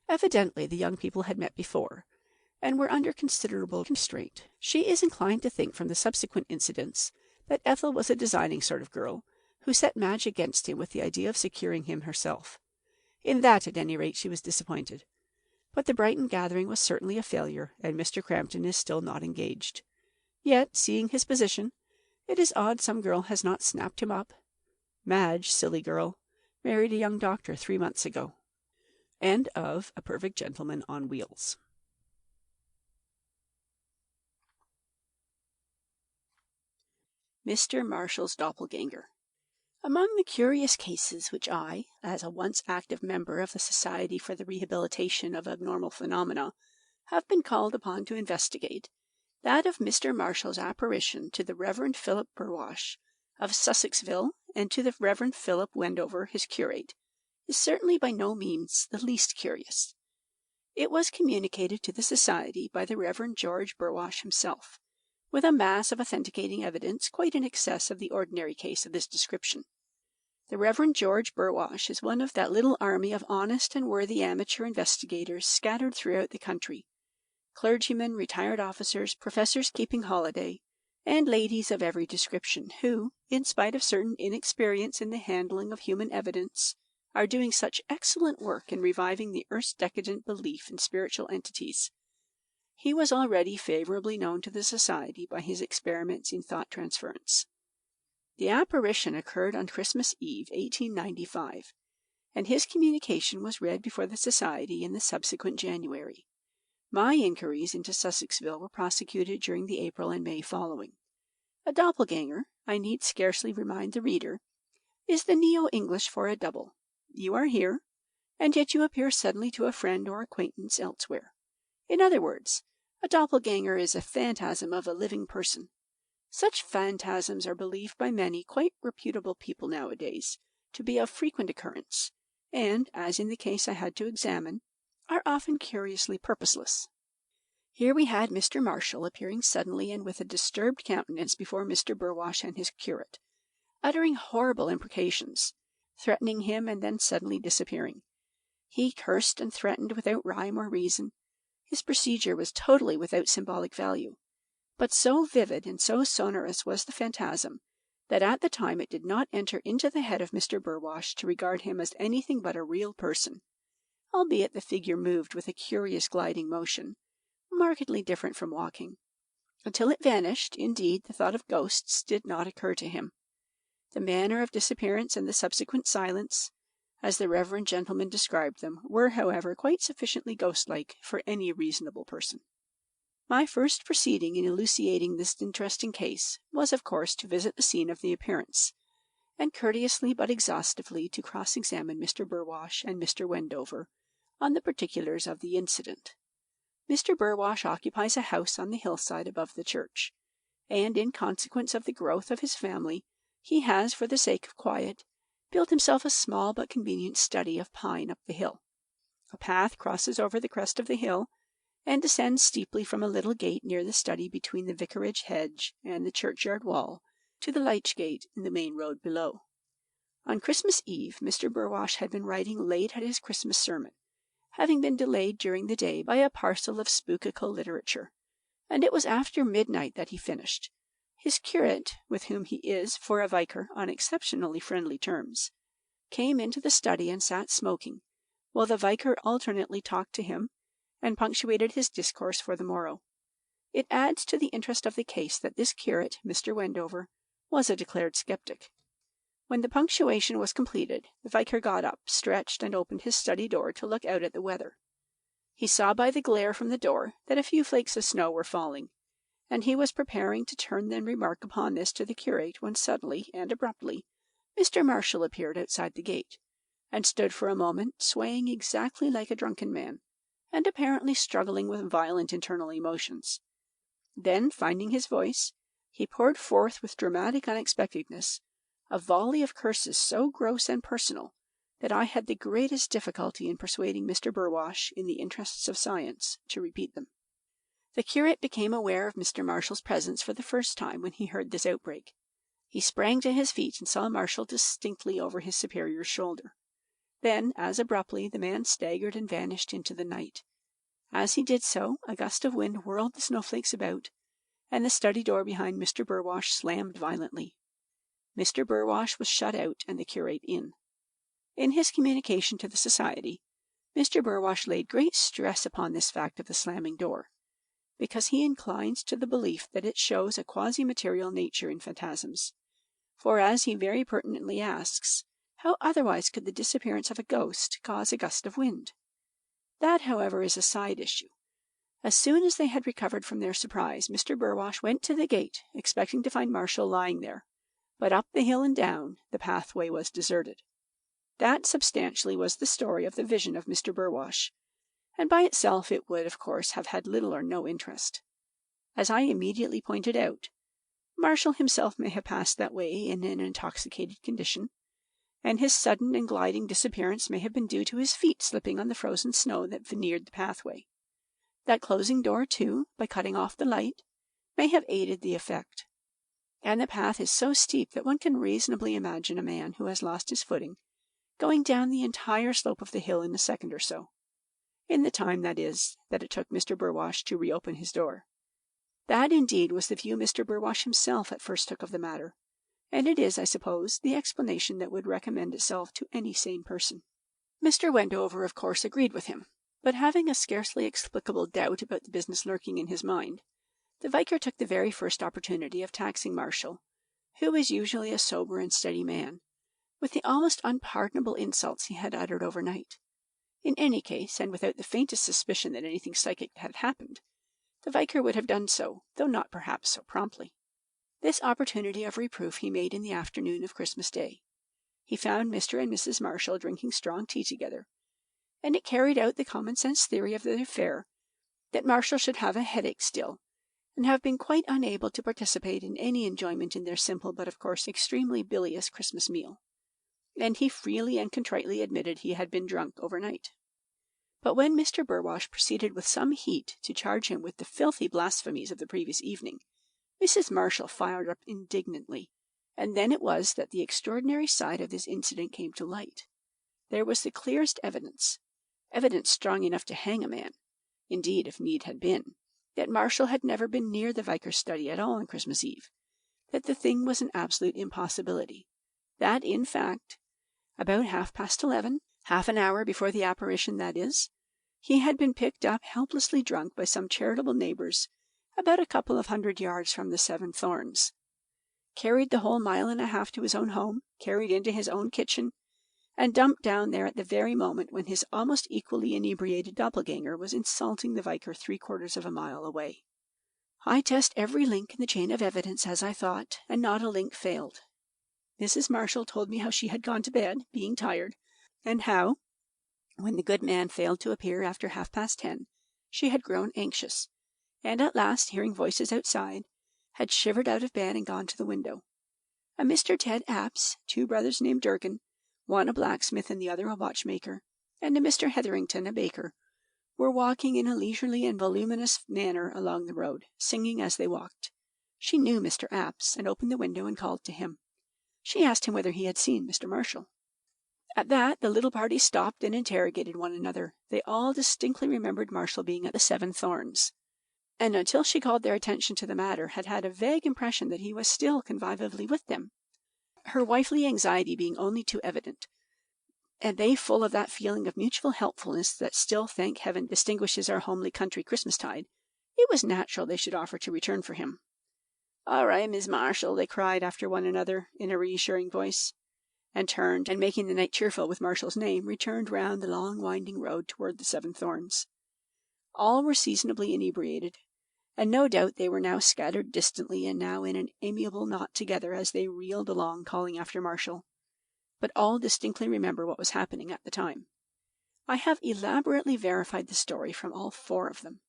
Evidently the young people had met before, and were under considerable constraint. She is inclined to think from the subsequent incidents that Ethel was a designing sort of girl, who set Madge against him with the idea of securing him herself. In that, at any rate, she was disappointed. But the Brighton gathering was certainly a failure, and Mr. Crampton is still not engaged. Yet, seeing his position, it is odd some girl has not snapped him up. Madge, silly girl, married a young doctor 3 months ago. End of A Perfect Gentleman on Wheels. Mr. Marshall's Doppelganger. Among the curious cases which I, as a once active member of the Society for the Rehabilitation of Abnormal Phenomena, have been called upon to investigate, that of Mr. Marshall's apparition to the Reverend Philip Burwash, of Sussexville, and to the Reverend Philip Wendover, his curate, is certainly by no means the least curious. It was communicated to the Society by the Reverend George Burwash himself, with a mass of authenticating evidence quite in excess of the ordinary case of this description. The Reverend George Burwash is one of that little army of honest and worthy amateur investigators scattered throughout the country, clergymen, retired officers, professors keeping holiday, and ladies of every description, who, in spite of certain inexperience in the handling of human evidence, are doing such excellent work in reviving the erst decadent belief in spiritual entities. He was already favorably known to the Society by his experiments in thought transference. The apparition occurred on Christmas Eve, 1895, and his communication was read before the Society in the subsequent January. My inquiries into Sussexville were prosecuted during the April and May following. A doppelganger, I need scarcely remind the reader, is the neo-English for a double. You are here, and yet you appear suddenly to a friend or acquaintance elsewhere. In other words, A doppelganger is a phantasm of a living person. Such phantasms are believed by many quite reputable people nowadays to be of frequent occurrence, and, as in the case I had to examine, are often curiously purposeless. Here we had Mr. Marshall appearing suddenly and with a disturbed countenance before Mr. Burwash and his curate, uttering horrible imprecations, threatening him, and then suddenly disappearing. He cursed and threatened without rhyme or reason. His procedure was totally without symbolic value, but so vivid and so sonorous was the phantasm that at the time it did not enter into the head of Mr. Burwash to regard him as anything but a real person, albeit the figure moved with a curious gliding motion, markedly different from walking. Until it vanished, indeed, the thought of ghosts did not occur to him. The manner of disappearance and the subsequent silence, as the reverend gentleman described them, were, however, quite sufficiently ghost-like for any reasonable person. My first proceeding in elucidating this interesting case was, of course, to visit the scene of the appearance, and courteously but exhaustively to cross-examine Mr. Burwash and Mr. Wendover on the particulars of the incident. Mr. Burwash occupies a house on the hillside above the church, and in consequence of the growth of his family, he has, for the sake of quiet, built himself a small but convenient study of pine up the hill. A path crosses over the crest of the hill, and descends steeply from a little gate near the study between the vicarage hedge and the churchyard wall to the lychee gate in the main road below. On Christmas Eve, Mr. Burwash had been writing late at his Christmas sermon, having been delayed during the day by a parcel of spookical literature, and it was after midnight that he finished. His curate, with whom he is, for a vicar, on exceptionally friendly terms, came into the study and sat smoking, while the vicar alternately talked to him and punctuated his discourse for the morrow. It adds to the interest of the case that this curate, Mr. Wendover, was a declared skeptic. When the punctuation was completed, the vicar got up, stretched, and opened his study door to look out at the weather. He saw by the glare from the door that a few flakes of snow were falling, and he was preparing to turn and remark upon this to the curate when suddenly and abruptly Mr. Marshall appeared outside the gate, and stood for a moment swaying exactly like a drunken man, and apparently struggling with violent internal emotions. Then, finding his voice, he poured forth with dramatic unexpectedness a volley of curses so gross and personal that I had the greatest difficulty in persuading Mr. Burwash, in the interests of science, to repeat them. The curate became aware of Mr. Marshall's presence for the first time when he heard this outbreak. He sprang to his feet and saw Marshall distinctly over his superior's shoulder. Then, as abruptly, the man staggered and vanished into the night. As he did so, a gust of wind whirled the snowflakes about, and the study door behind Mr. Burwash slammed violently. Mr. Burwash was shut out and the curate in. In his communication to the society, Mr. Burwash laid great stress upon this fact of the slamming door, because he inclines to the belief that it shows a quasi-material nature in phantasms. For, as he very pertinently asks, how otherwise could the disappearance of a ghost cause a gust of wind? That, however, is a side issue. As soon as they had recovered from their surprise, Mr. Burwash went to the gate, expecting to find Marshall lying there, but up the hill and down, the pathway was deserted. That substantially was the story of the vision of Mr. Burwash, and by itself it would, of course, have had little or no interest. As I immediately pointed out, Marshall himself may have passed that way in an intoxicated condition, and his sudden and gliding disappearance may have been due to his feet slipping on the frozen snow that veneered the pathway. That closing door, too, by cutting off the light, may have aided the effect. And the path is so steep that one can reasonably imagine a man who has lost his footing going down the entire slope of the hill in a second or so, in the time, that is, that it took Mr. Burwash to reopen his door. That, indeed, was the view Mr. Burwash himself at first took of the matter, and it is, I suppose, the explanation that would recommend itself to any sane person. Mr. Wendover, of course, agreed with him, but having a scarcely explicable doubt about the business lurking in his mind, the vicar took the very first opportunity of taxing Marshall, who was usually a sober and steady man, with the almost unpardonable insults he had uttered overnight. In any case, and without the faintest suspicion that anything psychic had happened, the vicar would have done so, though not perhaps so promptly. This opportunity of reproof he made in the afternoon of Christmas Day. He found Mr. and Mrs. Marshall drinking strong tea together, and it carried out the common-sense theory of the affair that Marshall should have a headache still, and have been quite unable to participate in any enjoyment in their simple but of course extremely bilious Christmas meal. And he freely and contritely admitted he had been drunk overnight. But when Mr. Burwash proceeded with some heat to charge him with the filthy blasphemies of the previous evening, Mrs. Marshall fired up indignantly, and then it was that the extraordinary side of this incident came to light. There was the clearest evidence strong enough to hang a man, indeed, if need had been, that Marshall had never been near the vicar's study at all on Christmas Eve, that the thing was an absolute impossibility, that, in fact, about 11:30, half an hour before the apparition, that is, he had been picked up helplessly drunk by some charitable neighbors about a couple of 100 yards from the Seven Thorns, carried the whole 1.5 miles to his own home, carried into his own kitchen, and dumped down there at the very moment when his almost equally inebriated doppelganger was insulting the vicar 3/4 of a mile away. I test every link in the chain of evidence, as I thought, and not a link failed. Mrs. Marshall told me how she had gone to bed, being tired, and how, when the good man failed to appear after 10:30, she had grown anxious, and at last, hearing voices outside, had shivered out of bed and gone to the window. A Mr. Ted Apps, 2 brothers named Durkin, one a blacksmith and the other a watchmaker, and a Mr. Hetherington, a baker, were walking in a leisurely and voluminous manner along the road, singing as they walked. She knew Mr. Apps, and opened the window and called to him. She asked him whether he had seen Mr. Marshall. At that, the little party stopped and interrogated one another. They all distinctly remembered Marshall being at the Seven Thorns, and until she called their attention to the matter, had had a vague impression that he was still convivially with them. Her wifely anxiety being only too evident, and they full of that feeling of mutual helpfulness that still, thank heaven, distinguishes our homely country Christmastide, it was natural they should offer to return for him. "All right, Miss Marshall," they cried after one another in a reassuring voice, and turned, and making the night cheerful with Marshall's name, returned round the long winding road toward the Seven Thorns. All were seasonably inebriated, and no doubt they were now scattered distantly and now in an amiable knot together as they reeled along calling after Marshall. But all distinctly remember what was happening at the time. I have elaborately verified the story from all 4 of them.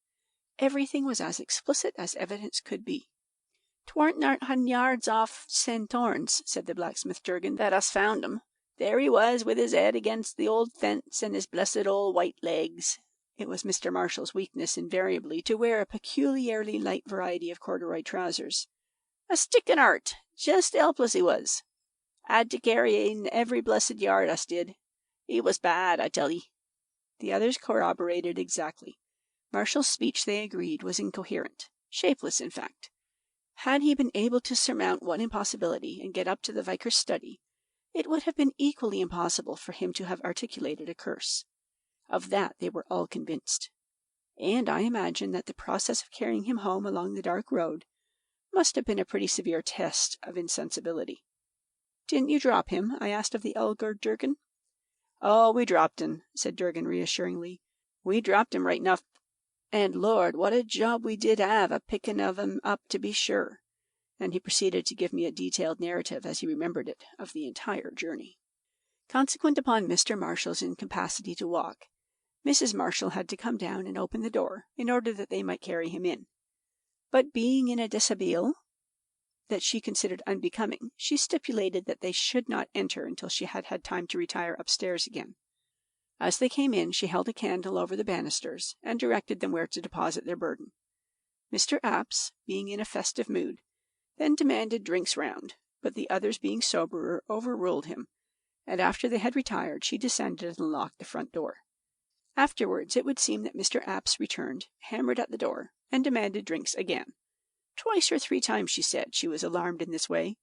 Everything was as explicit as evidence could be. "'Twarn't not 100 yards off St. Thorns," said the blacksmith Durgan, "that us found him. There he was, with his head against the old fence and his blessed old white legs." It was Mr. Marshall's weakness invariably to wear a peculiarly light variety of corduroy trousers. "A stickin' art, just helpless he was. 'Ad to carry in every blessed yard, us did. He was bad, I tell ye." The others corroborated exactly. Marshall's speech, they agreed, was incoherent, shapeless, in fact. Had he been able to surmount one impossibility and get up to the vicar's study, it would have been equally impossible for him to have articulated a curse. Of that they were all convinced. And I imagine that the process of carrying him home along the dark road must have been a pretty severe test of insensibility. "Didn't you drop him?" I asked of the elder Durgan. "Oh, we dropped him," said Durgan reassuringly. "We dropped him right enough. And Lord, what a job we did have a picking of him up, to be sure." And he proceeded to give me a detailed narrative, as he remembered it, of the entire journey. Consequent upon Mr. Marshall's incapacity to walk, Mrs. Marshall had to come down and open the door in order that they might carry him in. But being in a dishabille that she considered unbecoming, she stipulated that they should not enter until she had had time to retire upstairs again. As they came in, she held a candle over the banisters and directed them where to deposit their burden. Mr. Apps, being in a festive mood, then demanded drinks round, but the others, being soberer, overruled him, and after they had retired, she descended and locked the front door. Afterwards, it would seem that Mr. Apps returned, hammered at the door, and demanded drinks again. 2 or 3 times, she said, she was alarmed in this way,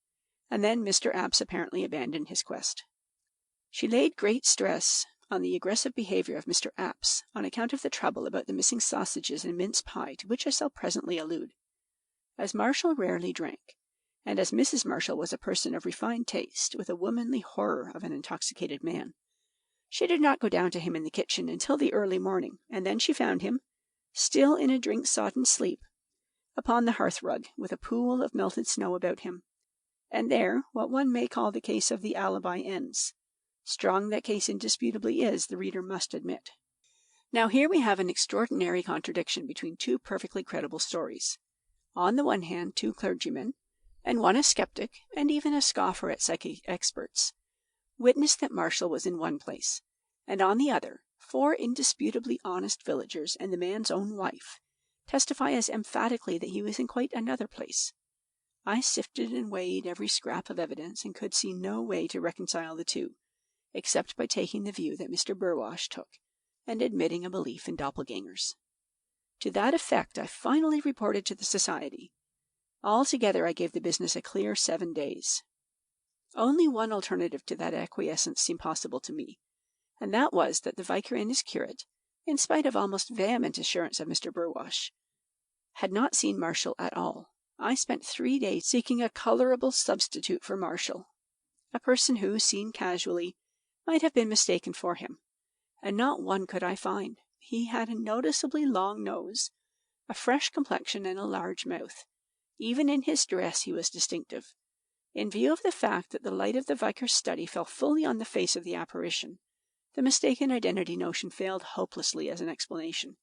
and then Mr. Apps apparently abandoned his quest. She laid great stress on the aggressive behavior of Mr. Apps, on account of the trouble about the missing sausages and mince pie, to which I shall presently allude. As Marshall rarely drank, and as Mrs. Marshall was a person of refined taste, with a womanly horror of an intoxicated man, she did not go down to him in the kitchen until the early morning, and then she found him, still in a drink-sodden sleep, upon the hearth-rug, with a pool of melted snow about him. And there, what one may call the case of the alibi ends. Strong that case indisputably is, the reader must admit. Now here we have an extraordinary contradiction between two perfectly credible stories. On the one hand, two clergymen, and one a skeptic and even a scoffer at psychic experts, witness that Marshall was in one place, and on the other, four indisputably honest villagers and the man's own wife testify as emphatically that he was in quite another place. I sifted and weighed every scrap of evidence and could see no way to reconcile the two, except by taking the view that Mr. Burwash took, and admitting a belief in doppelgangers. To that effect I finally reported to the society. Altogether I gave the business a clear 7 days. Only one alternative to that acquiescence seemed possible to me, and that was that the vicar and his curate, in spite of almost vehement assurance of Mr. Burwash, had not seen Marshall at all. I spent 3 days seeking a colourable substitute for Marshall, a person who, seen casually, might have been mistaken for him, and not one could I find. He had a noticeably long nose, a fresh complexion, and a large mouth. Even in his dress he was distinctive. In view of the fact that the light of the vicar's study fell fully on the face of the apparition, the mistaken identity notion failed hopelessly as an explanation.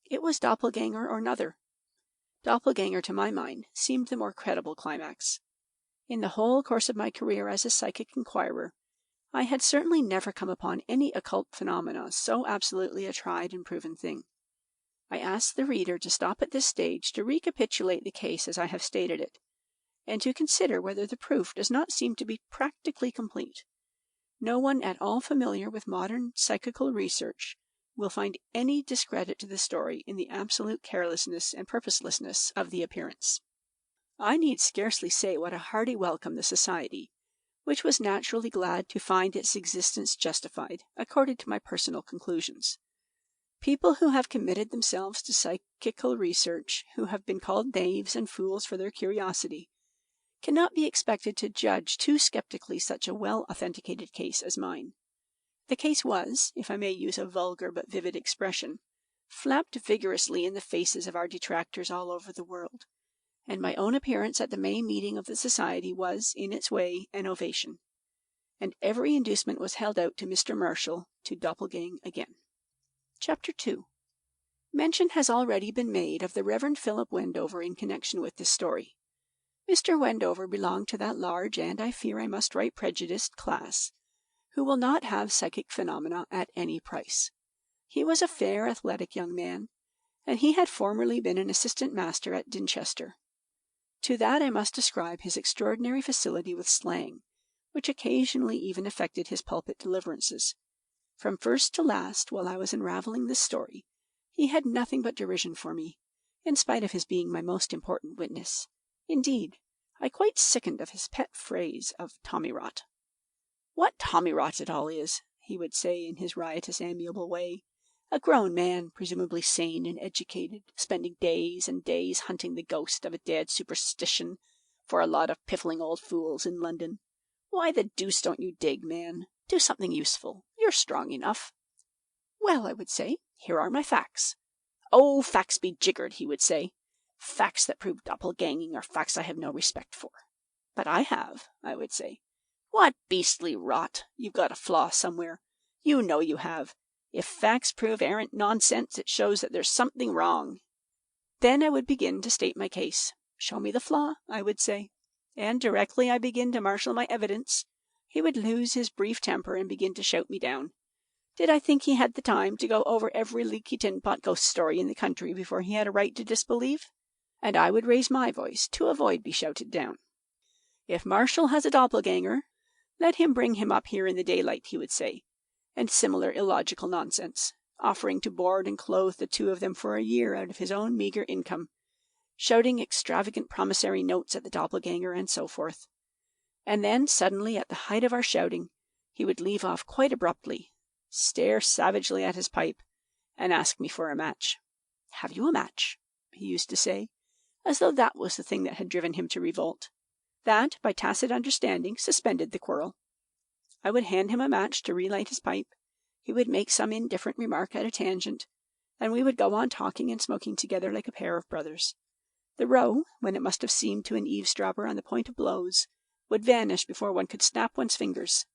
It was doppelganger or nother. Doppelganger, to my mind, seemed the more credible climax. In the whole course of my career as a psychic inquirer, I had certainly never come upon any occult phenomena so absolutely a tried and proven thing. I ask the reader to stop at this stage to recapitulate the case as I have stated it, and to consider whether the proof does not seem to be practically complete. No one at all familiar with modern psychical research will find any discredit to the story in the absolute carelessness and purposelessness of the appearance. I need scarcely say what a hearty welcome the society, which was naturally glad to find its existence justified, accorded to my personal conclusions. People who have committed themselves to psychical research, who have been called knaves and fools for their curiosity, cannot be expected to judge too skeptically such a well-authenticated case as mine. The case was, if I may use a vulgar but vivid expression, flapped vigorously in the faces of our detractors all over the world, and my own appearance at the May meeting of the Society was, in its way, an ovation, and every inducement was held out to Mr. Marshall to doppelgang again. Chapter 2. Mention has already been made of the Reverend Philip Wendover in connection with this story. Mr. Wendover belonged to that large and, I fear I must write, prejudiced class, who will not have psychic phenomena at any price. He was a fair, athletic young man, and he had formerly been an assistant master at Dinchester. To that I must ascribe his extraordinary facility with slang, which occasionally even affected his pulpit deliverances. From first to last, while I was unravelling this story, he had nothing but derision for me, in spite of his being my most important witness. Indeed, I quite sickened of his pet phrase of tommyrot. "What tommyrot it all is," he would say in his riotous, amiable way. "A grown man, presumably sane and educated, spending days and days hunting the ghost of a dead superstition for a lot of piffling old fools in London. Why the deuce don't you dig, man? Do something useful. You're strong enough." "Well," I would say, "here are my facts." "Oh, facts be jiggered," he would say. "Facts that prove doppelganging are facts I have no respect for." "But I have," I would say. "What beastly rot! You've got a flaw somewhere. You know you have. If facts prove arrant nonsense, it shows that there's something wrong." Then I would begin to state my case. "Show me the flaw," I would say. And directly I begin to marshal my evidence, he would lose his brief temper and begin to shout me down. Did I think he had the time to go over every leaky tin pot ghost story in the country before he had a right to disbelieve? And I would raise my voice to avoid be shouted down. "If Marshall has a doppelganger, let him bring him up here in the daylight," he would say, and similar illogical nonsense, offering to board and clothe the two of them for a year out of his own meagre income, shouting extravagant promissory notes at the doppelganger, and so forth. And then, suddenly, at the height of our shouting, he would leave off quite abruptly, stare savagely at his pipe, and ask me for a match. "Have you a match?" he used to say, as though that was the thing that had driven him to revolt. That, by tacit understanding, suspended the quarrel. I would hand him a match to relight his pipe, he would make some indifferent remark at a tangent, and we would go on talking and smoking together like a pair of brothers. The row, when it must have seemed to an eavesdropper on the point of blows, would vanish before one could snap one's fingers.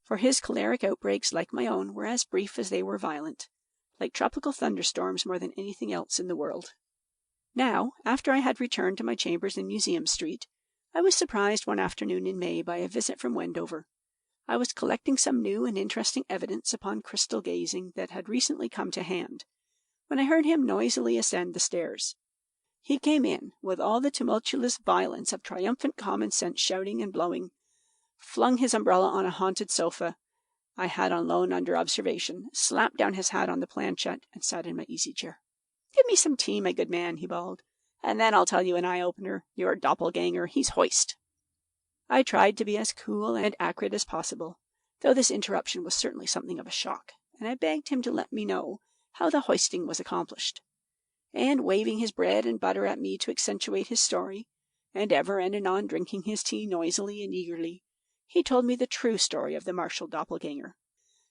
For his choleric outbreaks, like my own, were as brief as they were violent. like tropical thunderstorms more than anything else in the world. Now, after I had returned to my chambers in Museum Street, I was surprised one afternoon in May by a visit from Wendover. I was collecting some new and interesting evidence upon crystal gazing that had recently come to hand, when I heard him noisily ascend the stairs. He came in, with all the tumultuous violence of triumphant common sense shouting and blowing, flung his umbrella on a haunted sofa I had on loan under observation, slapped down his hat on the planchette, and sat in my easy-chair. "Give me some tea, my good man," he bawled, "and then I'll tell you an eye-opener. Your doppelganger, he's hoist." I tried to be as cool and accurate as possible, though this interruption was certainly something of a shock, and I begged him to let me know how the hoisting was accomplished. And waving his bread and butter at me to accentuate his story, and ever and anon drinking his tea noisily and eagerly, he told me the true story of the Marshall doppelganger.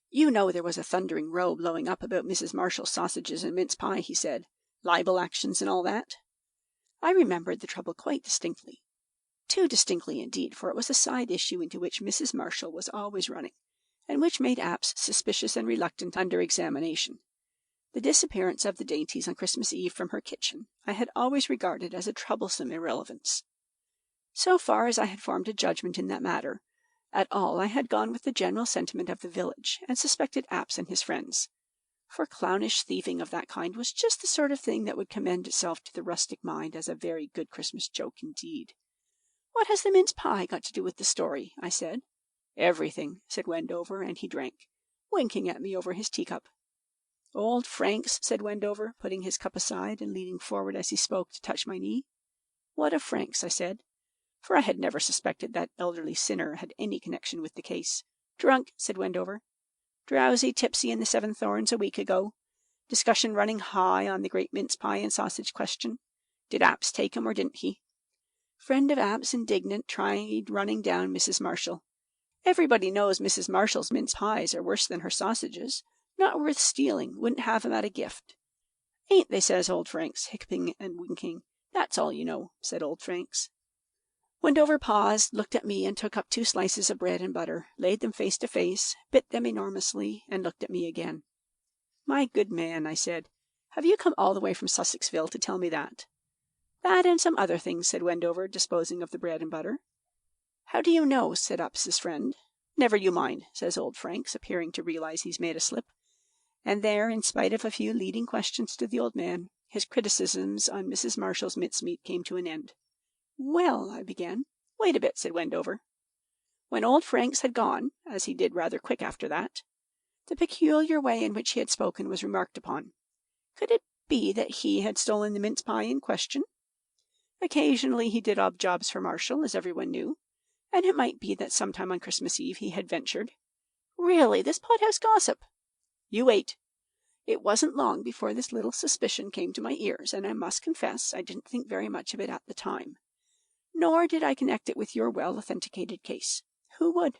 "You know there was a thundering row blowing up about Mrs. Marshall's sausages and mince pie," he said. "Libel actions and all that." I remembered the trouble quite distinctly. Too distinctly, indeed, for it was a side issue into which Mrs. Marshall was always running, and which made Apps suspicious and reluctant under examination. The disappearance of the dainties on Christmas Eve from her kitchen I had always regarded as a troublesome irrelevance. So far as I had formed a judgment in that matter, at all I had gone with the general sentiment of the village, and suspected Apps and his friends. For clownish thieving of that kind was just the sort of thing that would commend itself to the rustic mind as a very good Christmas joke indeed. "What has the mince pie got to do with the story?" I said. "Everything," said Wendover, and he drank, winking at me over his teacup. "Old Franks," said Wendover, putting his cup aside and leaning forward as he spoke to touch my knee. "What of Franks?" I said, for I had never suspected that elderly sinner had any connection with the case. "Drunk," said Wendover. "Drowsy, tipsy in the Seven Thorns a week ago. Discussion running high on the great mince pie and sausage question. Did Apps take him or didn't he? Friend of Apps indignant, tried running down Mrs. Marshall. Everybody knows Mrs. Marshall's mince pies are worse than her sausages. Not worth stealing, wouldn't have 'em at a gift." "Ain't they?" says old Franks, hiccuping and winking. "That's all you know," said old Franks. Wendover paused, looked at me, and took up 2 slices of bread and butter, laid them face to face, bit them enormously, and looked at me again. "My good man," I said, "have you come all the way from Sussexville to tell me that?" "That and some other things," said Wendover, disposing of the bread and butter. "How do you know?" said Ups's friend. "Never you mind," says old Franks, appearing to realize he's made a slip. And there, in spite of a few leading questions to the old man, his criticisms on Mrs. Marshall's mincemeat came to an end. "Well," I began. "Wait a bit," said Wendover. When old Franks had gone, as he did rather quick after that, the peculiar way in which he had spoken was remarked upon. Could it be that he had stolen the mince pie in question? Occasionally he did odd jobs for Marshall, as everyone knew, and it might be that sometime on Christmas Eve he had ventured. "Really, this pothouse gossip!" "You wait." It wasn't long before this little suspicion came to my ears, and I must confess I didn't think very much of it at the time. Nor did I connect it with your well-authenticated case. Who would?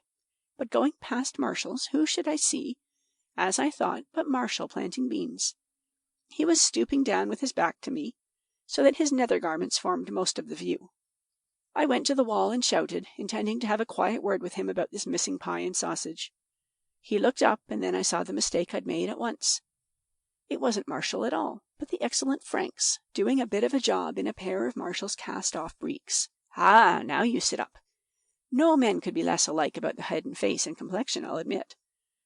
But going past Marshall's, who should I see, as I thought, but Marshall planting beans. He was stooping down with his back to me, so that his nether garments formed most of the view. I went to the wall and shouted, intending to have a quiet word with him about this missing pie and sausage. He looked up, and then I saw the mistake I'd made at once. It wasn't Marshall at all, but the excellent Franks, doing a bit of a job in a pair of Marshall's cast-off breeks. Ah, now you sit up. No men could be less alike about the head and face and complexion, I'll admit.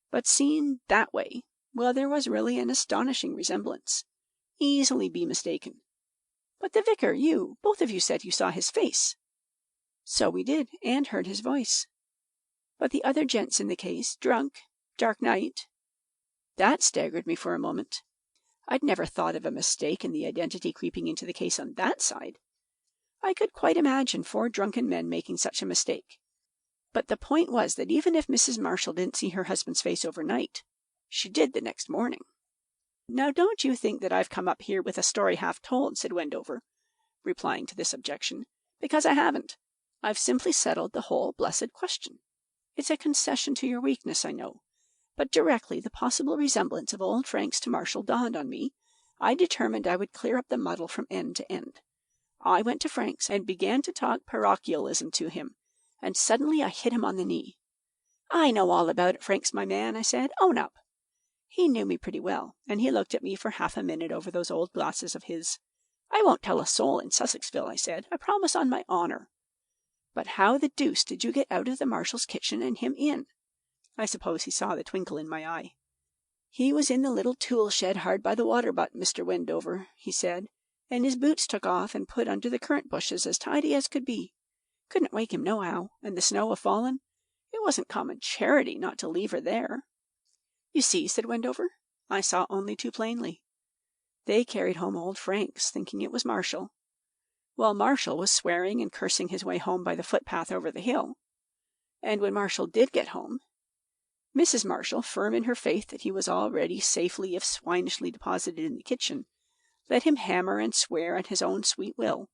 But seen that way, well, there was really an astonishing resemblance. Easily be mistaken. But the vicar, you, both of you said you saw his face. So we did, and heard his voice. But the other gents in the case, drunk, dark night. That staggered me for a moment. I'd never thought of a mistake in the identity creeping into the case on that side. I could quite imagine 4 drunken men making such a mistake. But the point was that even if Mrs. Marshall didn't see her husband's face overnight, she did the next morning. "Now don't you think that I've come up here with a story half told," said Wendover, replying to this objection, "because I haven't. I've simply settled the whole blessed question. It's a concession to your weakness, I know. But directly the possible resemblance of old Franks to Marshall dawned on me, I determined I would clear up the muddle from end to end. I went to Franks and began to talk parochialism to him, and suddenly I hit him on the knee. "I know all about it, Franks, my man," I said. "Own up." He knew me pretty well, and he looked at me for half a minute over those old glasses of his. "I won't tell a soul in Sussexville," I said. "I promise on my honor." "But how the deuce did you get out of the marshal's kitchen and him in?" I suppose he saw the twinkle in my eye. "He was in the little tool shed hard by the water butt, Mr. Wendover," he said, "and his boots took off and put under the currant bushes as tidy as could be. Couldn't wake him nohow, and the snow a fallen. It wasn't common charity not to leave her there." "You see," said Wendover, "I saw only too plainly. They carried home old Franks, thinking it was Marshall. Well, Marshall was swearing and cursing his way home by the footpath over the hill. And when Marshall did get home, Mrs. Marshall, firm in her faith that he was already safely if swinishly deposited in the kitchen, let him hammer and swear at his own sweet will,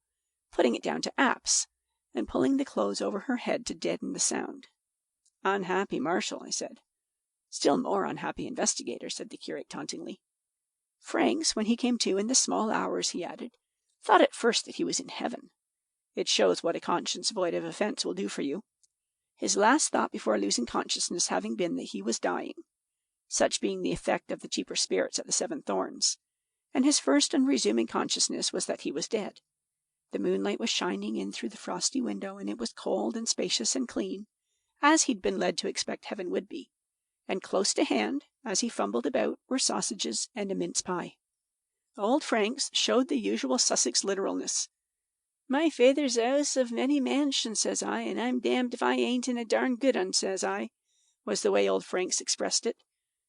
putting it down to apes, and pulling the clothes over her head to deaden the sound." "Unhappy Marshall," I said. "Still more unhappy investigator," said the curate tauntingly. "Franks, when he came to in the small hours," he added, "thought at first that he was in heaven. It shows what a conscience void of offence will do for you. His last thought before losing consciousness having been that he was dying, such being the effect of the cheaper spirits at the Seven Thorns, and his first on resuming consciousness was that he was dead. The moonlight was shining in through the frosty window, and it was cold and spacious and clean, as he'd been led to expect heaven would be, and close to hand, as he fumbled about, were sausages and a mince pie. Old Franks showed the usual Sussex literalness. 'My feyther's house of many mansions,' says I, 'and I'm damned if I ain't in a darn good un,' says I, was the way old Franks expressed it.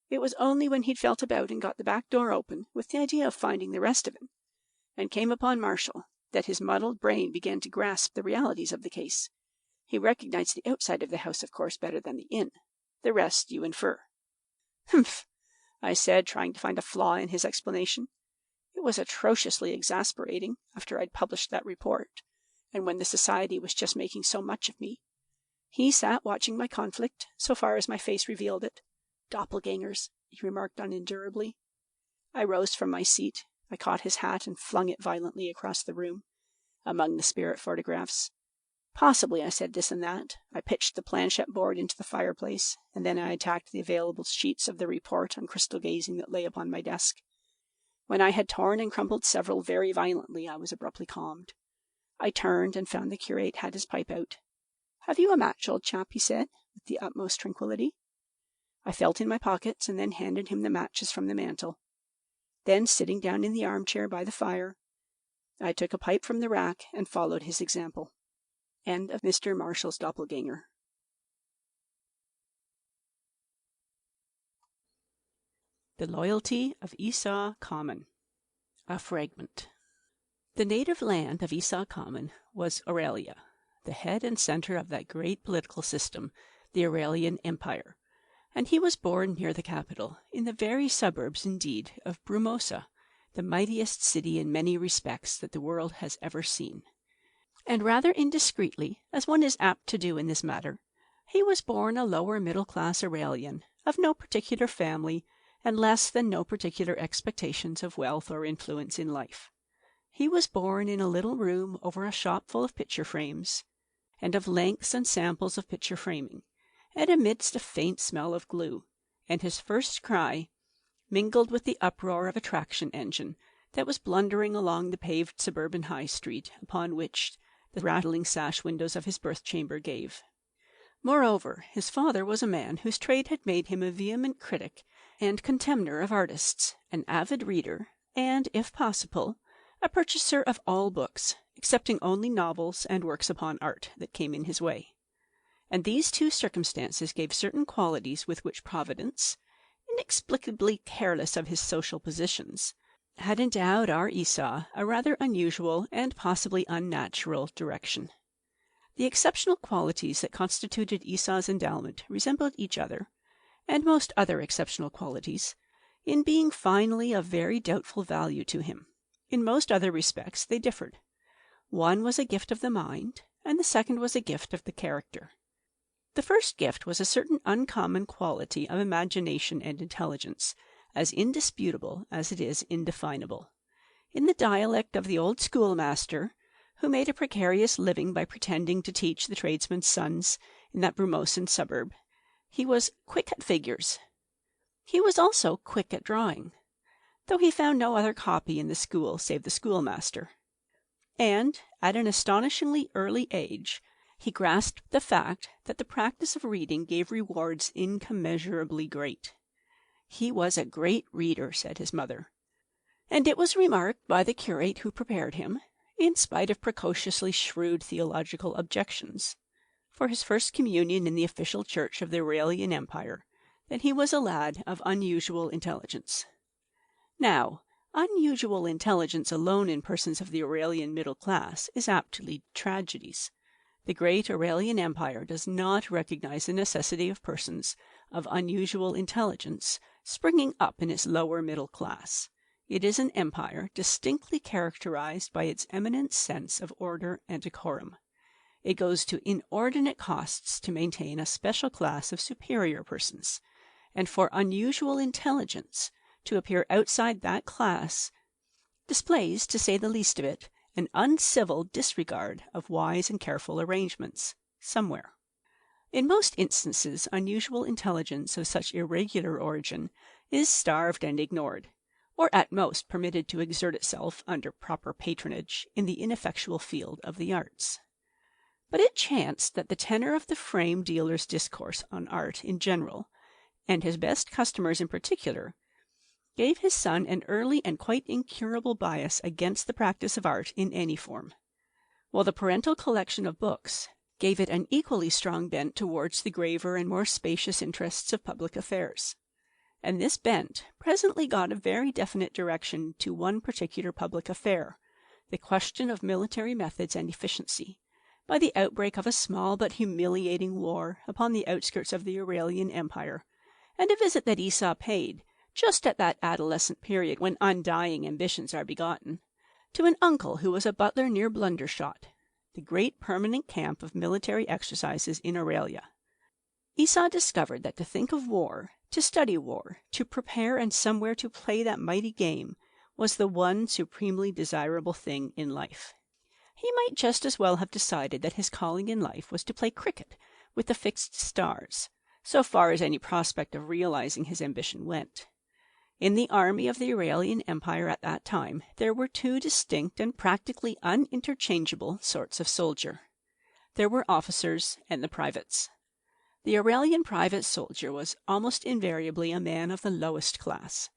It was only when he'd felt about and got the back door open, with the idea of finding the rest of him, and came upon Marshall, that his muddled brain began to grasp the realities of the case. He recognized the outside of the house, of course, better than the in. The rest you infer." "Humph!" I said, trying to find a flaw in his explanation. It was atrociously exasperating, after I'd published that report, and when the society was just making so much of me. He sat watching my conflict, so far as my face revealed it. "Doppelgangers," he remarked unendurably. I rose from my seat. I caught his hat and flung it violently across the room, among the spirit photographs. Possibly I said this and that. I pitched the planchette board into the fireplace, and then I attacked the available sheets of the report on crystal gazing that lay upon my desk. When I had torn and crumpled several very violently, I was abruptly calmed. I turned and found the curate had his pipe out. "Have you a match, old chap?" he said, with the utmost tranquillity. I felt in my pockets and then handed him the matches from the mantel. Then, sitting down in the armchair by the fire, I took a pipe from the rack and followed his example. End of Mr. Marshall's Doppelganger. The Loyalty of Esau Common. A fragment. The native land of Esau Common was Aurelia, the head and center of that great political system, the Aurelian Empire, and he was born near the capital, in the very suburbs, indeed, of Brumosa, the mightiest city in many respects that the world has ever seen. And rather indiscreetly, as one is apt to do in this matter, he was born a lower middle-class Aurelian, of no particular family, and less than no particular expectations of wealth or influence in life. He was born in a little room over a shop full of picture frames, and of lengths and samples of picture framing, and amidst a faint smell of glue, and his first cry mingled with the uproar of a traction engine that was blundering along the paved suburban high street upon which the rattling sash windows of his birth-chamber gave. Moreover, his father was a man whose trade had made him a vehement critic and contemner of artists, an avid reader, and, if possible, a purchaser of all books, excepting only novels and works upon art that came in his way. And these two circumstances gave certain qualities with which Providence, inexplicably careless of his social positions, had endowed our Esau a rather unusual and possibly unnatural direction. The exceptional qualities that constituted Esau's endowment resembled each other, and most other exceptional qualities, in being finally of very doubtful value to him. In most other respects they differed. One was a gift of the mind, and the second was a gift of the character. The first gift was a certain uncommon quality of imagination and intelligence, as indisputable as it is indefinable. In the dialect of the old schoolmaster, who made a precarious living by pretending to teach the tradesmen's sons in that Brumosan suburb, he was quick at figures. He was also quick at drawing, though he found no other copy in the school save the schoolmaster. And, at an astonishingly early age, he grasped the fact that the practice of reading gave rewards incommensurably great. He was a great reader, said his mother, and it was remarked by the curate who prepared him, in spite of precociously shrewd theological objections, for his first communion in the official church of the Aurelian Empire, that he was a lad of unusual intelligence. Now, unusual intelligence alone in persons of the Aurelian middle class is apt to lead to tragedies. The great Aurelian Empire does not recognize the necessity of persons of unusual intelligence springing up in its lower middle class. It is an empire distinctly characterized by its eminent sense of order and decorum. It goes to inordinate costs to maintain a special class of superior persons, and for unusual intelligence to appear outside that class displays, to say the least of it, an uncivil disregard of wise and careful arrangements somewhere. In most instances, unusual intelligence of such irregular origin is starved and ignored, or at most permitted to exert itself, under proper patronage, in the ineffectual field of the arts. But it chanced that the tenor of the frame dealer's discourse on art in general, and his best customers in particular, gave his son an early and quite incurable bias against the practice of art in any form, while the parental collection of books gave it an equally strong bent towards the graver and more spacious interests of public affairs. And this bent presently got a very definite direction to one particular public affair, the question of military methods and efficiency, by the outbreak of a small but humiliating war upon the outskirts of the Aurelian Empire, and a visit that Esau paid, just at that adolescent period when undying ambitions are begotten, to an uncle who was a butler near Blundershot, the great permanent camp of military exercises in Aurelia. Esau discovered that to think of war, to study war, to prepare and somewhere to play that mighty game, was the one supremely desirable thing in life. He might just as well have decided that his calling in life was to play cricket with the fixed stars, so far as any prospect of realizing his ambition went. In the army of the Aurelian Empire at that time there were two distinct and practically uninterchangeable sorts of soldier. There were officers and the privates. The Aurelian private soldier was almost invariably a man of the lowest class.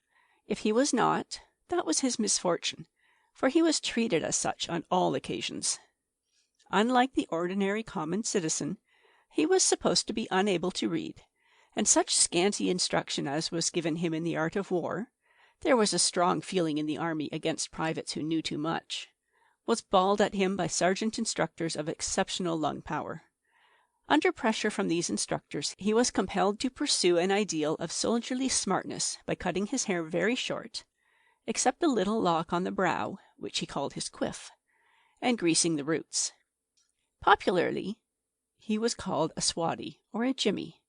If he was not, that was his misfortune, for he was treated as such on all occasions. Unlike the ordinary common citizen, he was supposed to be unable to read, and such scanty instruction as was given him in the art of war (there was a strong feeling in the army against privates who knew too much) was bawled at him by sergeant instructors of exceptional lung power. Under pressure from these instructors, he was compelled to pursue an ideal of soldierly smartness by cutting his hair very short, except a little lock on the brow, which he called his quiff, and greasing the roots. Popularly, he was called a swaddy or a jimmy.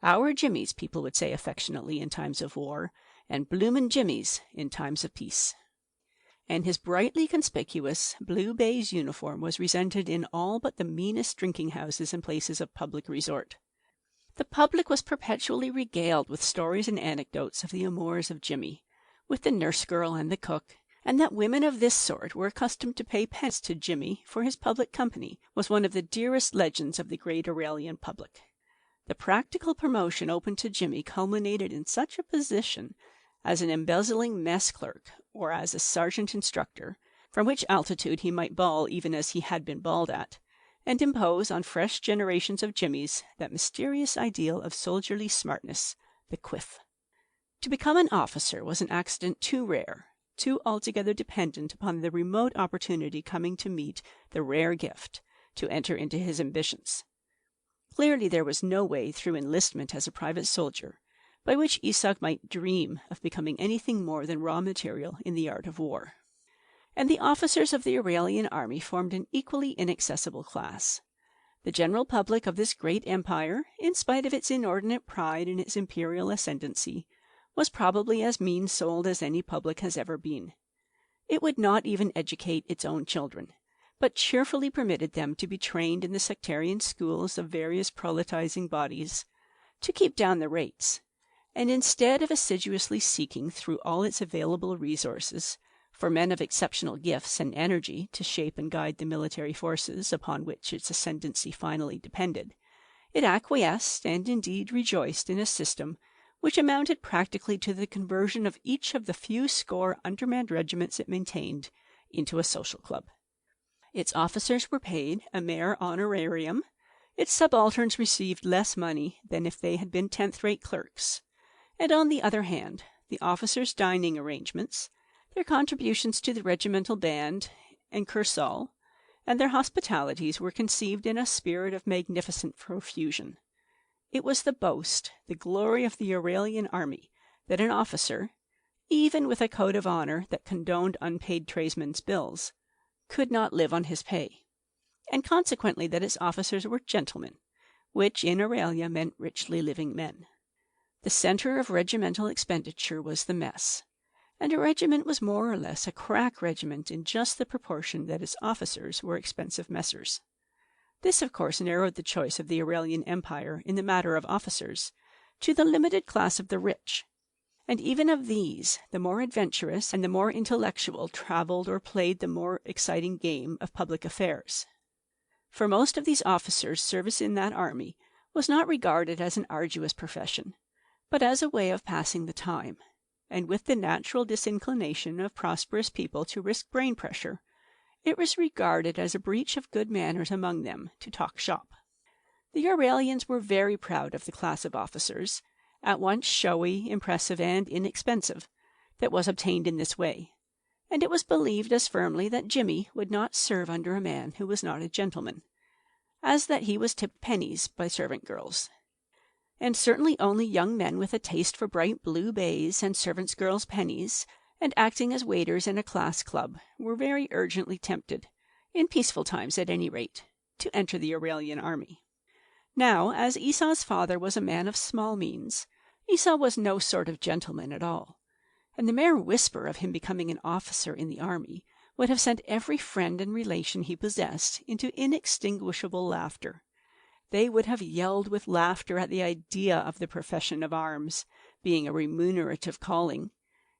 Our jimmies, people would say affectionately in times of war, and bloomin' jimmies in times of peace. And his brightly conspicuous blue baize uniform was resented in all but the meanest drinking-houses and places of public resort. The public was perpetually regaled with stories and anecdotes of the amours of Jimmy, with the nurse-girl and the cook, and that women of this sort were accustomed to pay pence to Jimmy for his public company was one of the dearest legends of the great Aurelian public. The practical promotion open to Jimmy culminated in such a position as an embezzling mess clerk or as a sergeant instructor, from which altitude he might bawl even as he had been bawled at, and impose on fresh generations of Jimmies that mysterious ideal of soldierly smartness, the quiff. To become an officer was an accident too rare, too altogether dependent upon the remote opportunity coming to meet the rare gift, to enter into his ambitions. Clearly there was no way through enlistment as a private soldier by which Esau might dream of becoming anything more than raw material in the art of war. And the officers of the Aurelian army formed an equally inaccessible class. The general public of this great empire, in spite of its inordinate pride in its imperial ascendancy, was probably as mean-souled as any public has ever been. It would not even educate its own children, but cheerfully permitted them to be trained in the sectarian schools of various proletizing bodies, to keep down the rates, And instead of assiduously seeking through all its available resources for men of exceptional gifts and energy to shape and guide the military forces upon which its ascendancy finally depended, it acquiesced and indeed rejoiced in a system which amounted practically to the conversion of each of the few score undermanned regiments it maintained into a social club. Its officers were paid a mere honorarium, its subalterns received less money than if they had been tenth-rate clerks, and on the other hand, the officers' dining arrangements, their contributions to the regimental band and kursaal, and their hospitalities were conceived in a spirit of magnificent profusion. It was the boast, the glory of the Aurelian army, that an officer, even with a code of honor that condoned unpaid tradesmen's bills, could not live on his pay, and consequently that its officers were gentlemen, which in Aurelia meant richly living men. The center of regimental expenditure was the mess, and a regiment was more or less a crack regiment in just the proportion that its officers were expensive messers. This, of course, narrowed the choice of the Aurelian Empire in the matter of officers to the limited class of the rich, and even of these, the more adventurous and the more intellectual traveled or played the more exciting game of public affairs. For most of these officers, service in that army was not regarded as an arduous profession, but as a way of passing the time, and with the natural disinclination of prosperous people to risk brain pressure, it was regarded as a breach of good manners among them to talk shop. The Aurelians were very proud of the class of officers, at once showy, impressive, and inexpensive, that was obtained in this way, and it was believed as firmly that Jimmy would not serve under a man who was not a gentleman, as that he was tipped pennies by servant girls. And certainly only young men with a taste for bright blue bays and servants' girls' pennies, and acting as waiters in a class club, were very urgently tempted, in peaceful times at any rate, to enter the Aurelian army. Now, as Esau's father was a man of small means, Esau was no sort of gentleman at all, and the mere whisper of him becoming an officer in the army would have sent every friend and relation he possessed into inextinguishable laughter. They would have yelled with laughter at the idea of the profession of arms being a remunerative calling.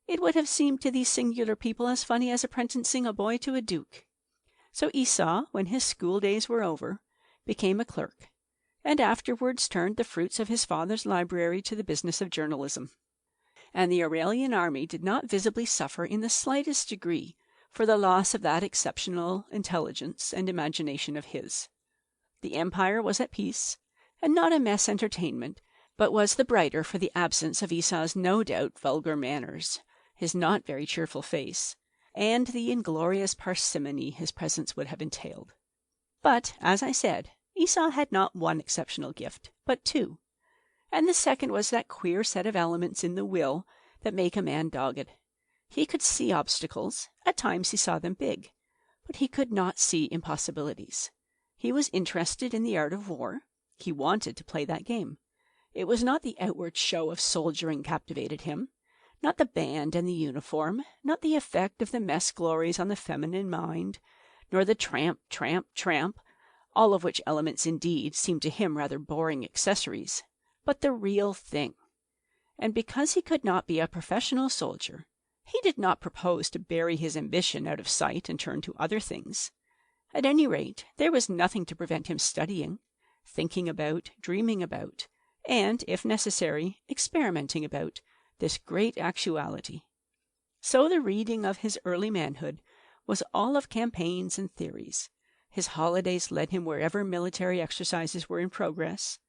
It would have seemed to these singular people as funny as apprenticing a boy to a duke. So Esau, when his school days were over, became a clerk, and afterwards turned the fruits of his father's library to the business of journalism. And the Aurelian army did not visibly suffer in the slightest degree for the loss of that exceptional intelligence and imagination of his. The empire was at peace, and not a mess entertainment, but was the brighter for the absence of Esau's no doubt vulgar manners, his not very cheerful face, and the inglorious parsimony his presence would have entailed. But, as I said, Esau had not one exceptional gift, but two, and the second was that queer set of elements in the will that make a man dogged. He could see obstacles, at times he saw them big, but he could not see impossibilities. He was interested in the art of war. He wanted to play that game. It was not the outward show of soldiering captivated him, not the band and the uniform, not the effect of the mess glories on the feminine mind, nor the tramp, tramp, tramp, all of which elements indeed seemed to him rather boring accessories, but the real thing. And because he could not be a professional soldier, he did not propose to bury his ambition out of sight and turn to other things. At any rate, there was nothing to prevent him studying, thinking about, dreaming about, and, if necessary, experimenting about this great actuality. So the reading of his early manhood was all of campaigns and theories. His holidays led him wherever military exercises were in progress,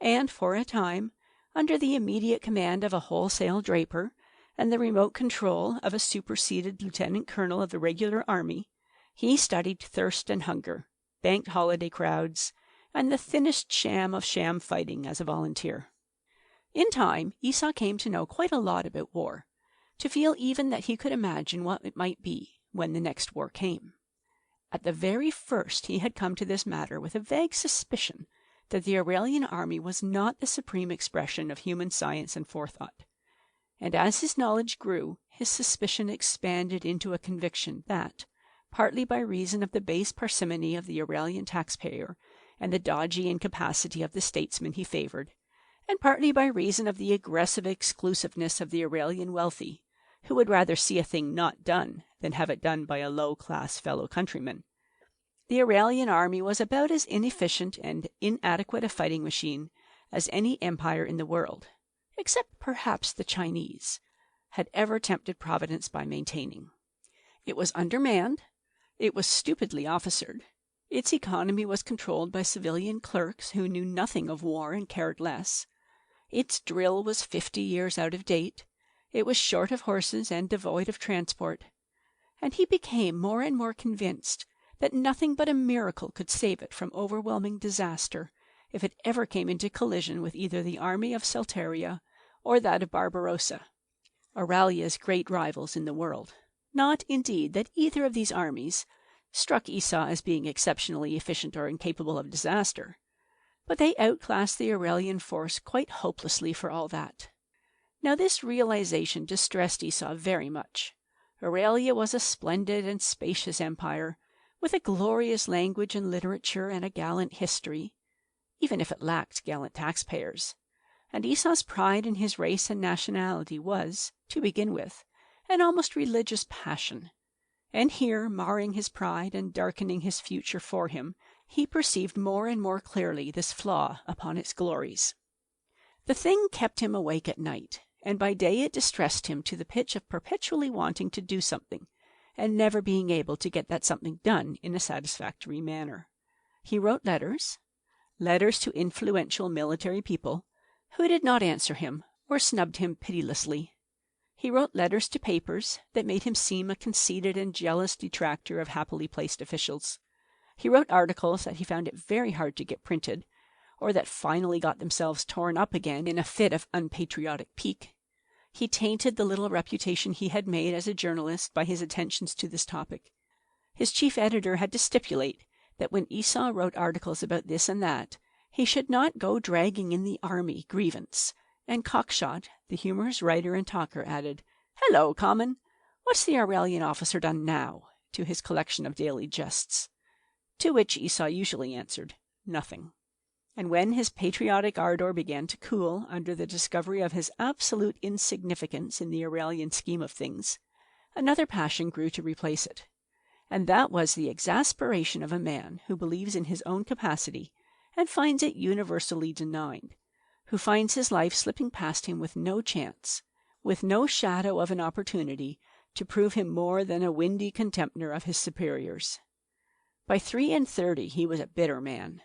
and for a time, under the immediate command of a wholesale draper and the remote control of a superseded lieutenant colonel of the regular army, he studied thirst and hunger, banked holiday crowds, and the thinnest sham of sham fighting as a volunteer. In time, Esau came to know quite a lot about war, to feel even that he could imagine what it might be when the next war came. At the very first he had come to this matter with a vague suspicion that the Aurelian army was not the supreme expression of human science and forethought. And as his knowledge grew, his suspicion expanded into a conviction that, partly by reason of the base parsimony of the Aurelian taxpayer and the dodgy incapacity of the statesman he favored, and partly by reason of the aggressive exclusiveness of the Aurelian wealthy, who would rather see a thing not done than have it done by a low-class fellow countryman. The Aurelian army was about as inefficient and inadequate a fighting machine as any empire in the world, except perhaps the Chinese, had ever tempted Providence by maintaining. It was undermanned, it was stupidly officered, its economy was controlled by civilian clerks who knew nothing of war and cared less, its drill was 50 years out of date, it was short of horses and devoid of transport, and he became more and more convinced that nothing but a miracle could save it from overwhelming disaster if it ever came into collision with either the army of Celteria or that of Barbarossa, Aurelia's great rivals in the world. Not, indeed, that either of these armies struck Esau as being exceptionally efficient or incapable of disaster, but they outclassed the Aurelian force quite hopelessly for all that. Now this realization distressed Esau very much. Aurelia was a splendid and spacious empire, with a glorious language and literature and a gallant history, even if it lacked gallant taxpayers. And Esau's pride in his race and nationality was, to begin with, an almost religious passion. And here, marring his pride and darkening his future for him, he perceived more and more clearly this flaw upon its glories. The thing kept him awake at night, and by day it distressed him to the pitch of perpetually wanting to do something, and never being able to get that something done in a satisfactory manner. He wrote letters to influential military people, who did not answer him or snubbed him pitilessly. He wrote letters to papers that made him seem a conceited and jealous detractor of happily placed officials. He wrote articles that he found it very hard to get printed, or that finally got themselves torn up again in a fit of unpatriotic pique. He tainted the little reputation he had made as a journalist by his attentions to this topic. His chief editor had to stipulate that when Esau wrote articles about this and that, he should not go dragging in the army grievance, and Cockshot, the humorous writer and talker, added, "Hello, Common! What's the Aurelian officer done now?" to his collection of daily jests. To which Esau usually answered, "Nothing." And when his patriotic ardor began to cool under the discovery of his absolute insignificance in the Aurelian scheme of things, another passion grew to replace it. And that was the exasperation of a man who believes in his own capacity and finds it universally denied, who finds his life slipping past him with no chance, with no shadow of an opportunity to prove him more than a windy contemptor of his superiors. By 33 he was a bitter man.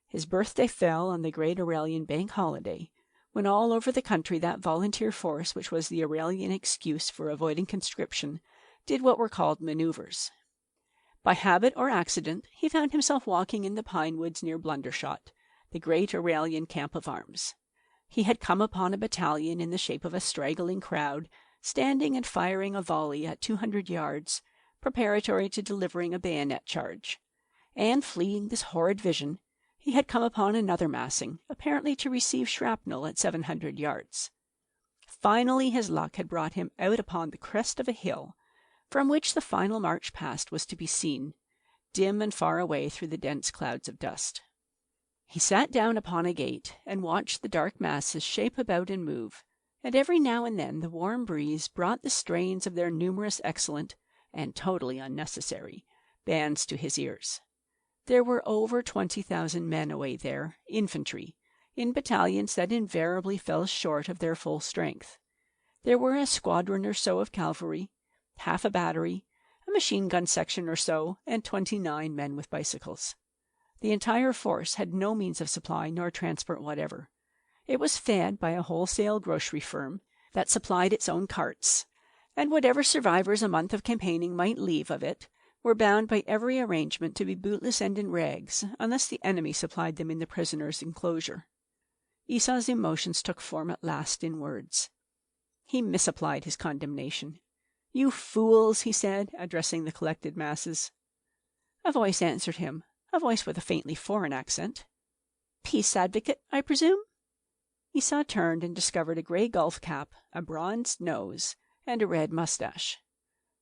His birthday fell on the great Aurelian bank holiday, when all over the country that volunteer force which was the Aurelian excuse for avoiding conscription did what were called maneuvers. By habit or accident he found himself walking in the pine woods near Blundershot, the great Aurelian camp of arms. He had come upon a battalion in the shape of a straggling crowd, standing and firing a volley at 200 yards, preparatory to delivering a bayonet charge. And fleeing this horrid vision, he had come upon another massing, apparently to receive shrapnel at 700 yards. Finally his luck had brought him out upon the crest of a hill, from which the final march past was to be seen, dim and far away through the dense clouds of dust. He sat down upon a gate and watched the dark masses shape about and move, and every now and then the warm breeze brought the strains of their numerous excellent, and totally unnecessary, bands to his ears. There were over 20,000 men away there, infantry, in battalions that invariably fell short of their full strength. There were a squadron or so of cavalry, half a battery, a machine-gun section or so, and 29 men with bicycles. The entire force had no means of supply nor transport whatever. It was fed by a wholesale grocery firm that supplied its own carts, and whatever survivors a month of campaigning might leave of it were bound by every arrangement to be bootless and in rags, unless the enemy supplied them in the prisoners' enclosure. Esau's emotions took form at last in words. He misapplied his condemnation. "You fools," he said, addressing the collected masses. A voice answered him, a voice with a faintly foreign accent. "Peace advocate, I presume?" Esau turned and discovered a gray golf cap, a bronzed nose, and a red mustache.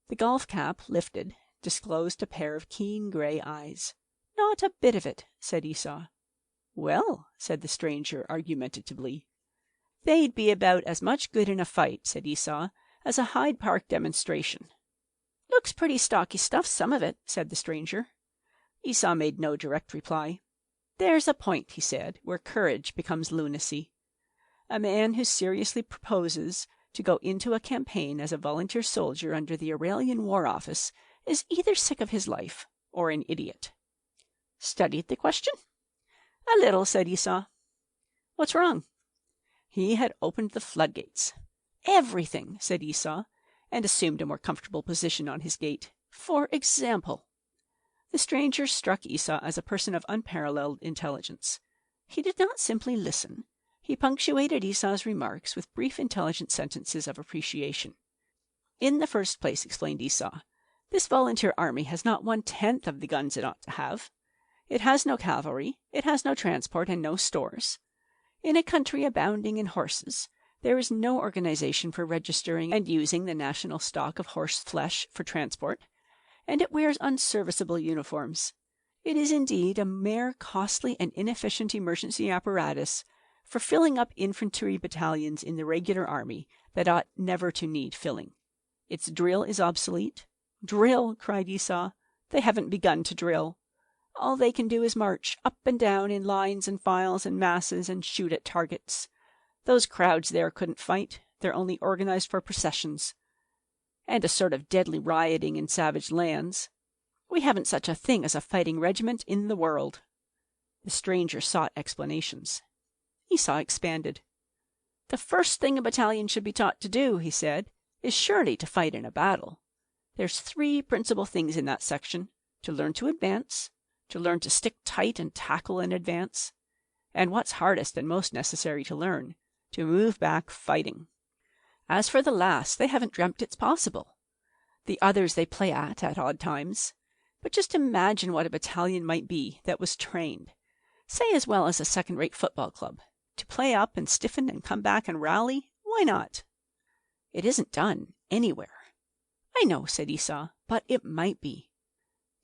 The golf cap, lifted, disclosed a pair of keen gray eyes. "Not a bit of it," said Esau. "Well," said the stranger argumentatively, They'd be about as much good in a fight, said Esau, as a Hyde Park demonstration. Looks pretty stocky stuff, some of it, said the stranger. Esau made no direct reply. There's a point, he said, where courage becomes lunacy. A man who seriously proposes to go into a campaign as a volunteer soldier under the Aurelian War Office is either sick of his life or an idiot. Studied the question? A little, said Esau. What's wrong? He had opened the floodgates. Everything, said Esau, and assumed a more comfortable position on his gate. For example. The stranger struck Esau as a person of unparalleled intelligence. He did not simply listen. He punctuated Esau's remarks with brief, intelligent sentences of appreciation. In the first place, explained Esau, this volunteer army has not 1/10 of the guns it ought to have. It has no cavalry, it has no transport, and no stores. In a country abounding in horses, there is no organization for registering and using the national stock of horse flesh for transport, and it wears unserviceable uniforms. It is indeed a mere costly and inefficient emergency apparatus for filling up infantry battalions in the regular army that ought never to need filling. Its drill is obsolete. Drill, cried Esau. They haven't begun to drill. All they can do is march up and down in lines and files and masses and shoot at targets. Those crowds there couldn't fight. They're only organized for processions and a sort of deadly rioting in savage lands. We haven't such a thing as a fighting regiment in the world. The stranger sought explanations. Esau expanded. The first thing a battalion should be taught to do, he said, is surely to fight in a battle. There's 3 principal things in that section: to learn to advance, to learn to stick tight and tackle in advance, and what's hardest and most necessary to learn, to move back fighting. As for the last, they haven't dreamt it's possible. The others they play at odd times. But just imagine what a battalion might be that was trained, say as well as a second-rate football club, to play up and stiffen and come back and rally. Why not? It isn't done anywhere. I know, said Esau, but it might be.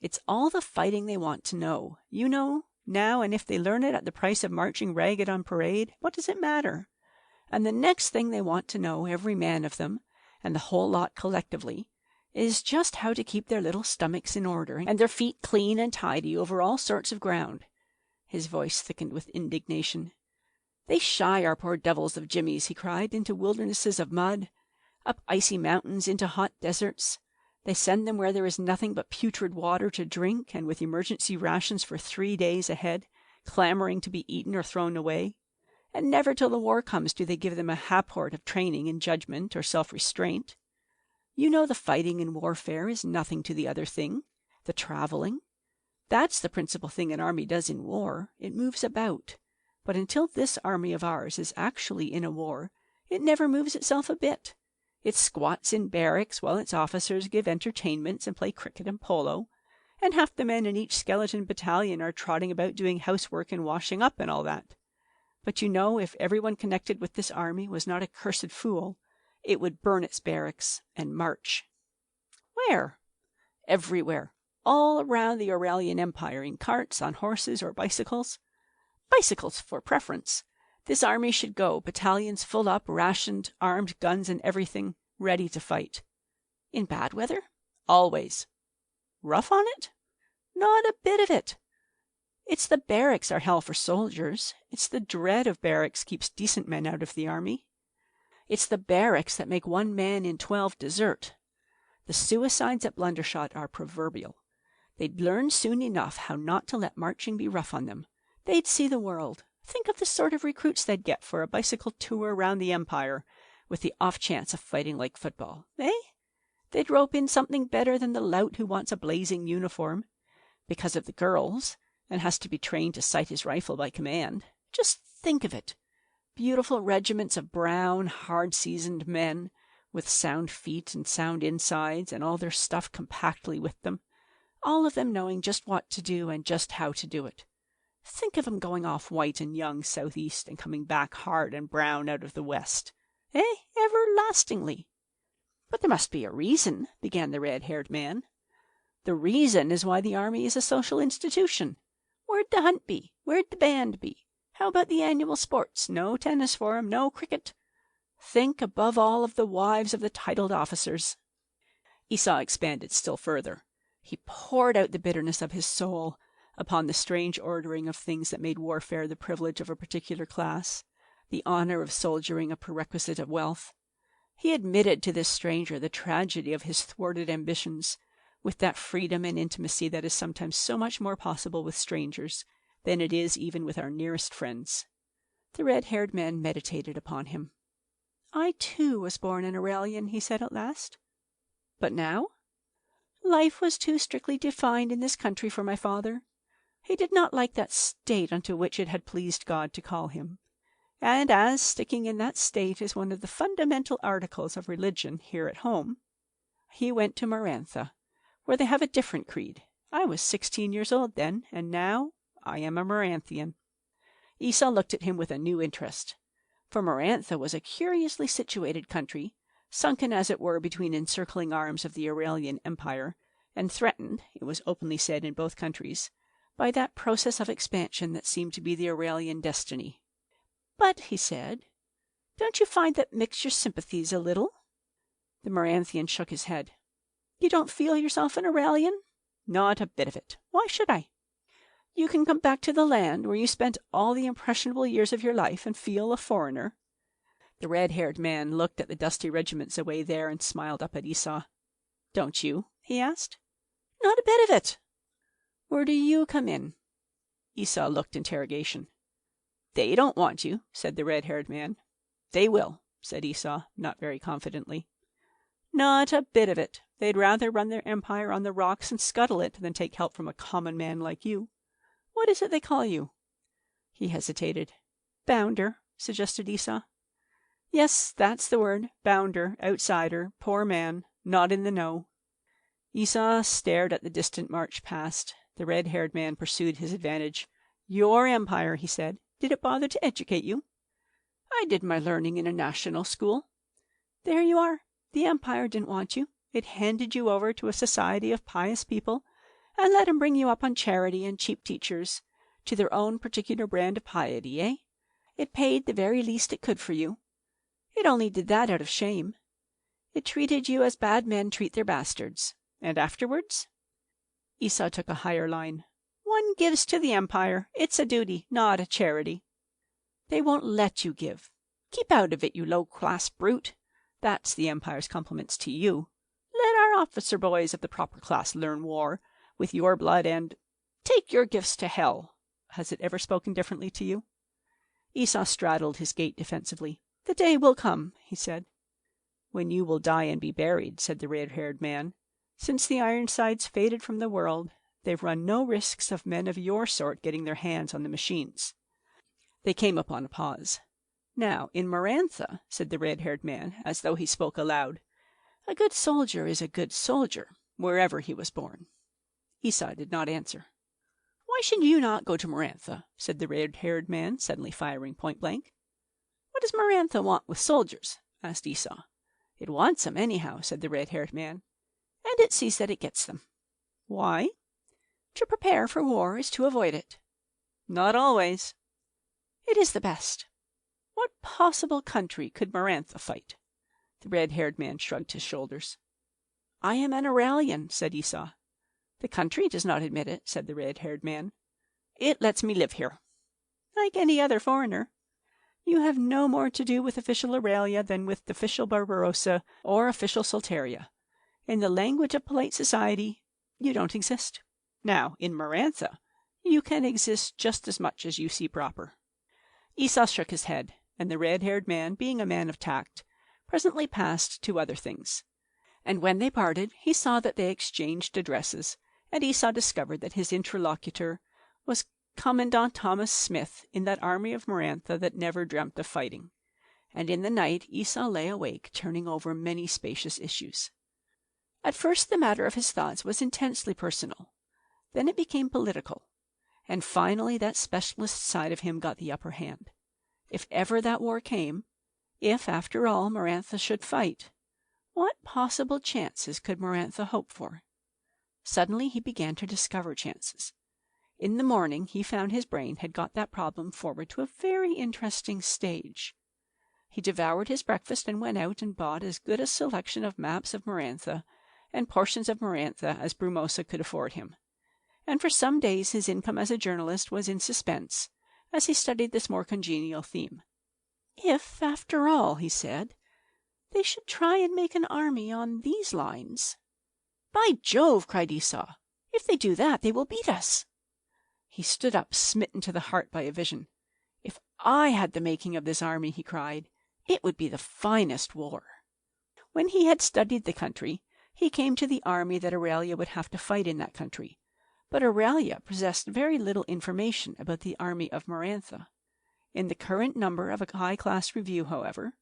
It's all the fighting they want to know. You know, now, and if they learn it at the price of marching ragged on parade, what does it matter? And the next thing they want to know, every man of them, and the whole lot collectively, is just how to keep their little stomachs in order and their feet clean and tidy over all sorts of ground. His voice thickened with indignation. They shy our poor devils of jimmies, he cried, into wildernesses of mud, up icy mountains, into hot deserts. They send them where there is nothing but putrid water to drink, and with emergency rations for 3 days ahead, clamoring to be eaten or thrown away. And never till the war comes do they give them a ha'porth of training in judgment or self-restraint. You know the fighting in warfare is nothing to the other thing, the traveling. That's the principal thing an army does in war. It moves about. But until this army of ours is actually in a war, it never moves itself a bit. It squats in barracks while its officers give entertainments and play cricket and polo, and half the men in each skeleton battalion are trotting about doing housework and washing up and all that. But you know, if everyone connected with this army was not a cursed fool, it would burn its barracks and march. Where? Everywhere. All around the Aurelian Empire, in carts, on horses, or bicycles. Bicycles for preference. This army should go, battalions full up, rationed, armed, guns and everything, ready to fight. In bad weather? Always. Rough on it? Not a bit of it. It's the barracks are hell for soldiers. It's the dread of barracks keeps decent men out of the army. It's the barracks that make 1 man in 12 desert. The suicides at Blundershot are proverbial. They'd learn soon enough how not to let marching be rough on them. They'd see the world. Think of the sort of recruits they'd get for a bicycle tour round the Empire, with the off chance of fighting like football, eh? They'd rope in something better than the lout who wants a blazing uniform, because of the girls, and has to be trained to sight his rifle by command. Just think of it. Beautiful regiments of brown, hard-seasoned men, with sound feet and sound insides, and all their stuff compactly with them, all of them knowing just what to do and just how to do it. Think of 'em going off white and young southeast and coming back hard and brown out of the west. Eh? Everlastingly. But there must be a reason, began the red-haired man. The reason is why the army is a social institution. Where'd the hunt be? Where'd the band be? How about the annual sports? No tennis for him, no cricket. Think above all of the wives of the titled officers." Esau expanded still further. He poured out the bitterness of his soul upon the strange ordering of things that made warfare the privilege of a particular class, the honor of soldiering a prerequisite of wealth. He admitted to this stranger the tragedy of his thwarted ambitions, with that freedom and intimacy that is sometimes so much more possible with strangers than it is even with our nearest friends. The red-haired man meditated upon him. "I, too, was born an Aurelian," he said at last. "But now?" "Life was too strictly defined in this country for my father. He did not like that state unto which it had pleased God to call him. And as sticking in that state is one of the fundamental articles of religion here at home, he went to Marantha, where they have a different creed. I was 16 years old then, and now I am a Maranthian." Esau looked at him with a new interest, for Marantha was a curiously situated country, sunken as it were between encircling arms of the Aurelian Empire, and threatened, it was openly said in both countries, by that process of expansion that seemed to be the Aurelian destiny. "But," he said, "don't you find that mixed your sympathies a little?" The Maranthian shook his head. "You don't feel yourself an Aurelian?" "Not a bit of it. Why should I? You can come back to the land where you spent all the impressionable years of your life and feel a foreigner." The red-haired man looked at the dusty regiments away there and smiled up at Esau. "Don't you?" he asked. "Not a bit of it." "Where do you come in?" Esau looked interrogation. "They don't want you," said the red-haired man. "They will," said Esau, not very confidently. "Not a bit of it. They'd rather run their empire on the rocks and scuttle it than take help from a common man like you. What is it they call you?" He hesitated. "Bounder," suggested Esau. "Yes, that's the word. Bounder, outsider, poor man, not in the know." Esau stared at the distant march past. The red-haired man pursued his advantage. "Your empire," he said. "Did it bother to educate you?" "I did my learning in a national school." "There you are. The empire didn't want you. It handed you over to a society of pious people, and let 'em bring you up on charity and cheap teachers, to their own particular brand of piety, eh? It paid the very least it could for you. It only did that out of shame. It treated you as bad men treat their bastards. And afterwards?" Esau took a higher line. "One gives to the empire. It's a duty, not a charity." "They won't let you give. Keep out of it, you low-class brute. That's the empire's compliments to you. Let our officer boys of the proper class learn war, with your blood, and take your gifts to hell. Has it ever spoken differently to you?" Esau straddled his gate defensively. "The day will come," he said. "When you will die and be buried," said the red-haired man. "Since the Ironsides faded from the world, they've run no risks of men of your sort getting their hands on the machines." They came upon a pause. "Now, in Marantha," said the red-haired man, as though he spoke aloud, "a good soldier is a good soldier, wherever he was born." Esau did not answer. "Why should you not go to Marantha?" said the red-haired man, suddenly firing point-blank. "What does Marantha want with soldiers?" asked Esau. "It wants 'em, anyhow," said the red-haired man. "And it sees that it gets them." "Why?" "To prepare for war is to avoid it." "Not always." "It is the best. What possible country could Marantha fight?" The red-haired man shrugged his shoulders. "I am an Aurelian," said Esau. "The country does not admit it," said the red-haired man. "It lets me live here." "Like any other foreigner. You have no more to do with official Aurelia than with official Barbarossa or official Solteria. In the language of polite society, you don't exist. Now, in Marantha, you can exist just as much as you see proper." Esau shook his head, and the red-haired man, being a man of tact, presently passed to other things. And when they parted, he saw that they exchanged addresses, and Esau discovered that his interlocutor was Commandant Thomas Smith in that army of Marantha that never dreamt of fighting. And in the night Esau lay awake, turning over many spacious issues. At first the matter of his thoughts was intensely personal. Then it became political. And finally that specialist side of him got the upper hand. If ever that war came, if, after all, Marantha should fight, what possible chances could Marantha hope for? Suddenly he began to discover chances. In the morning he found his brain had got that problem forward to a very interesting stage. He devoured his breakfast and went out and bought as good a selection of maps of Marantha and portions of Marantha as Brumosa could afford him. And for some days his income as a journalist was in suspense as he studied this more congenial theme. "If, after all," he said, "they should try and make an army on these lines—" "By Jove!" cried Esau. "If they do that, they will beat us." He stood up, smitten to the heart by a vision. "If I had the making of this army," he cried, "it would be the finest war." When he had studied the country, he came to the army that Aurelia would have to fight in that country. But Aurelia possessed very little information about the army of Marantha. In the current number of a high-class review, however,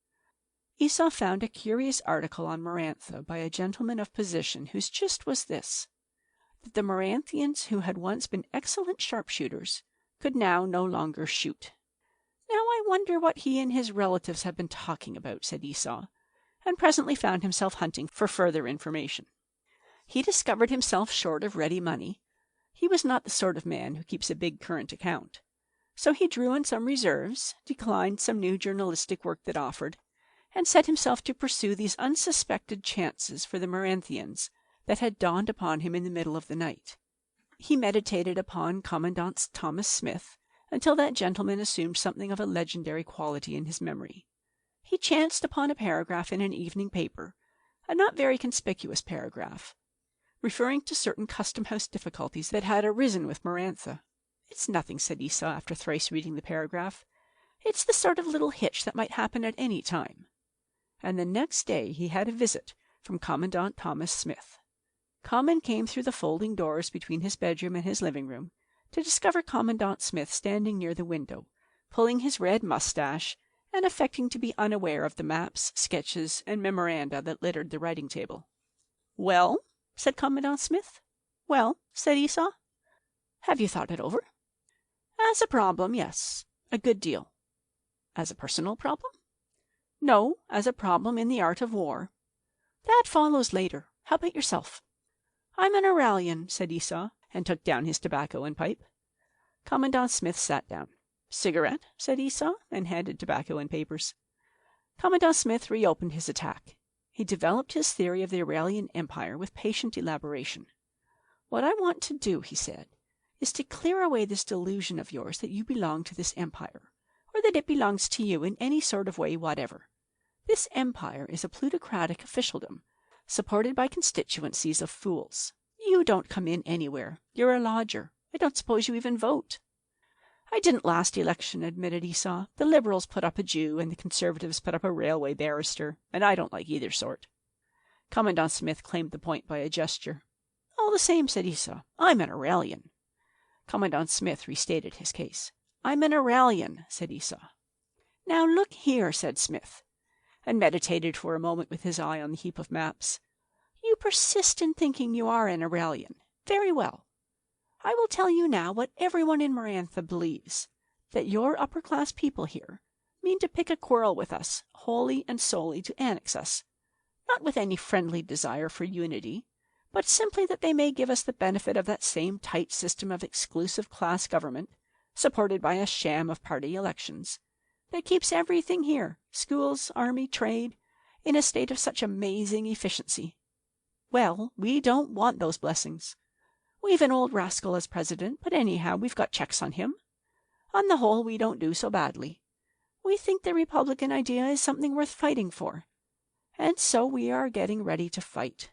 Esau found a curious article on Marantha by a gentleman of position whose gist was this: that the Maranthians who had once been excellent sharpshooters could now no longer shoot. "Now I wonder what he and his relatives have been talking about," said Esau, and presently found himself hunting for further information. He discovered himself short of ready money. He was not the sort of man who keeps a big current account. So he drew on some reserves, declined some new journalistic work that offered, and set himself to pursue these unsuspected chances for the Maranthians that had dawned upon him in the middle of the night. He meditated upon Commandant Thomas Smith until that gentleman assumed something of a legendary quality in his memory. He chanced upon a paragraph in an evening paper, a not very conspicuous paragraph, referring to certain custom-house difficulties that had arisen with Marantha. "It's nothing," said Esau, after thrice reading the paragraph. "It's the sort of little hitch that might happen at any time." And the next day he had a visit from Commandant Thomas Smith. Common came through the folding doors between his bedroom and his living room to discover Commandant Smith standing near the window, pulling his red mustache and affecting to be unaware of the maps, sketches, and memoranda that littered the writing table. "Well?" said Commandant Smith. "Well?" said Esau. "Have you thought it over?" "As a problem, yes. A good deal." "As a personal problem?" "No, as a problem in the art of war." "That follows later. How about yourself?" "I'm an Auralian," said Esau, and took down his tobacco and pipe. Commandant Smith sat down. "Cigarette?" said Esau, and handed tobacco and papers. Commandant Smith reopened his attack. He developed his theory of the Auralian Empire with patient elaboration. "What I want to do," he said, "is to clear away this delusion of yours that you belong to this empire, or that it belongs to you in any sort of way whatever. This empire is a plutocratic officialdom, supported by constituencies of fools. You don't come in anywhere. You're a lodger. I don't suppose you even vote." "I didn't last election," admitted Esau. "The Liberals put up a Jew, and the Conservatives put up a railway barrister, and I don't like either sort." Commandant Smith claimed the point by a gesture. "All the same," said Esau, "I'm an Auralian." Commandant Smith restated his case. "I'm an Auralian," said Esau. "Now look here," said Smith, and meditated for a moment with his eye on the heap of maps. "You persist in thinking you are an Auralian. Very well. I will tell you now what everyone in Marantha believes, that your upper-class people here mean to pick a quarrel with us, wholly and solely to annex us, not with any friendly desire for unity, but simply that they may give us the benefit of that same tight system of exclusive class government, supported by a sham of party elections, that keeps everything here, schools, army, trade, in a state of such amazing efficiency. Well, we don't want those blessings. We've an old rascal as president, but anyhow we've got checks on him. On the whole, we don't do so badly. We think the Republican idea is something worth fighting for, and so we are getting ready to fight.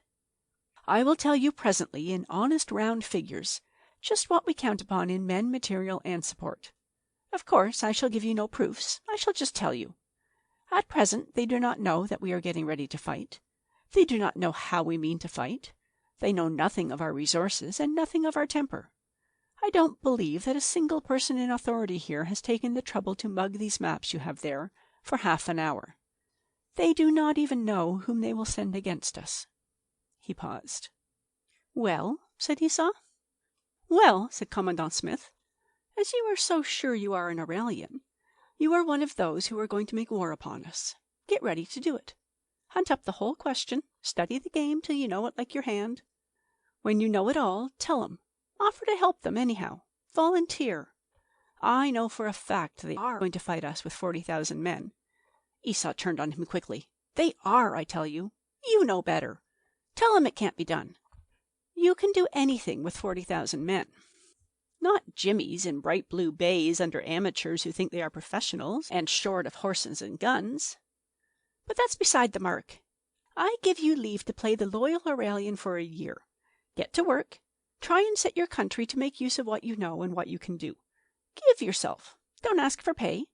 I will tell you presently, in honest round figures, just what we count upon in men, material, and support. Of course, I shall give you no proofs. I shall just tell you. At present, they do not know that we are getting ready to fight. They do not know how we mean to fight. They know nothing of our resources and nothing of our temper. I don't believe that a single person in authority here has taken the trouble to mug these maps you have there for half an hour. They do not even know whom they will send against us." He paused. "Well?" said Esau. "Well," said Commandant Smith, "as you are so sure you are an Auralian, you are one of those who are going to make war upon us. Get ready to do it. Hunt up the whole question, study the game till you know it like your hand. When you know it all, tell 'em. Offer to help them anyhow. Volunteer. I know for a fact they are going to fight us with 40,000 men." Esau turned on him quickly. "They are, I tell you. You know better. Tell them it can't be done. You can do anything with 40,000 men. Not jimmies in bright blue bays under amateurs who think they are professionals and short of horses and guns. But that's beside the mark. I give you leave to play the loyal Aurelian for a year. Get to work. Try and set your country to make use of what you know and what you can do. Give yourself. Don't ask for pay.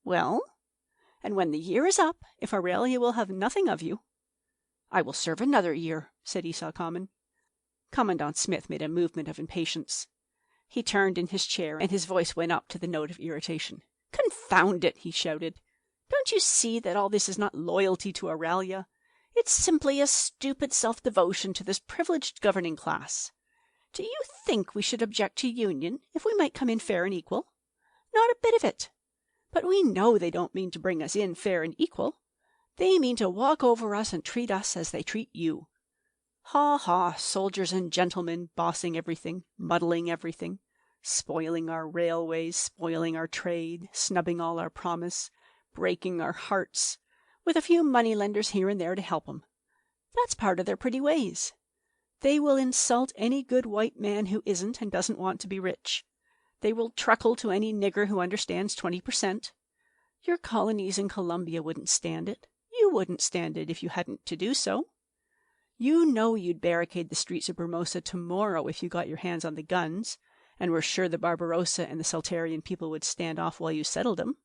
Well, and when the year is up, if Aurelia will have nothing of you—" "I will serve another year," said Esau Common. Commandant Smith made a movement of impatience. He turned in his chair, and his voice went up to the note of irritation. "Confound it!" he shouted. "Don't you see that all this is not loyalty to Aurelia? It's simply a stupid self-devotion to this privileged governing class. Do you think we should object to union if we might come in fair and equal? Not a bit of it. But we know they don't mean to bring us in fair and equal. They mean to walk over us and treat us as they treat you. Ha ha, soldiers and gentlemen, bossing everything, muddling everything, spoiling our railways, spoiling our trade, snubbing all our promise, breaking our hearts, with a few moneylenders here and there to help 'em. That's part of their pretty ways. They will insult any good white man who isn't and doesn't want to be rich. They will truckle to any nigger who understands 20%. Your colonies in Colombia wouldn't stand it. You wouldn't stand it if you hadn't to do so. You know you'd barricade the streets of Hermosa tomorrow if you got your hands on the guns, and were sure the Barbarossa and the Saltarian people would stand off while you settled 'em.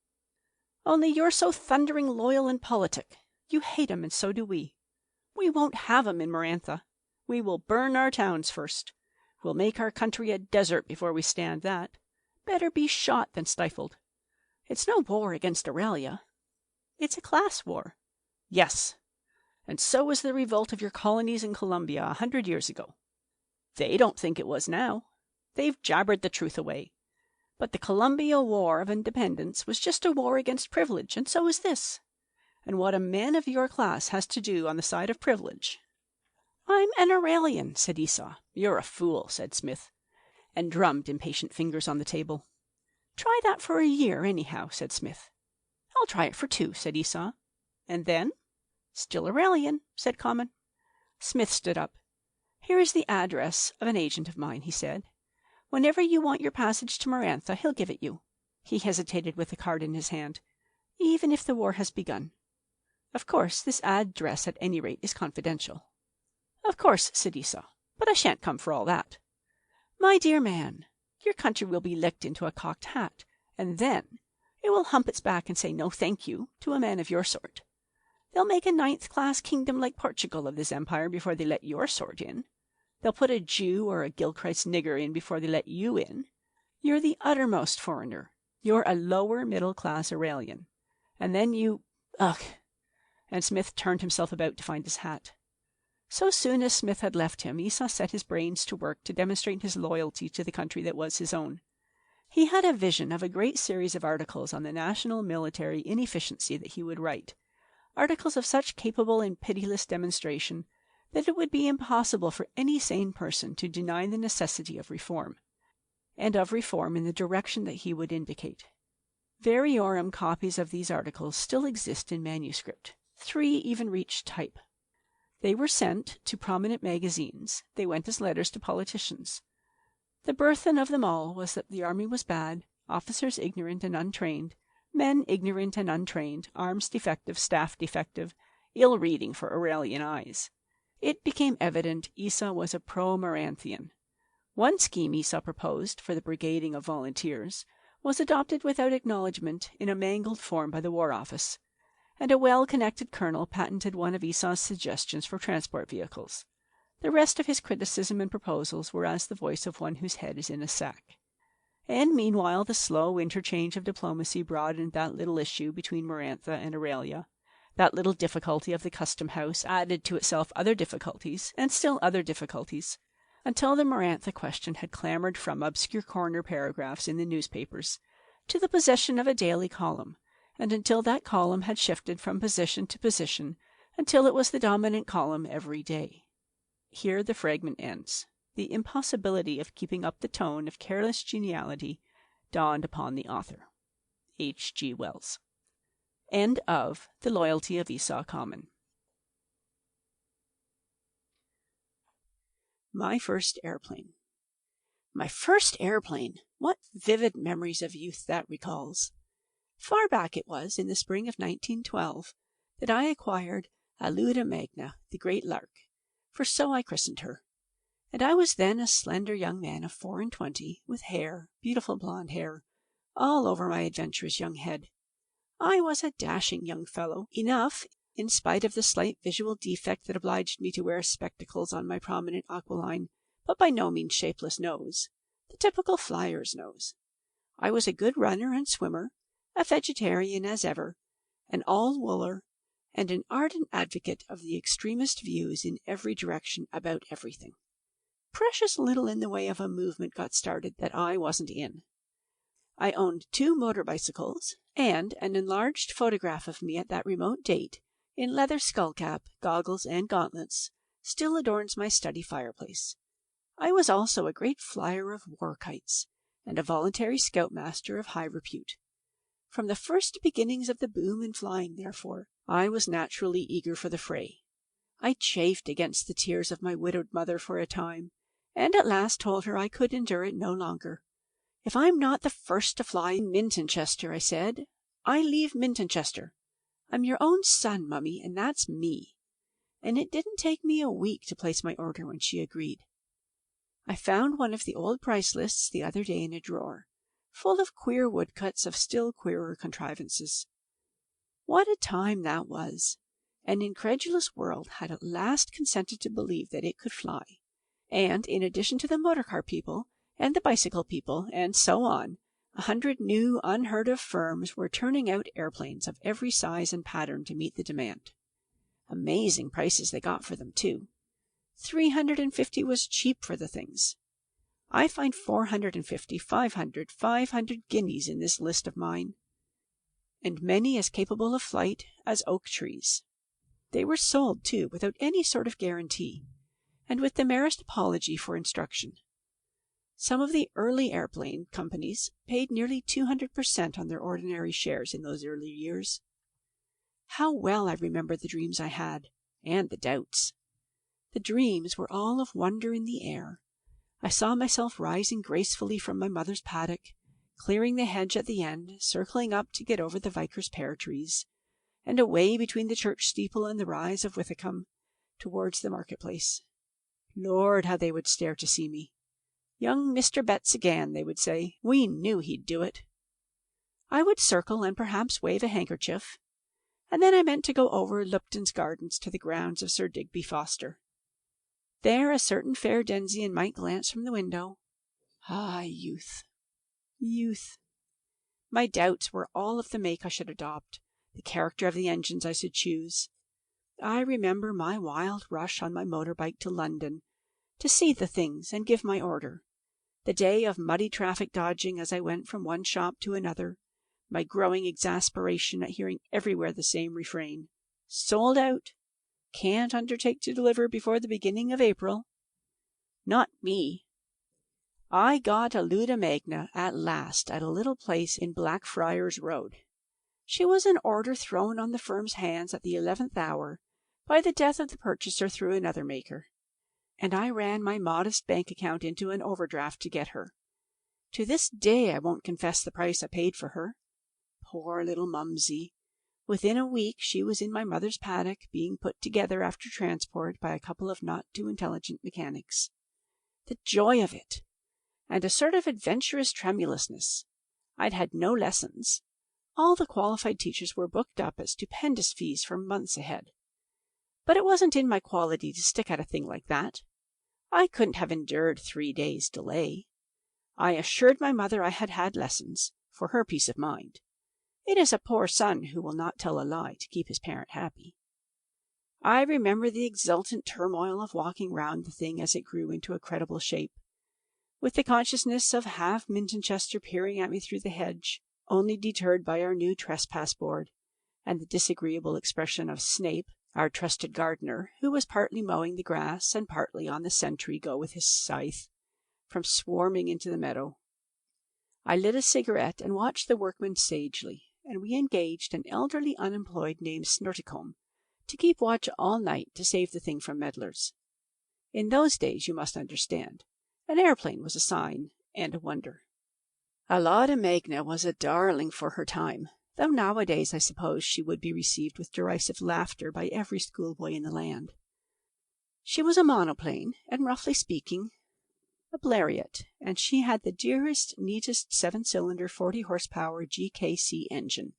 Only you're so thundering loyal and politic. You hate 'em, and so do we. We won't have 'em in Marantha. We will burn our towns first. We'll make our country a desert before we stand that. Better be shot than stifled. It's no war against Aurelia. It's a class war. Yes. And so was the revolt of your colonies in Colombia 100 years ago. They don't think it was now. They've jabbered the truth away. But the Colombia War of Independence was just a war against privilege, and so is this. And what a man of your class has to do on the side of privilege—" "I'm an Aurelian," said Esau. "You're a fool," said Smith, and drummed impatient fingers on the table. "Try that for a year, anyhow," said Smith. "I'll try it for 2, said Esau. "And then?" "Still Aurelian," said Common. Smith stood up. "Here is the address of an agent of mine," he said. "Whenever you want your passage to Marantha, he'll give it you." He hesitated with the card in his hand. "Even if the war has begun. Of course, this address at any rate is confidential." "Of course," said Esau. "But I shan't come for all that." "My dear man, your country will be licked into a cocked hat, and then it will hump its back and say no thank you to a man of your sort. They'll make a 9th-class kingdom like Portugal of this empire before they let your sort in. They'll put a Jew or a Gilchrist nigger in before they let you in. You're the uttermost foreigner. You're a lower middle-class Aurelian. And then ugh!" And Smith turned himself about to find his hat. So soon as Smith had left him, Esau set his brains to work to demonstrate his loyalty to the country that was his own. He had a vision of a great series of articles on the national military inefficiency that he would write, articles of such capable and pitiless demonstration that it would be impossible for any sane person to deny the necessity of reform, and of reform in the direction that he would indicate. Variorum copies of these articles still exist in manuscript. 3 even reached type. They were sent to prominent magazines. They went as letters to politicians. The burthen of them all was that the army was bad, officers ignorant and untrained, men ignorant and untrained, arms defective, staff defective, ill reading for Aurelian eyes. It became evident Esau was a pro-Maranthian. One scheme Esau proposed for the brigading of volunteers was adopted without acknowledgment in a mangled form by the War Office, and a well-connected colonel patented one of Esau's suggestions for transport vehicles. The rest of his criticism and proposals were as the voice of one whose head is in a sack. And meanwhile the slow interchange of diplomacy broadened that little issue between Marantha and Aurelia. That little difficulty of the custom house added to itself other difficulties, and still other difficulties, until the Marantha question had clambered from obscure corner paragraphs in the newspapers to the possession of a daily column, and until that column had shifted from position to position until it was the dominant column every day. Here the fragment ends. the impossibility of keeping up the tone of careless geniality dawned upon the author. H.G. Wells. End of The Loyalty of Esau Common. My first airplane. My first airplane! What vivid memories of youth that recalls! Far back it was, in the spring of 1912, that I acquired Aluda Magna, the great lark, for so I christened her. And I was then a slender young man of 24, with hair, beautiful blonde hair, all over my adventurous young head. I was a dashing young fellow enough, in spite of the slight visual defect that obliged me to wear spectacles on my prominent aquiline, but by no means shapeless nose, the typical flyer's nose. I was a good runner and swimmer, a vegetarian as ever, an all-wooler, and an ardent advocate of the extremist views in every direction about everything. Precious little in the way of a movement got started that I wasn't in. I owned 2 motor bicycles, and an enlarged photograph of me at that remote date, in leather skullcap, goggles, and gauntlets, still adorns my study fireplace. I was also a great flyer of war kites, and a voluntary scoutmaster of high repute. From the first beginnings of the boom in flying, therefore, I was naturally eager for the fray. I chafed against the tears of my widowed mother for a time, and at last told her I could endure it no longer. "If I'm not the first to fly in Mintonchester," I said, "I leave Mintonchester. I'm your own son, Mummy, and that's me." And it didn't take me a week to place my order when she agreed. I found one of the old price lists the other day in a drawer, full of queer woodcuts of still queerer contrivances. What a time that was! An incredulous world had at last consented to believe that it could fly, and in addition to the motor-car people, and the bicycle people, and so on, 100 new, unheard-of firms were turning out airplanes of every size and pattern to meet the demand. Amazing prices they got for them, too. 350 was cheap for the things. I find 450, 500 guineas in this list of mine, and many as capable of flight as oak trees. They were sold, too, without any sort of guarantee, and with the merest apology for instruction. Some of the early airplane companies paid nearly 200% on their ordinary shares in those early years. How well I remember the dreams I had, and the doubts. The dreams were all of wonder in the air. I saw myself rising gracefully from my mother's paddock, clearing the hedge at the end, circling up to get over the Vicar's pear trees, and away between the church steeple and the rise of Withycombe, towards the marketplace. Lord, how they would stare to see me. "Young Mr. Betts again," they would say. "We knew he'd do it." I would circle and perhaps wave a handkerchief, and then I meant to go over Lupton's Gardens to the grounds of Sir Digby Foster. There a certain fair denizens might glance from the window. Ah, youth! Youth! My doubts were all of the make I should adopt, the character of the engines I should choose. I remember my wild rush on my motor bike to London, to see the things and give my order, the day of muddy traffic dodging as I went from one shop to another, my growing exasperation at hearing everywhere the same refrain: "Sold out. Can't undertake to deliver before the beginning of April." Not me. I got a Luda Magna at last at a little place in Blackfriars Road. She was an order thrown on the firm's hands at the 11th hour by the death of the purchaser through another maker, and I ran my modest bank account into an overdraft to get her. To this day I won't confess the price I paid for her. Poor little Mumsy! Within a week she was in my mother's paddock, being put together after transport by a couple of not too intelligent mechanics. The joy of it! And a sort of adventurous tremulousness. I'd had no lessons. All the qualified teachers were booked up at stupendous fees for months ahead. But it wasn't in my quality to stick at a thing like that. I couldn't have endured 3 days' delay. I assured my mother I had had lessons, for her peace of mind. It is a poor son who will not tell a lie to keep his parent happy. I remember the exultant turmoil of walking round the thing as it grew into a credible shape, with the consciousness of half Mintonchester peering at me through the hedge, only deterred by our new trespass board, and the disagreeable expression of Snape, Our trusted gardener, who was partly mowing the grass and partly on the sentry go with his scythe, from swarming into the meadow. I lit a cigarette and watched the workmen sagely, and we engaged an elderly unemployed named Snorticombe to keep watch all night to save the thing from meddlers. In those days, you must understand, an airplane was a sign and a wonder. Alauda Magna was a darling for her time, though nowadays I suppose she would be received with derisive laughter by every schoolboy in the land. She was a monoplane, and roughly speaking, a Blériot, and she had the dearest, neatest 7-cylinder 40-horsepower GKC engine,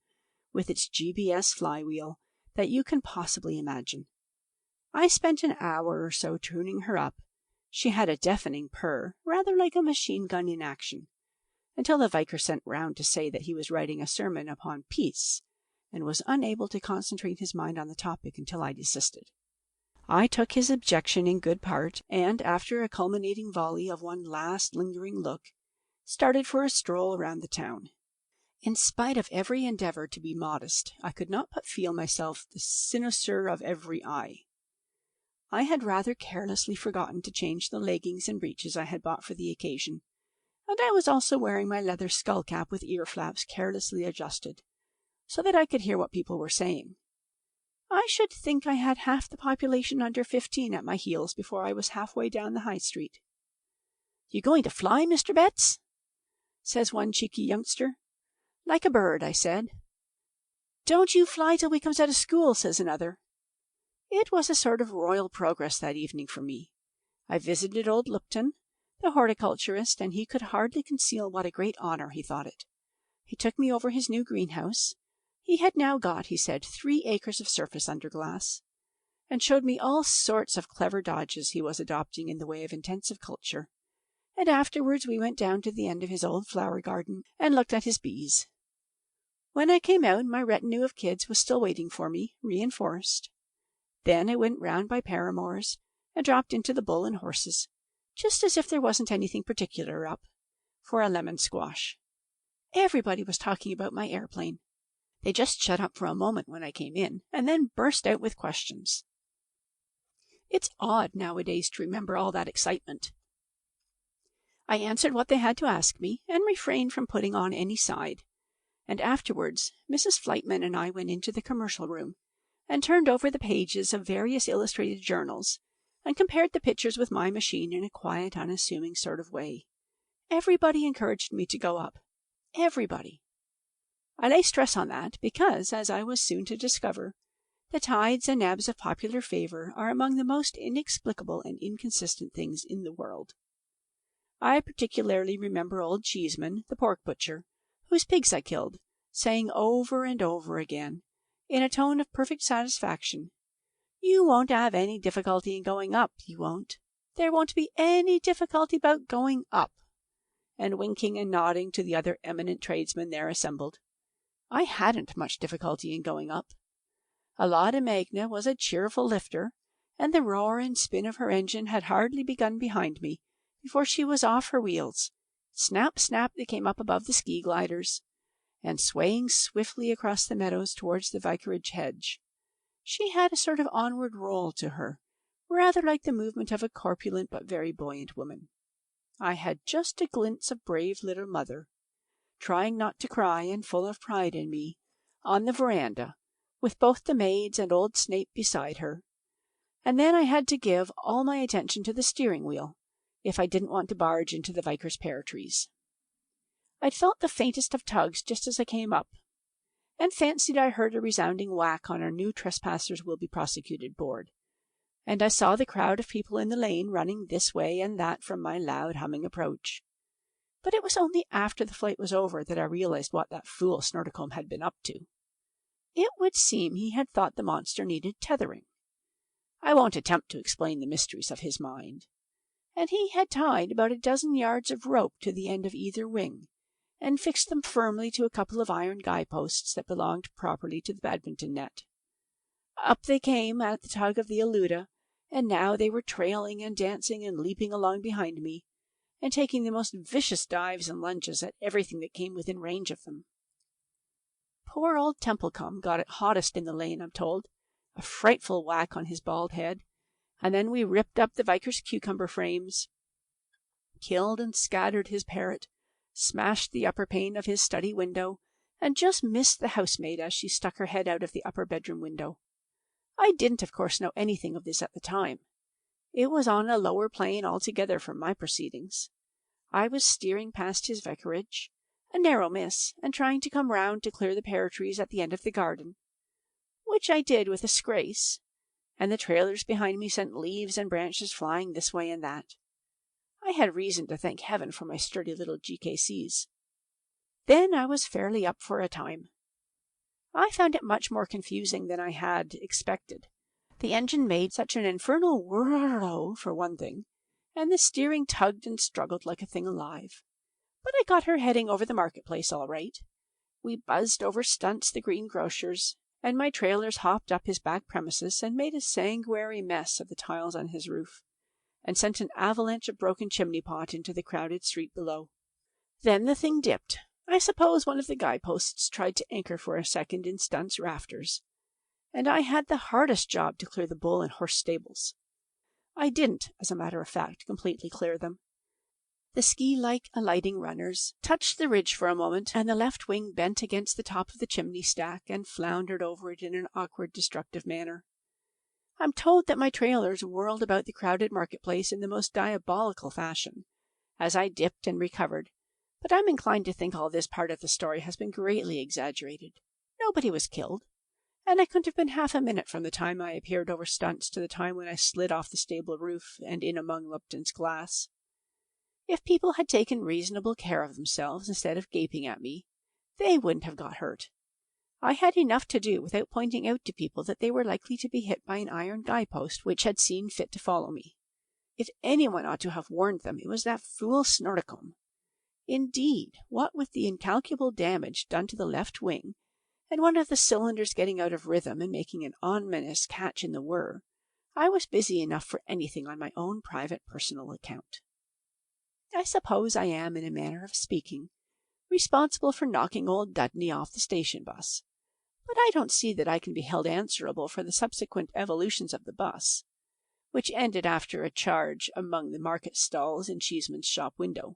with its GBS flywheel, that you can possibly imagine. I spent an hour or so tuning her up. She had a deafening purr, rather like a machine gun in action, until the vicar sent round to say that he was writing a sermon upon peace, and was unable to concentrate his mind on the topic until I desisted. I took his objection in good part, and after a culminating volley of one last lingering look, started for a stroll around the town. In spite of every endeavour to be modest, I could not but feel myself the cynosure of every eye. I had rather carelessly forgotten to change the leggings and breeches I had bought for the occasion, and I was also wearing my leather skull cap with ear flaps carelessly adjusted, so that I could hear what people were saying. I should think I had half the population under 15 at my heels before I was halfway down the High Street. "You going to fly, Mr. Betts?" says one cheeky youngster. "Like a bird," I said. "Don't you fly till we comes out of school," says another. It was a sort of royal progress that evening for me. I visited old Lupton, the horticulturist, and he could hardly conceal what a great honour he thought it. He took me over his new greenhouse. He had now got, he said, 3 acres of surface under glass, and showed me all sorts of clever dodges he was adopting in the way of intensive culture, and afterwards we went down to the end of his old flower garden and looked at his bees. When I came out, my retinue of kids was still waiting for me, reinforced. Then I went round by Paramore's and dropped into the Bull and Horses, just as if there wasn't anything particular up, for a lemon squash. Everybody was talking about my airplane. They just shut up for a moment when I came in, and then burst out with questions. It's odd nowadays to remember all that excitement. I answered what they had to ask me, and refrained from putting on any side, and afterwards Mrs. Flightman and I went into the commercial room, and turned over the pages of various illustrated journals, and compared the pictures with my machine in a quiet, unassuming sort of way. Everybody encouraged me to go up. Everybody. I lay stress on that because, as I was soon to discover, the tides and ebbs of popular favour are among the most inexplicable and inconsistent things in the world. I particularly remember old Cheeseman, the pork butcher, whose pigs I killed, saying over and over again, in a tone of perfect satisfaction, "You won't have any difficulty in going up, you won't. There won't be any difficulty about going up," and winking and nodding to the other eminent tradesmen there assembled. I hadn't much difficulty in going up. Alauda Magna was a cheerful lifter, and the roar and spin of her engine had hardly begun behind me before she was off her wheels. Snap, snap, they came up above the ski gliders, and swaying swiftly across the meadows towards the vicarage hedge. She had a sort of onward roll to her, rather like the movement of a corpulent but very buoyant woman. I had just a glimpse of brave little mother, trying not to cry and full of pride in me, on the veranda, with both the maids and old Snape beside her, and then I had to give all my attention to the steering wheel, if I didn't want to barge into the vicar's pear trees. I'd felt the faintest of tugs just as I came up, and fancied I heard a resounding whack on our new trespassers will be prosecuted board, and I saw the crowd of people in the lane running this way and that from my loud humming approach. But it was only after the flight was over that I realized what that fool Snorticombe had been up to. It would seem he had thought the monster needed tethering. I won't attempt to explain the mysteries of his mind. And he had tied about a dozen yards of rope to the end of either wing, and fixed them firmly to a couple of iron guy-posts that belonged properly to the badminton net. Up they came at the tug of the Alauda, and now they were trailing and dancing and leaping along behind me, and taking the most vicious dives and lunges at everything that came within range of them. Poor old Templecombe got it hottest in the lane, I'm told. a frightful whack on his bald head, and then we ripped up the Vicar's cucumber frames, killed and scattered his parrot, smashed the upper pane of his study window, and just missed the housemaid as she stuck her head out of the upper bedroom window. I didn't, of course, know anything of this at the time. It was on a lower plane altogether from my proceedings. I was steering past his vicarage, a narrow miss, and trying to come round to clear the pear trees at the end of the garden, which I did with a scrace, and the trailers behind me sent leaves and branches flying this way and that. I had reason to thank heaven for my sturdy little GKCs. Then I was fairly up for a time. I found it much more confusing than I had expected. The engine made such an infernal whirr for one thing, and the steering tugged and struggled like a thing alive. But I got her heading over the marketplace all right. We buzzed over Stunts the greengrocer's, and my trailers hopped up his back premises and made a sanguinary mess of the tiles on his roof, and sent an avalanche of broken chimney pot into the crowded street below. Then the thing dipped. I suppose one of the guideposts tried to anchor for a second in Stunt's rafters, and I had the hardest job to clear the bull and horse stables. I didn't, as a matter of fact, completely clear them. The ski-like alighting runners touched the ridge for a moment, and the left wing bent against the top of the chimney stack and floundered over it in an awkward, destructive manner. I'm told that my trailers whirled about the crowded marketplace in the most diabolical fashion, as I dipped and recovered, but I'm inclined to think all this part of the story has been greatly exaggerated. Nobody was killed, and I couldn't have been half a minute from the time I appeared over Stunts to the time when I slid off the stable roof and in among Lupton's glass. If people had taken reasonable care of themselves instead of gaping at me, they wouldn't have got hurt. I had enough to do without pointing out to people that they were likely to be hit by an iron guidepost which had seen fit to follow me. If anyone ought to have warned them, it was that fool Snorticum. Indeed, what with the incalculable damage done to the left wing, and one of the cylinders getting out of rhythm and making an ominous catch in the whir, I was busy enough for anything on my own private personal account. I suppose I am, in a manner of speaking, responsible for knocking old Dudney off the station bus, but I don't see that I can be held answerable for the subsequent evolutions of the bus, which ended after a charge among the market stalls in Cheeseman's shop window.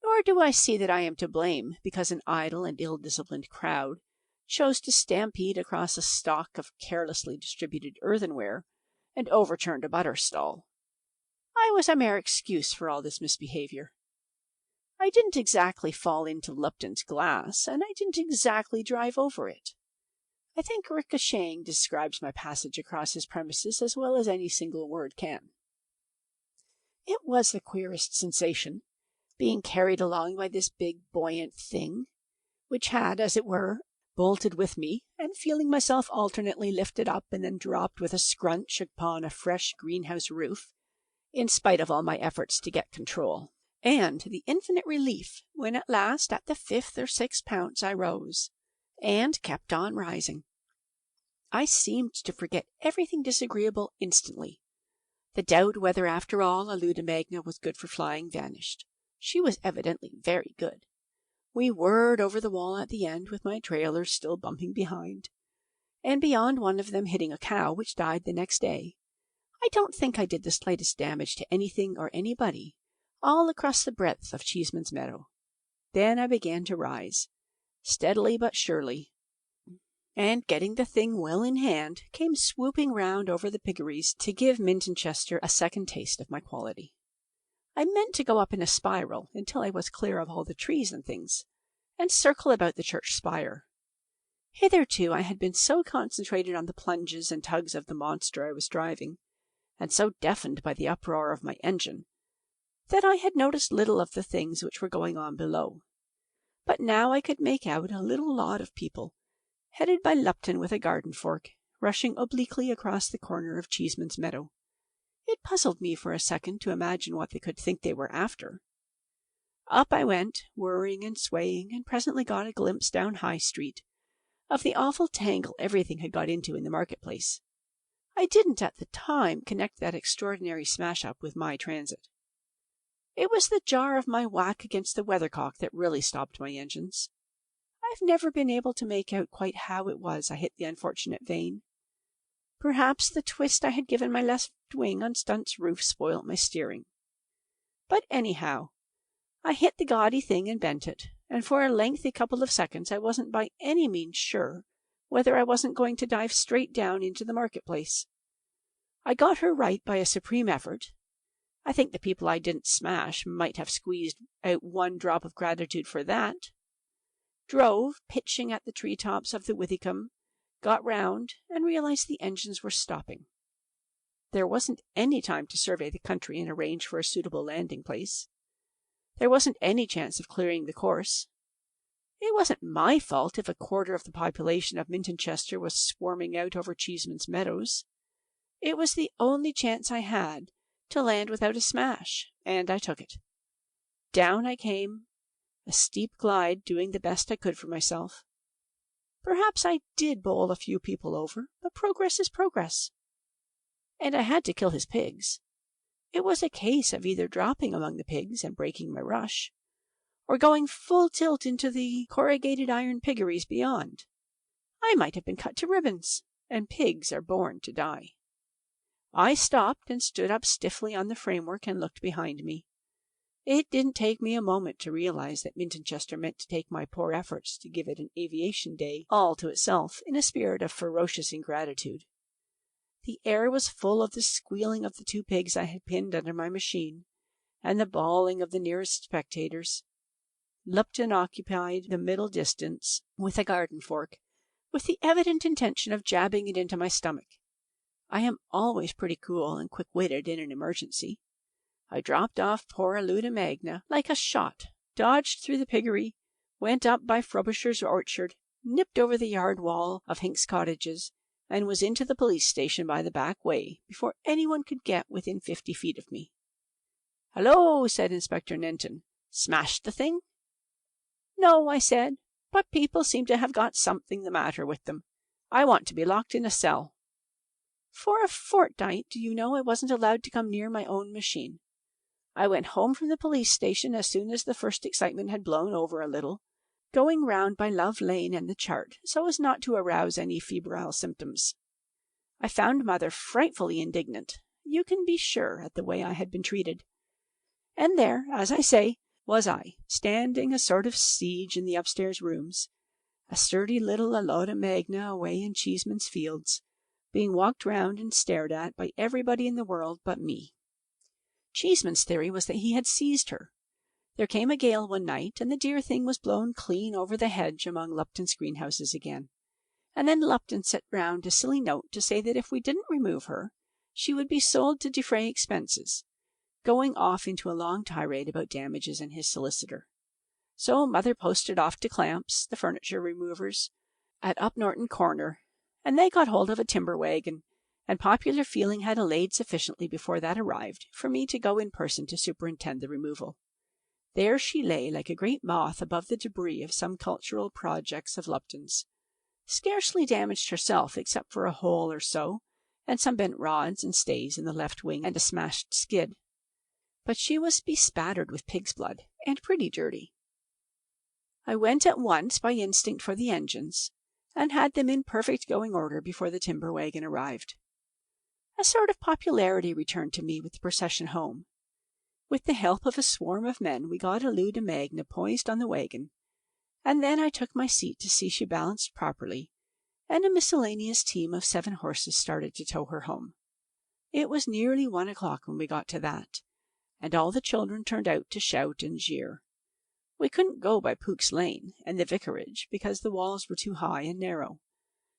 Nor do I see that I am to blame because an idle and ill-disciplined crowd chose to stampede across a stock of carelessly distributed earthenware and overturned a butter stall. I was a mere excuse for all this misbehavior. I didn't exactly fall into Lupton's glass, and I didn't exactly drive over it. I think ricocheting describes my passage across his premises as well as any single word can. It was the queerest sensation, being carried along by this big buoyant thing, which had, as it were, bolted with me, and feeling myself alternately lifted up and then dropped with a scrunch upon a fresh greenhouse roof, in spite of all my efforts to get control, and the infinite relief when at last at the 5th or 6th pounce I rose, and kept on rising. I seemed to forget everything disagreeable instantly. The doubt whether after all a Ludimagna was good for flying vanished. She was evidently very good. We whirred over the wall at the end with my trailers still bumping behind, and beyond one of them hitting a cow which died the next day. I don't think I did the slightest damage to anything or anybody, all across the breadth of Cheeseman's Meadow. Then I began to rise, steadily but surely, and getting the thing well in hand, came swooping round over the piggeries to give Mintonchester a second taste of my quality. I meant to go up in a spiral until I was clear of all the trees and things, and circle about the church spire. Hitherto I had been so concentrated on the plunges and tugs of the monster I was driving, and so deafened by the uproar of my engine, that I had noticed little of the things which were going on below. But now I could make out a little lot of people, headed by Lupton with a garden fork, rushing obliquely across the corner of Cheeseman's Meadow. It puzzled me for a second to imagine what they could think they were after. Up I went, whirring and swaying, and presently got a glimpse down High Street of the awful tangle everything had got into in the marketplace. I didn't at the time connect that extraordinary smash-up with my transit. It was the jar of my whack against the weathercock that really stopped my engines. I've never been able to make out quite how it was I hit the unfortunate vein. Perhaps the twist I had given my left wing on Stunt's roof spoilt my steering. But anyhow, I hit the gaudy thing and bent it, and for a lengthy couple of seconds I wasn't by any means sure whether I wasn't going to dive straight down into the marketplace. I got her right by a supreme effort. I think the people I didn't smash might have squeezed out one drop of gratitude for that. Drove, pitching at the treetops of the Withicum, got round, and realized the engines were stopping. There wasn't any time to survey the country and arrange for a suitable landing place. There wasn't any chance of clearing the course. It wasn't my fault if a quarter of the population of Mintonchester was swarming out over Cheeseman's Meadows. It was the only chance I had to land without a smash, and I took it. Down I came, a steep glide, doing the best I could for myself. Perhaps I did bowl a few people over, but progress is progress. And I had to kill his pigs. It was a case of either dropping among the pigs and breaking my rush, or going full tilt into the corrugated iron piggeries beyond. I might have been cut to ribbons, and pigs are born to die. I stopped and stood up stiffly on the framework and looked behind me. It didn't take me a moment to realize that Mintonchester meant to take my poor efforts to give it an aviation day all to itself in a spirit of ferocious ingratitude. The air was full of the squealing of the 2 pigs I had pinned under my machine, and the bawling of the nearest spectators. Lupton occupied the middle distance with a garden fork, with the evident intention of jabbing it into my stomach. I am always pretty cool and quick-witted in an emergency. I dropped off poor Luda Magna like a shot, dodged through the piggery, went up by Frobisher's orchard, nipped over the yard wall of Hink's cottages, and was into the police station by the back way before anyone could get within 50 feet of me. "Hello," said Inspector Nenton. "Smashed the thing?" "No," I said, "but people seem to have got something the matter with them. I want to be locked in a cell." For a fortnight, do you know, I wasn't allowed to come near my own machine. I went home from the police station as soon as the first excitement had blown over a little, going round by Love Lane and the Chart, so as not to arouse any febrile symptoms. I found Mother frightfully indignant, you can be sure, at the way I had been treated. And there, as I say, was I, standing a sort of siege in the upstairs rooms, a sturdy little Alauda Magna away in Cheeseman's Fields, being walked round and stared at by everybody in the world but me. Cheeseman's theory was that he had seized her. There came a gale one night, and the dear thing was blown clean over the hedge among Lupton's greenhouses again. And then Lupton sent round a silly note to say that if we didn't remove her, she would be sold to defray expenses, going off into a long tirade about damages and his solicitor. So Mother posted off to Clamps, the furniture removers, at Up Norton Corner, and they got hold of a timber wagon, and popular feeling had allayed sufficiently before that arrived for me to go in person to superintend the removal. There she lay like a great moth above the debris of some cultural projects of Lupton's, scarcely damaged herself except for a hole or so, and some bent rods and stays in the left wing and a smashed skid. But she was bespattered with pig's blood, and pretty dirty. I went at once by instinct for the engines, and had them in perfect going order before the timber wagon arrived. A sort of popularity returned to me with the procession home. With the help of a swarm of men, we got Alauda Magna poised on the wagon, and then I took my seat to see she balanced properly, and a miscellaneous team of 7 horses started to tow her home. It was nearly 1 o'clock when we got to that, and all the children turned out to shout and jeer. We couldn't go by Pook's Lane and the vicarage because the walls were too high and narrow,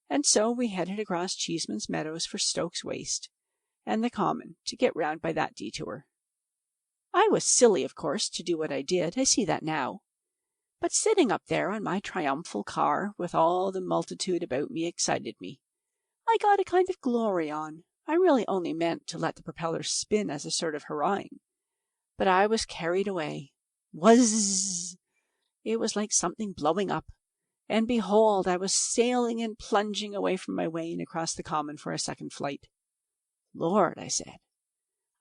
and so we headed across Cheeseman's Meadows for Stokes Waste and the Common to get round by that detour. I was silly, of course, to do what I did, I see that now. But sitting up there on my triumphal car with all the multitude about me excited me. I got a kind of glory on. I really only meant to let the propeller spin as a sort of hurrahing. But I was carried away. Whizz! It was like something blowing up. And behold, I was sailing and plunging away from my Wain across the Common for a second flight. Lord, I said.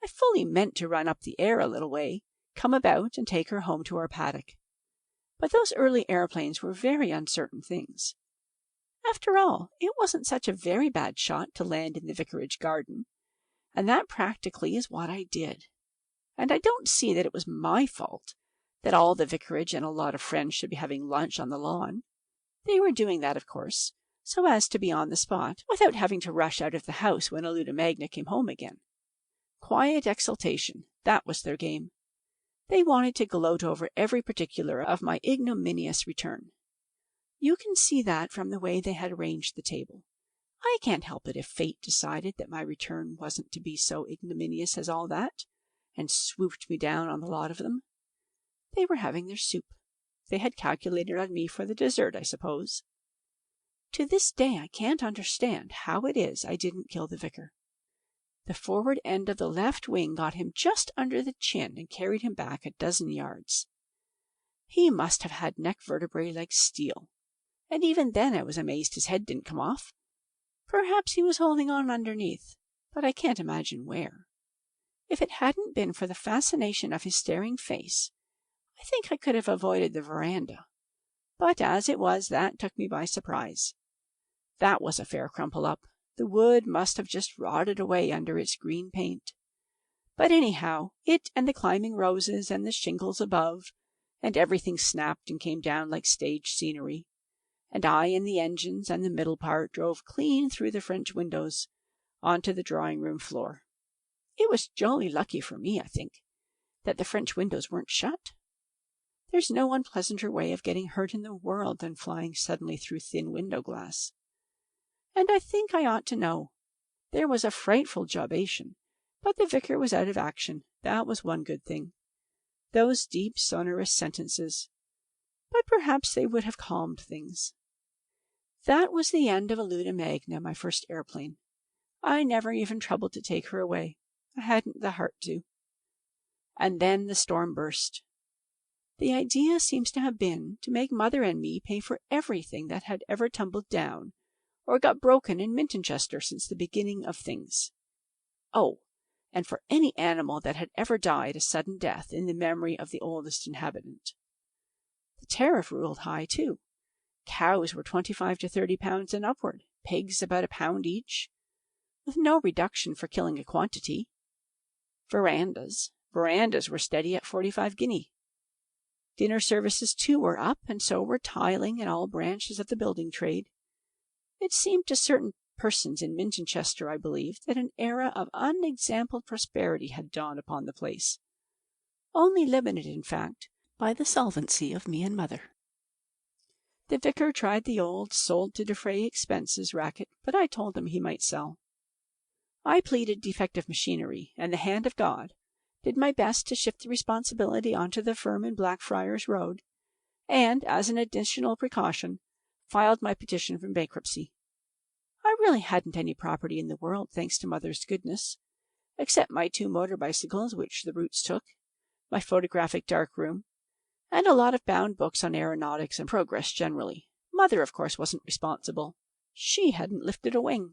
I fully meant to run up the air a little way, come about, and take her home to our paddock. But those early airplanes were very uncertain things. After all, it wasn't such a very bad shot to land in the vicarage garden, and that practically is what I did. And I don't see that it was my fault that all the vicarage and a lot of friends should be having lunch on the lawn. They were doing that, of course, so as to be on the spot, without having to rush out of the house when Aluda Magna came home again. Quiet exultation, that was their game. They wanted to gloat over every particular of my ignominious return. You can see that from the way they had arranged the table. I can't help it if fate decided that my return wasn't to be so ignominious as all that, and swooped me down on the lot of them. They were having their soup. They had calculated on me for the dessert, I suppose. To this day I can't understand how it is I didn't kill the vicar. The forward end of the left wing got him just under the chin and carried him back 12 yards. He must have had neck vertebrae like steel, and even then I was amazed his head didn't come off. Perhaps he was holding on underneath, but I can't imagine where. If it hadn't been for the fascination of his staring face, I think I could have avoided the veranda. But as it was, that took me by surprise. That was a fair crumple-up. The wood must have just rotted away under its green paint. But anyhow, it and the climbing roses and the shingles above, and everything snapped and came down like stage scenery, and I and the engines and the middle part drove clean through the French windows onto the drawing-room floor. It was jolly lucky for me, I think, that the French windows weren't shut. There's no unpleasanter way of getting hurt in the world than flying suddenly through thin window glass. And I think I ought to know. There was a frightful jobation, but the vicar was out of action. That was one good thing. Those deep, sonorous sentences. But perhaps they would have calmed things. That was the end of Aluda Magna, my first airplane. I never even troubled to take her away. I hadn't the heart to. And then the storm burst. The idea seems to have been to make Mother and me pay for everything that had ever tumbled down or got broken in Mintonchester since the beginning of things. Oh, and for any animal that had ever died a sudden death in the memory of the oldest inhabitant. The tariff ruled high, too. Cows were 25 to 30 pounds and upward, pigs about £1 each, with no reduction for killing a quantity. Verandas were steady at 45 guineas. Dinner services, too, were up, and so were tiling and all branches of the building trade. It seemed to certain persons in Mintonchester, I believe, that an era of unexampled prosperity had dawned upon the place, only limited, in fact, by the solvency of me and Mother. The vicar tried the old sold to defray expenses racket, but I told him he might sell. I pleaded defective machinery, and the hand of God, did my best to shift the responsibility onto the firm in Blackfriars Road, and, as an additional precaution, filed my petition for bankruptcy. I really hadn't any property in the world, thanks to Mother's goodness, except my 2 motor bicycles, which the roots took, my photographic darkroom, and a lot of bound books on aeronautics and progress generally. Mother, of course, wasn't responsible. She hadn't lifted a wing.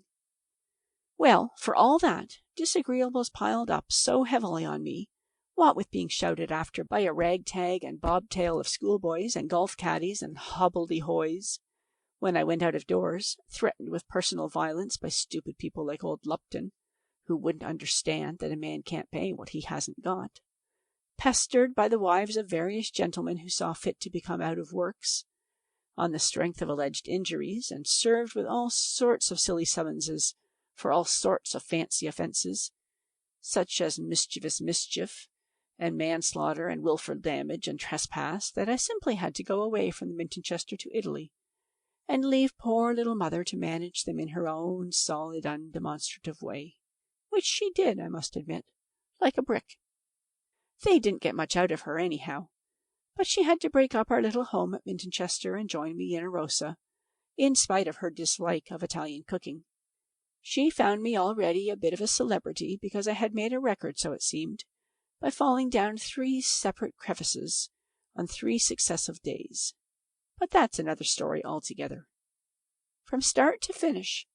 Well, for all that, disagreeables piled up so heavily on me, what with being shouted after by a ragtag and bobtail of schoolboys and golf caddies and hobbledehoys, when I went out of doors, threatened with personal violence by stupid people like old Lupton, who wouldn't understand that a man can't pay what he hasn't got, pestered by the wives of various gentlemen who saw fit to become out of works, on the strength of alleged injuries, and served with all sorts of silly summonses for all sorts of fancy offences, such as mischievous mischief, and manslaughter, and wilful damage, and trespass, that I simply had to go away from Mintonchester to Italy, and leave poor little Mother to manage them in her own solid, undemonstrative way, which she did, I must admit, like a brick. They didn't get much out of her, anyhow, but she had to break up our little home at Mintonchester and join me in Arosa, in spite of her dislike of Italian cooking. She found me already a bit of a celebrity, because I had made a record, so it seemed, by falling down 3 separate crevices on 3 successive days. But that's another story altogether. From start to finish,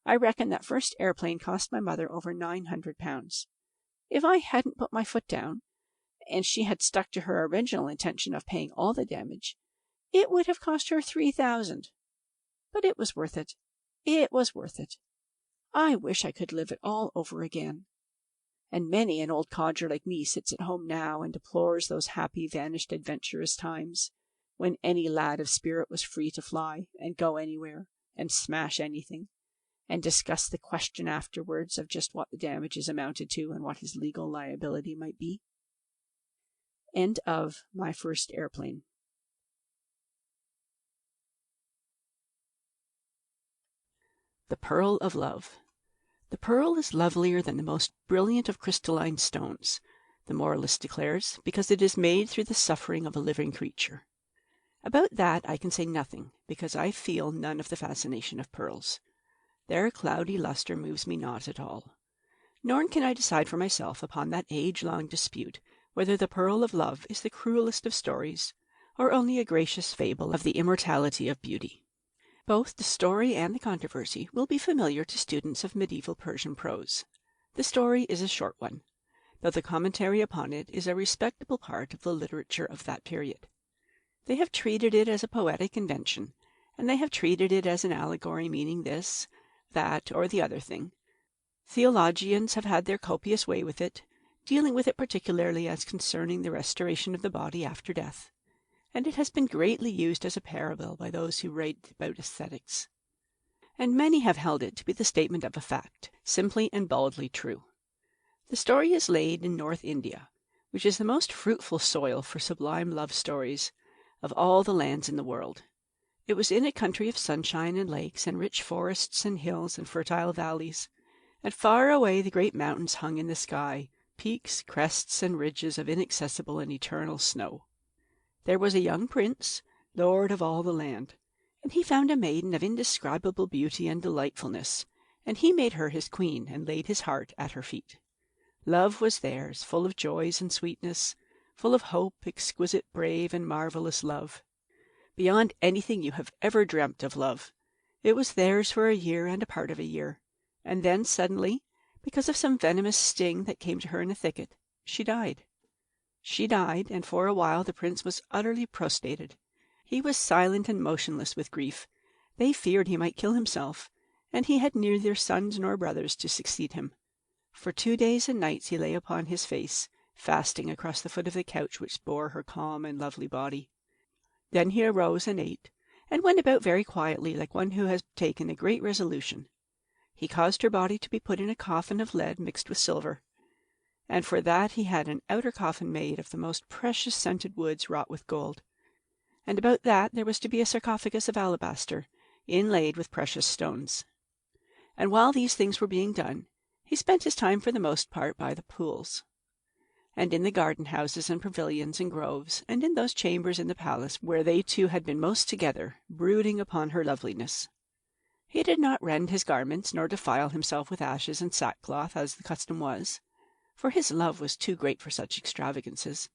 I reckon that first airplane cost my mother over £900. If I hadn't put my foot down, and she had stuck to her original intention of paying all the damage, it would have cost her £3,000. But it was worth it. It was worth it. I wish I could live it all over again. And many an old codger like me sits at home now and deplores those happy, vanished, adventurous times, when any lad of spirit was free to fly, and go anywhere, and smash anything, and discuss the question afterwards of just what the damages amounted to and what his legal liability might be. End of My First Airplane. The Pearl of Love. The pearl is lovelier than the most brilliant of crystalline stones, the moralist declares, because it is made through the suffering of a living creature. About that I can say nothing, because I feel none of the fascination of pearls. Their cloudy luster moves me not at all. Nor can I decide for myself upon that age-long dispute whether the pearl of love is the cruelest of stories, or only a gracious fable of the immortality of beauty. Both the story and the controversy will be familiar to students of medieval Persian prose. The story is a short one, though the commentary upon it is a respectable part of the literature of that period. They have treated it as a poetic invention, and they have treated it as an allegory meaning this, that, or the other thing. Theologians have had their copious way with it, dealing with it particularly as concerning the restoration of the body after death, and it has been greatly used as a parable by those who write about aesthetics. And many have held it to be the statement of a fact, simply and baldly true. The story is laid in North India, which is the most fruitful soil for sublime love stories of all the lands in the world. It was in a country of sunshine and lakes and rich forests and hills and fertile valleys, and far away the great mountains hung in the sky, peaks, crests, and ridges of inaccessible and eternal snow. There was a young prince, lord of all the land, and he found a maiden of indescribable beauty and delightfulness, and he made her his queen and laid his heart at her feet. Love was theirs, full of joys and sweetness, full of hope, exquisite, brave, and marvelous love. Beyond anything you have ever dreamt of love. It was theirs for a year and a part of a year, and then suddenly, because of some venomous sting that came to her in a thicket, she died. She died, and for a while the prince was utterly prostrated. He was silent and motionless with grief. They feared he might kill himself, and he had neither sons nor brothers to succeed him. For 2 days and nights he lay upon his face, fasting across the foot of the couch which bore her calm and lovely body. Then he arose and ate, and went about very quietly like one who has taken a great resolution. He caused her body to be put in a coffin of lead mixed with silver, and for that he had an outer coffin made of the most precious scented woods wrought with gold, and about that there was to be a sarcophagus of alabaster, inlaid with precious stones. And while these things were being done, he spent his time for the most part by the pools, and in the garden houses and pavilions and groves, and in those chambers in the palace where they two had been most together, brooding upon her loveliness. He did not rend his garments, nor defile himself with ashes and sackcloth, as the custom was, for his love was too great for such extravagances.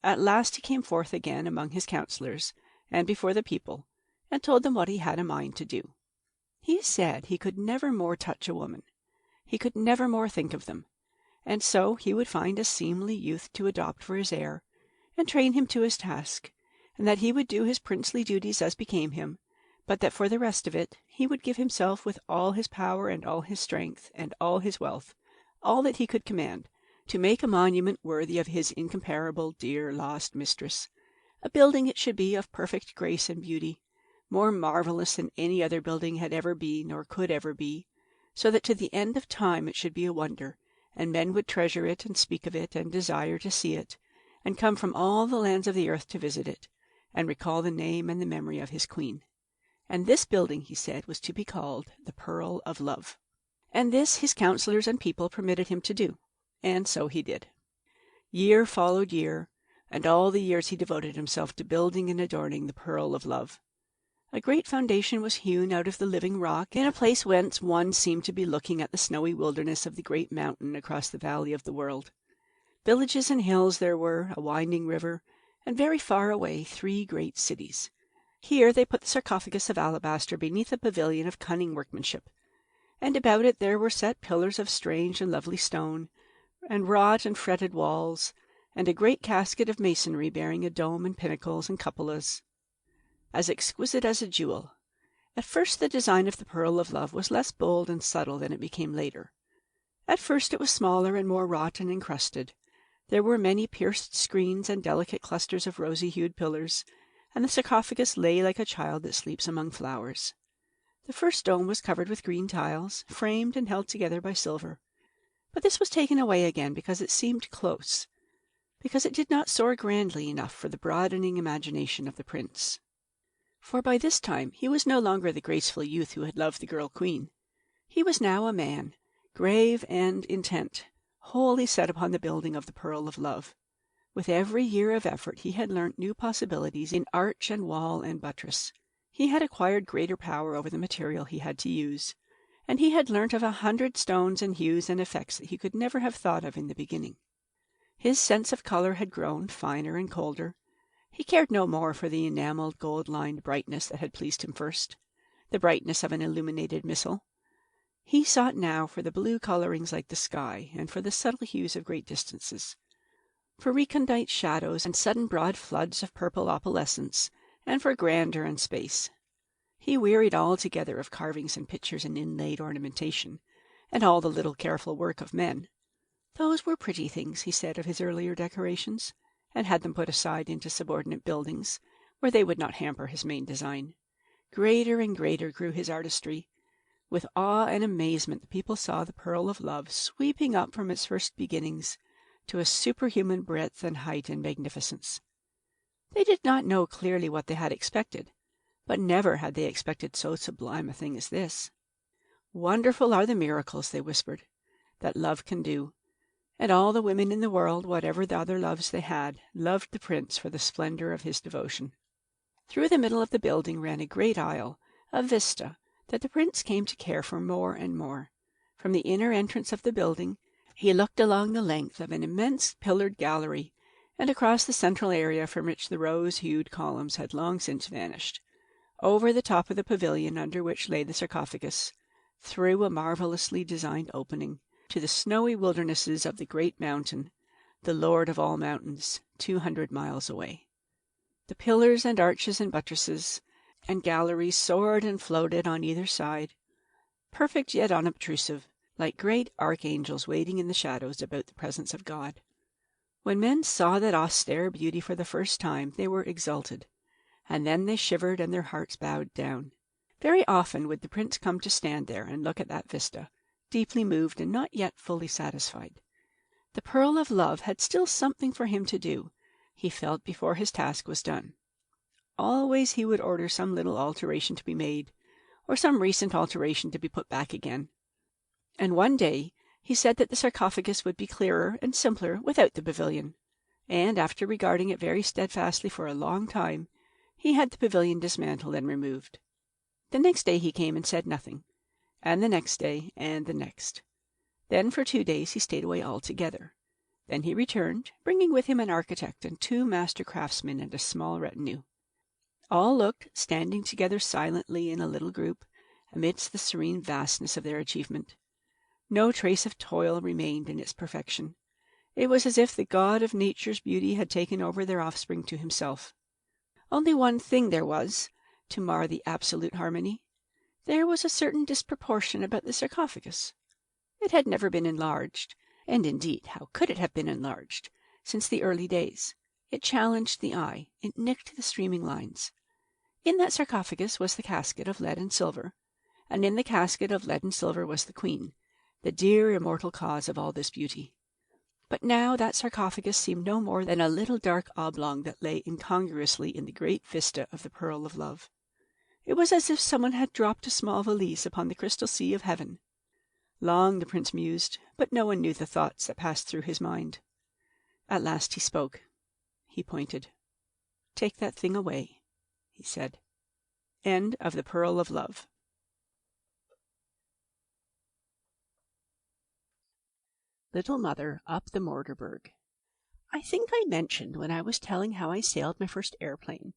At last he came forth again among his counsellors, and before the people, and told them what he had a mind to do. He said he could never more touch a woman, he could never more think of them, and so he would find a seemly youth to adopt for his heir, and train him to his task, and that he would do his princely duties as became him, but that for the rest of it he would give himself with all his power and all his strength and all his wealth, all that he could command, to make a monument worthy of his incomparable, dear, lost mistress. A building it should be of perfect grace and beauty, more marvelous than any other building had ever been or could ever be, so that to the end of time it should be a wonder, and men would treasure it and speak of it and desire to see it, and come from all the lands of the earth to visit it, and recall the name and the memory of his queen. And this building, he said, was to be called the Pearl of Love. And this his counsellors and people permitted him to do, and so he did. Year followed year, and all the years he devoted himself to building and adorning the Pearl of Love. A great foundation was hewn out of the living rock, in a place whence one seemed to be looking at the snowy wilderness of the great mountain across the valley of the world. Villages and hills there were, a winding river, and very far away 3 great cities. Here they put the sarcophagus of alabaster beneath a pavilion of cunning workmanship, and about it there were set pillars of strange and lovely stone, and wrought and fretted walls, and a great casket of masonry bearing a dome and pinnacles and cupolas, as exquisite as a jewel, At first the design of the Pearl of Love was less bold and subtle than it became later. At first it was smaller and more wrought and encrusted. There were many pierced screens and delicate clusters of rosy-hued pillars, and the sarcophagus lay like a child that sleeps among flowers. The first dome was covered with green tiles, framed and held together by silver. But this was taken away again because it seemed close, because it did not soar grandly enough for the broadening imagination of the prince. For by this time he was no longer the graceful youth who had loved the girl queen. He was now a man, grave and intent, wholly set upon the building of the Pearl of Love. With every year of effort he had learnt new possibilities in arch and wall and buttress. He had acquired greater power over the material he had to use, and he had learnt of 100 stones and hues and effects that he could never have thought of in the beginning. His sense of colour had grown finer and colder. He cared no more for the enamelled, gold-lined brightness that had pleased him first, the brightness of an illuminated missal. He sought now for the blue colourings like the sky, and for the subtle hues of great distances, for recondite shadows and sudden broad floods of purple opalescence, and for grandeur and space. He wearied altogether of carvings and pictures and inlaid ornamentation, and all the little careful work of men. Those were pretty things, he said of his earlier decorations, and had them put aside into subordinate buildings, where they would not hamper his main design. Greater and greater grew his artistry. With awe and amazement the people saw the Pearl of Love sweeping up from its first beginnings to a superhuman breadth and height and magnificence. They did not know clearly what they had expected, but never had they expected so sublime a thing as this. "Wonderful are the miracles," they whispered, "that love can do." And all the women in the world, whatever the other loves they had, loved the prince for the splendor of his devotion. Through the middle of the building ran a great aisle, a vista, that the prince came to care for more and more. From the inner entrance of the building he looked along the length of an immense pillared gallery, and across the central area from which the rose-hued columns had long since vanished, over the top of the pavilion under which lay the sarcophagus, through a marvellously designed opening, to the snowy wildernesses of the great mountain, the lord of all mountains, 200 miles away. The pillars and arches and buttresses and galleries soared and floated on either side, perfect yet unobtrusive, like great archangels waiting in the shadows about the presence of God. When men saw that austere beauty for the first time, they were exalted, and then they shivered and their hearts bowed down. Very often would the prince come to stand there and look at that vista, deeply moved and not yet fully satisfied. The Pearl of Love had still something for him to do, he felt, before his task was done. Always he would order some little alteration to be made, or some recent alteration to be put back again. And one day he said that the sarcophagus would be clearer and simpler without the pavilion, and after regarding it very steadfastly for a long time, he had the pavilion dismantled and removed. The next day he came and said nothing, and the next day, and the next. Then for 2 days he stayed away altogether. Then he returned, bringing with him an architect and 2 master craftsmen and a small retinue. All looked, standing together silently in a little group, amidst the serene vastness of their achievement. No trace of toil remained in its perfection. It was as if the god of nature's beauty had taken over their offspring to himself. Only one thing there was to mar the absolute harmony. There was a certain disproportion about the sarcophagus. It had never been enlarged, and indeed, how could it have been enlarged, since the early days? It challenged the eye, it nicked the streaming lines. In that sarcophagus was the casket of lead and silver, and in the casket of lead and silver was the queen, the dear immortal cause of all this beauty. But now that sarcophagus seemed no more than a little dark oblong that lay incongruously in the great vista of the Pearl of Love. It was as if someone had dropped a small valise upon the crystal sea of heaven. Long the prince mused, but no one knew the thoughts that passed through his mind. At last he spoke. He pointed. "Take that thing away," he said. End of the Pearl of Love. Little Mother up the Mortarberg. I think I mentioned when I was telling how I sailed my first airplane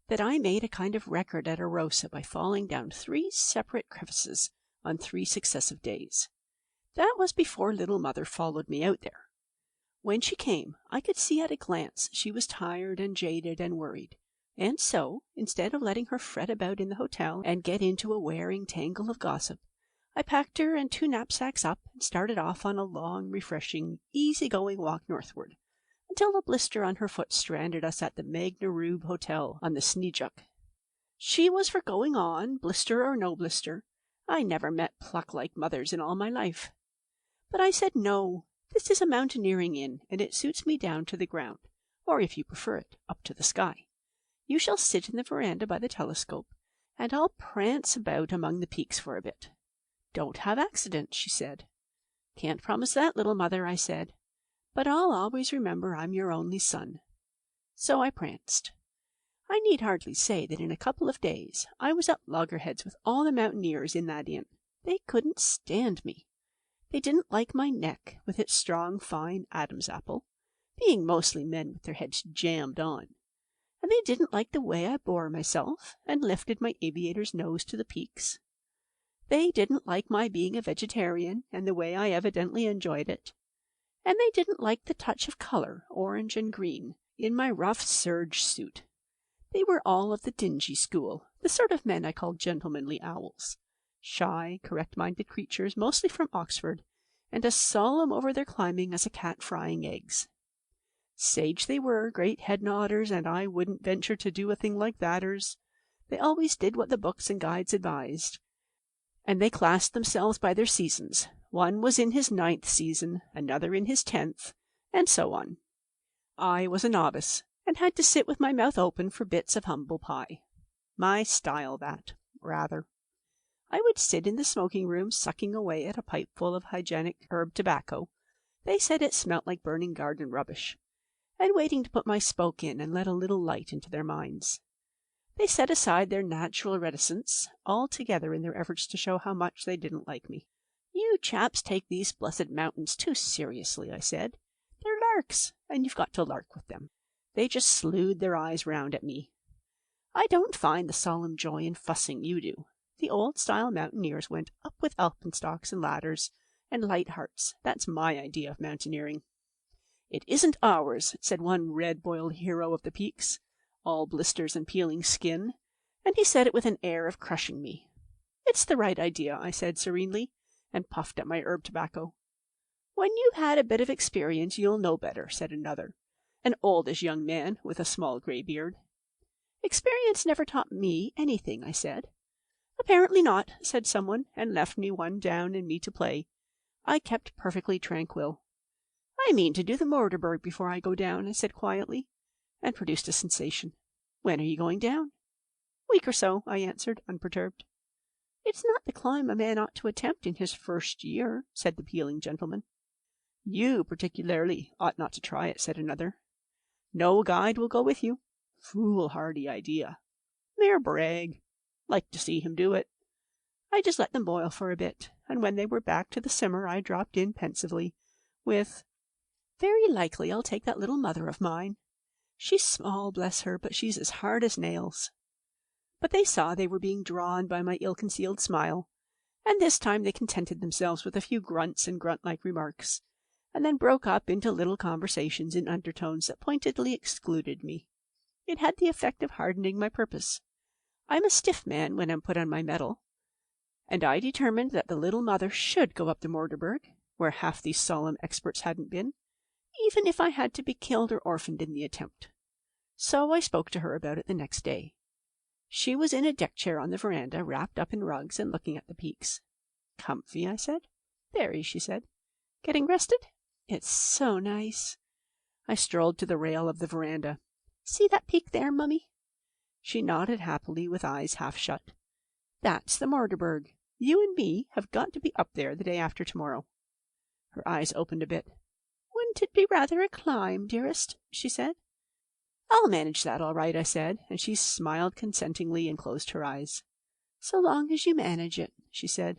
that I made a kind of record at Arosa by falling down 3 separate crevices on 3 successive days. That was before Little Mother followed me out there. When she came, I could see at a glance she was tired and jaded and worried. And so, instead of letting her fret about in the hotel and get into a wearing tangle of gossip, I packed her and 2 knapsacks up and started off on a long, refreshing, easy-going walk northward, until a blister on her foot stranded us at the Magna Rube Hotel on the Sneejuk. She was for going on, blister or no blister. I never met pluck like mother's in all my life. But I said no. This is a mountaineering inn, and it suits me down to the ground, or if you prefer it, up to the sky. You shall sit in the veranda by the telescope, and I'll prance about among the peaks for a bit. Don't have accidents, she said. Can't promise that, little mother, I said, but I'll always remember I'm your only son. So I pranced. I need hardly say that in a couple of days I was at loggerheads with all the mountaineers in that inn. They couldn't stand me. They didn't like my neck with its strong, fine Adam's apple, being mostly men with their heads jammed on. And they didn't like the way I bore myself and lifted my aviator's nose to the peaks. They didn't like my being a vegetarian and the way I evidently enjoyed it. And they didn't like the touch of color, orange and green, in my rough serge suit. They were all of the dingy school, the sort of men I call gentlemanly owls. Shy, correct-minded creatures, mostly from Oxford, and as solemn over their climbing as a cat frying eggs. Sage they were, great head-nodders, and I wouldn't venture to do a thing like that'ers. They always did what the books and guides advised, and they classed themselves by their seasons. One was in his 9th season, another in his 10th, and so on. I was a novice, and had to sit with my mouth open for bits of humble pie. My style, that, rather. I would sit in the smoking room sucking away at a pipeful of hygienic herb tobacco. They said it smelt like burning garden rubbish, and waiting to put my spoke in and let a little light into their minds. They set aside their natural reticence altogether in their efforts to show how much they didn't like me. You chaps take these blessed mountains too seriously, I said. They're larks, and you've got to lark with them. They just slewed their eyes round at me. I don't find the solemn joy in fussing you do. The old-style mountaineers went up with alpenstocks and ladders and light hearts. That's my idea of mountaineering. It isn't ours, said one red-boiled hero of the peaks, all blisters and peeling skin, and he said it with an air of crushing me. It's the right idea, I said serenely, and puffed at my herb tobacco. When you've had a bit of experience, you'll know better, said another, an oldish young man with a small grey beard. Experience never taught me anything, I said. Apparently not, said someone, and left me one down and me to play. I kept perfectly tranquil. I mean to do the Mortarberg before I go down, I said quietly, and produced a sensation. When are you going down? Week or so, I answered, unperturbed. It's not the climb a man ought to attempt in his first year, said the peeling gentleman. You, particularly, ought not to try it, said another. No guide will go with you. Foolhardy idea. Mere brag. Like to see him do it. I just let them boil for a bit, and when they were back to the simmer I dropped in pensively, with, Very likely I'll take that little mother of mine. She's small, bless her, but she's as hard as nails. But they saw they were being drawn by my ill-concealed smile, and this time they contented themselves with a few grunts and grunt-like remarks, and then broke up into little conversations in undertones that pointedly excluded me. It had the effect of hardening my purpose. I'm a stiff man when I'm put on my mettle, and I determined that the little mother should go up the Mortarberg, where half these solemn experts hadn't been, even if I had to be killed or orphaned in the attempt. So I spoke to her about it the next day. She was in a deck chair on the veranda, wrapped up in rugs and looking at the peaks. Comfy, I said. Very, she said. Getting rested? It's so nice. I strolled to the rail of the veranda. See that peak there, Mummy? She nodded happily with eyes half shut. That's the Mortarberg. You and me have got to be up there the day after tomorrow. Her eyes opened a bit. Wouldn't it be rather a climb, dearest? She said. I'll manage that all right, I said, and she smiled consentingly and closed her eyes. So long as you manage it, she said.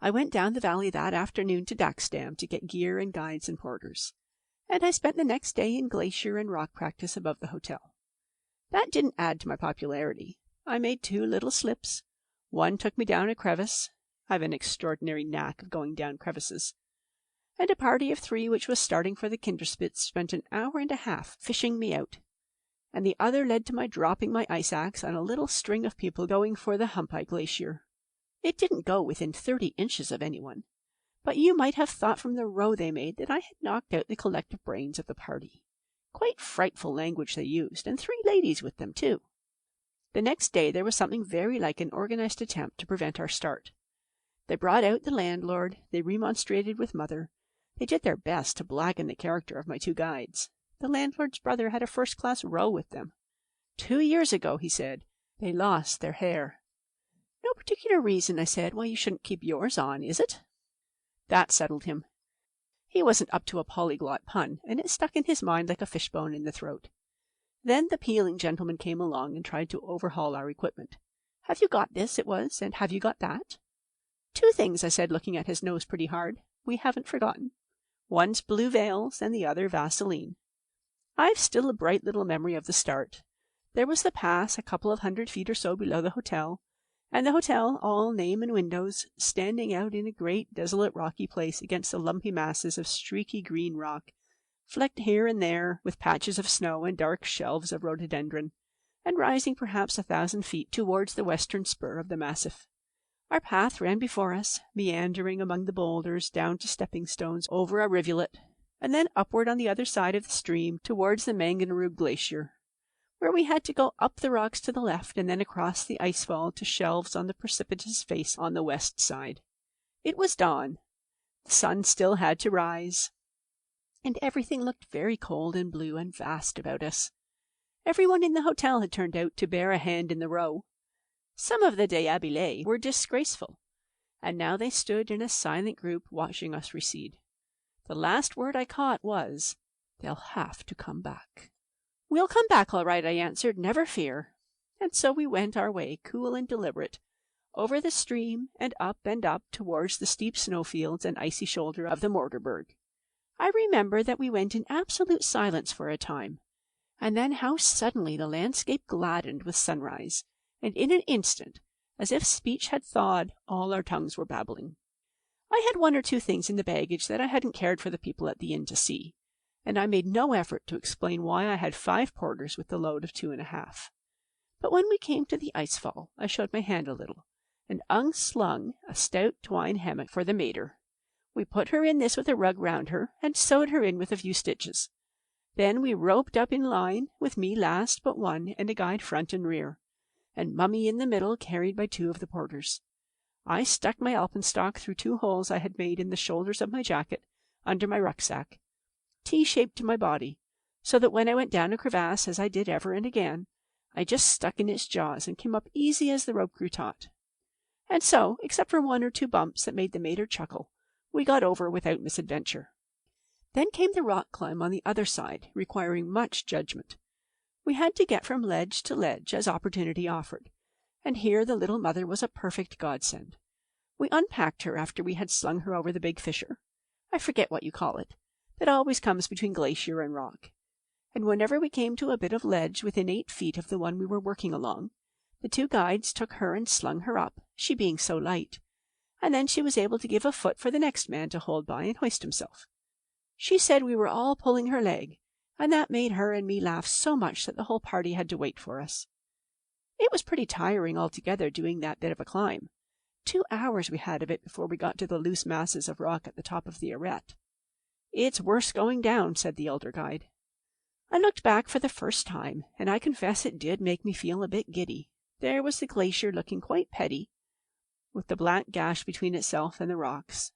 I went down the valley that afternoon to Daxdam to get gear and guides and porters, and I spent the next day in glacier and rock practice above the hotel. That didn't add to my popularity. I made 2 little slips. One took me down a crevice. I've an extraordinary knack of going down crevices. And a party of 3 which was starting for the Kinderspitz spent an hour and a half fishing me out. and the other led to my dropping my ice axe on a little string of people going for the Humpi Glacier. It didn't go within 30 inches of anyone, but you might have thought from the row they made that I had knocked out the collective brains of the party. Quite frightful language they used, and 3 ladies with them, too. The next day there was something very like an organized attempt to prevent our start. They brought out the landlord, they remonstrated with Mother, they did their best to blacken the character of my 2 guides. The landlord's brother had a first-class row with them. 2 years ago, he said, they lost their hair. No particular reason, I said, why you shouldn't keep yours on, is it? That settled him. He wasn't up to a polyglot pun, and it stuck in his mind like a fishbone in the throat. Then the peeling gentleman came along and tried to overhaul our equipment. Have you got this, it was, and have you got that? 2 things, I said, looking at his nose pretty hard. We haven't forgotten. One's blue veils, and the other Vaseline. I've still a bright little memory of the start. There was the pass a couple of 100 feet or so below the hotel, and the hotel, all name and windows, standing out in a great desolate rocky place against the lumpy masses of streaky green rock, flecked here and there with patches of snow and dark shelves of rhododendron, and rising perhaps 1,000 feet towards the western spur of the massif. Our path ran before us, meandering among the boulders down to stepping stones over a rivulet, and then upward on the other side of the stream towards the Manganaroo Glacier, where we had to go up the rocks to the left and then across the icefall to shelves on the precipitous face on the west side. It was dawn. The sun still had to rise, and everything looked very cold and blue and vast about us. Everyone in the hotel had turned out to bear a hand in the row. Some of the déhabillés were disgraceful, and now they stood in a silent group watching us recede. The last word I caught was, "They'll have to come back." "We'll come back all right," I answered, "never fear." And so we went our way, cool and deliberate, over the stream and up towards the steep snowfields and icy shoulder of the Mortarberg. I remember that we went in absolute silence for a time, and then how suddenly the landscape gladdened with sunrise, and in an instant, as if speech had thawed, all our tongues were babbling. I had 1 or 2 things in the baggage that I hadn't cared for the people at the inn to see, and I made no effort to explain why I had 5 porters with the load of 2.5. But when we came to the icefall, I showed my hand a little, and unslung a stout twine hammock for the mater. We put her in this with a rug round her, and sewed her in with a few stitches. Then we roped up in line, with me last but one, and a guide front and rear, and Mummy in the middle, carried by 2 of the porters. I stuck my alpenstock through 2 holes I had made in the shoulders of my jacket, under my rucksack, T-shaped to my body, so that when I went down a crevasse, as I did ever and again, I just stuck in its jaws and came up easy as the rope grew taut. And so, except for 1 or 2 bumps that made the mater chuckle, we got over without misadventure. Then came the rock climb on the other side, requiring much judgment. We had to get from ledge to ledge as opportunity offered, and here the little mother was a perfect godsend. We unpacked her after we had slung her over the big fissure. I forget what you call it, that always comes between glacier and rock. And whenever we came to a bit of ledge within 8 feet of the one we were working along, the 2 guides took her and slung her up, she being so light, and then she was able to give a foot for the next man to hold by and hoist himself. She said we were all pulling her leg, and that made her and me laugh so much that the whole party had to wait for us. It was pretty tiring altogether doing that bit of a climb. 2 hours we had of it before we got to the loose masses of rock at the top of the arête. "It's worse going down," said the elder guide. I looked back for the first time, and I confess it did make me feel a bit giddy. There was the glacier looking quite petty, with the black gash between itself and the rocks.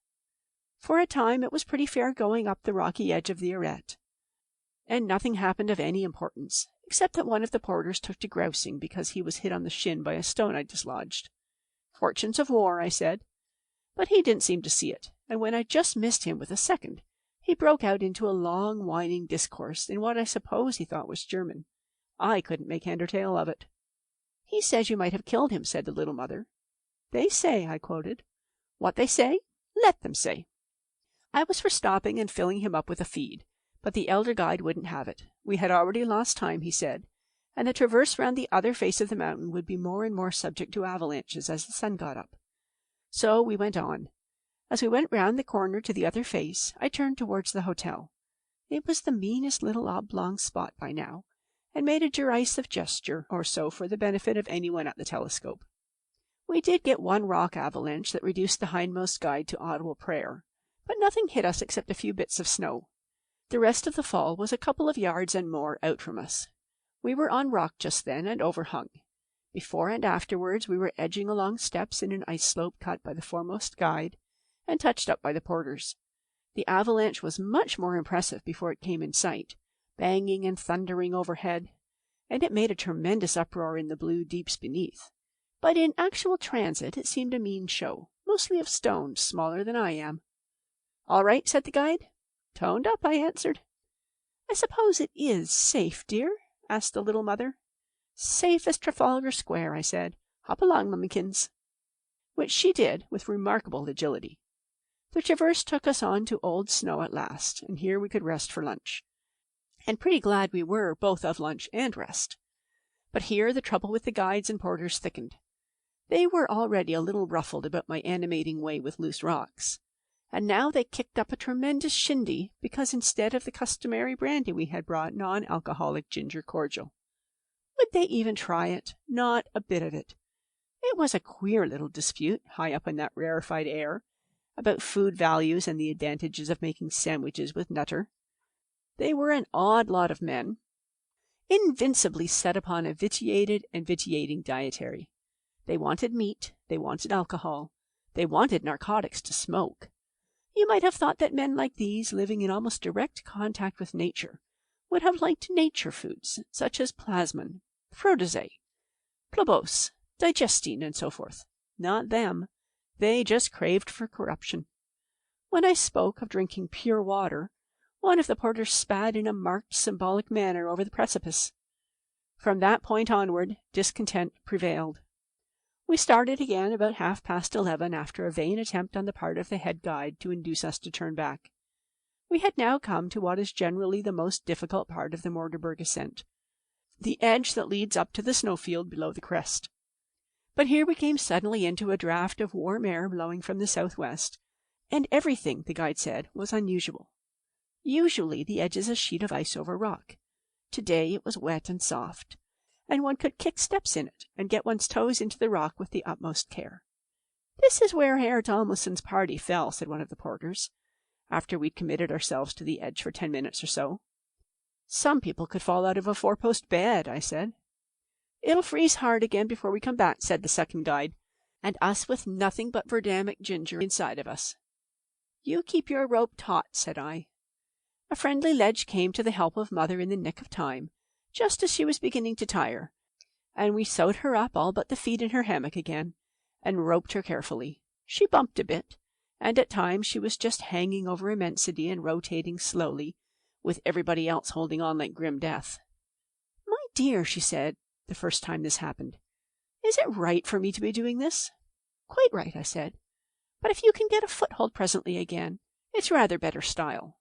For a time it was pretty fair going up the rocky edge of the arête, and nothing happened of any importance, except that one of the porters took to grousing because he was hit on the shin by a stone I dislodged. "Fortunes of war," I said. But he didn't seem to see it, and when I just missed him with a second, he broke out into a long, whining discourse in what I suppose he thought was German. I couldn't make head or tail of it. "He says you might have killed him," said the little mother. "They say," I quoted. "What they say? Let them say." I was for stopping and filling him up with a feed, but the elder guide wouldn't have it. We had already lost time, he said, and the traverse round the other face of the mountain would be more and more subject to avalanches as the sun got up. So we went on. As we went round the corner to the other face, I turned towards the hotel. It was the meanest little oblong spot by now, and made a derisive gesture or so for the benefit of anyone at the telescope. We did get one rock avalanche that reduced the hindmost guide to audible prayer, but nothing hit us except a few bits of snow. The rest of the fall was a couple of yards and more out from us. We were on rock just then and overhung. Before and afterwards we were edging along steps in an ice slope cut by the foremost guide and touched up by the porters. The avalanche was much more impressive before it came in sight, banging and thundering overhead, and it made a tremendous uproar in the blue deeps beneath. But in actual transit it seemed a mean show, mostly of stones smaller than I am. "All right," said the guide. "Toned up," I answered. "I suppose it is safe, dear?" asked the little mother. "Safe as Trafalgar Square," I said. "Hop along, mummykins." Which she did with remarkable agility. The traverse took us on to old snow at last, and here we could rest for lunch. And pretty glad we were both of lunch and rest. But here the trouble with the guides and porters thickened. They were already a little ruffled about my animating way with loose rocks, and now they kicked up a tremendous shindy because instead of the customary brandy we had brought, non-alcoholic ginger cordial. Would they even try it? Not a bit of it. It was a queer little dispute, high up in that rarefied air, about food values and the advantages of making sandwiches with Nutter. They were an odd lot of men, invincibly set upon a vitiated and vitiating dietary. They wanted meat, they wanted alcohol, they wanted narcotics to smoke. You might have thought that men like these, living in almost direct contact with nature, would have liked nature foods, such as plasmon, protozay, plobose, digestine, and so forth. Not them. They just craved for corruption. When I spoke of drinking pure water, one of the porters spat in a marked symbolic manner over the precipice. From that point onward, discontent prevailed. We started again about 11:30 after a vain attempt on the part of the head guide to induce us to turn back. We had now come to what is generally the most difficult part of the Mortarberg ascent, the edge that leads up to the snowfield below the crest. But here we came suddenly into a draught of warm air blowing from the southwest, and everything, the guide said, was unusual. Usually the edge is a sheet of ice over rock. Today it was wet and soft, and one could kick steps in it and get one's toes into the rock with the utmost care. "This is where Herr Tomlinson's party fell," said one of the porters, after we'd committed ourselves to the edge for 10 minutes or so. "Some people could fall out of a 4-post bed," I said. "It'll freeze hard again before we come back," said the second guide, "and us with nothing but verdamic ginger inside of us." "You keep your rope taut," said I. A friendly ledge came to the help of Mother in the nick of time, just as she was beginning to tire, and we sewed her up all but the feet in her hammock again, and roped her carefully. She bumped a bit, and at times she was just hanging over immensity and rotating slowly, with everybody else holding on like grim death. "My dear," she said, the first time this happened, "is it right for me to be doing this?" "Quite right," I said. "But if you can get a foothold presently again, it's rather better style."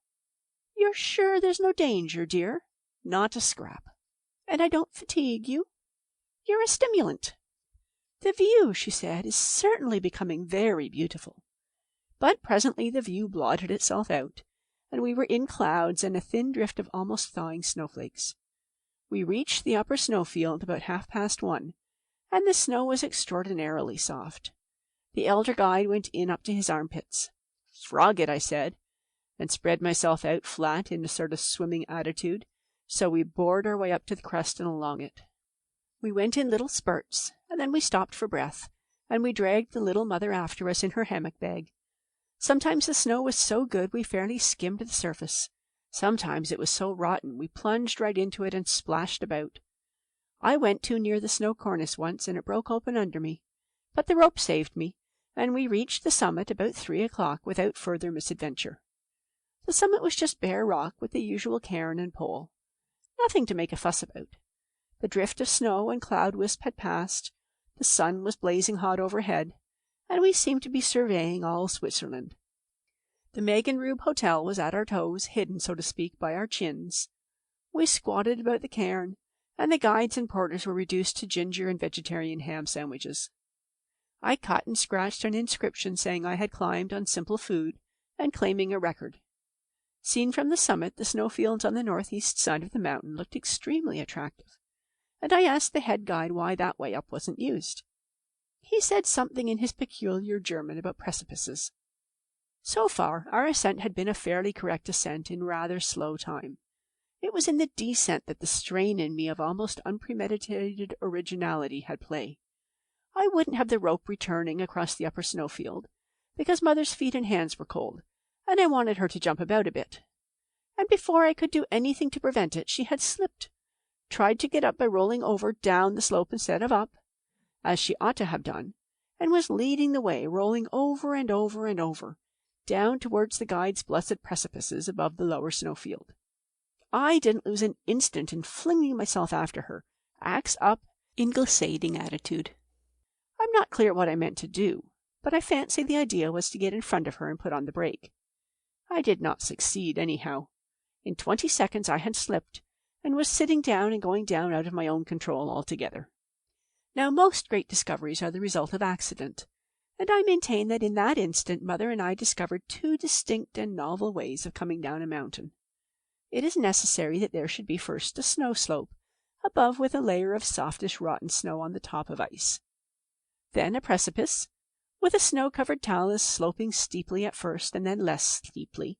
"You're sure there's no danger, dear?" "Not a scrap." "And I don't fatigue you?" "You're a stimulant." "The view," she said, "is certainly becoming very beautiful." But presently the view blotted itself out, and we were in clouds and a thin drift of almost thawing snowflakes. We reached the upper snowfield about 1:30, and the snow was extraordinarily soft. The elder guide went in up to his armpits. "Frog it," I said, and spread myself out flat in a sort of swimming attitude, so we bored our way up to the crest and along it. We went in little spurts, and then we stopped for breath, and we dragged the little mother after us in her hammock bag. Sometimes the snow was so good we fairly skimmed the surface. Sometimes it was so rotten we plunged right into it and splashed about. I went too near the snow cornice once, and it broke open under me, but the rope saved me, and we reached the summit about 3:00 without further misadventure. The summit was just bare rock with the usual cairn and pole. Nothing to make a fuss about. The drift of snow and cloud wisp had passed, the sun was blazing hot overhead, and we seemed to be surveying all Switzerland. The Meganrube Hotel was at our toes, hidden, so to speak, by our chins. We squatted about the cairn, and the guides and porters were reduced to ginger and vegetarian ham sandwiches. I cut and scratched an inscription saying I had climbed on simple food and claiming a record. Seen from the summit, the snowfields on the northeast side of the mountain looked extremely attractive, and I asked the head guide why that way up wasn't used. He said something in his peculiar German about precipices. So far, our ascent had been a fairly correct ascent in rather slow time. It was in the descent that the strain in me of almost unpremeditated originality had play. I wouldn't have the rope returning across the upper snowfield, because Mother's feet and hands were cold, and I wanted her to jump about a bit. And before I could do anything to prevent it, she had slipped, tried to get up by rolling over down the slope instead of up, as she ought to have done, and was leading the way, rolling over and over and over, down towards the guide's blessed precipices above the lower snowfield. I didn't lose an instant in flinging myself after her, axe up, in glissading attitude. I'm not clear what I meant to do, but I fancy the idea was to get in front of her and put on the brake. I did not succeed, anyhow. In 20 seconds I had slipped, and was sitting down and going down out of my own control altogether. Now, most great discoveries are the result of accident, and I maintain that in that instant Mother and I discovered 2 distinct and novel ways of coming down a mountain. It is necessary that there should be first a snow slope, above with a layer of softish rotten snow on the top of ice. Then a precipice, with a snow-covered talus sloping steeply at first and then less steeply,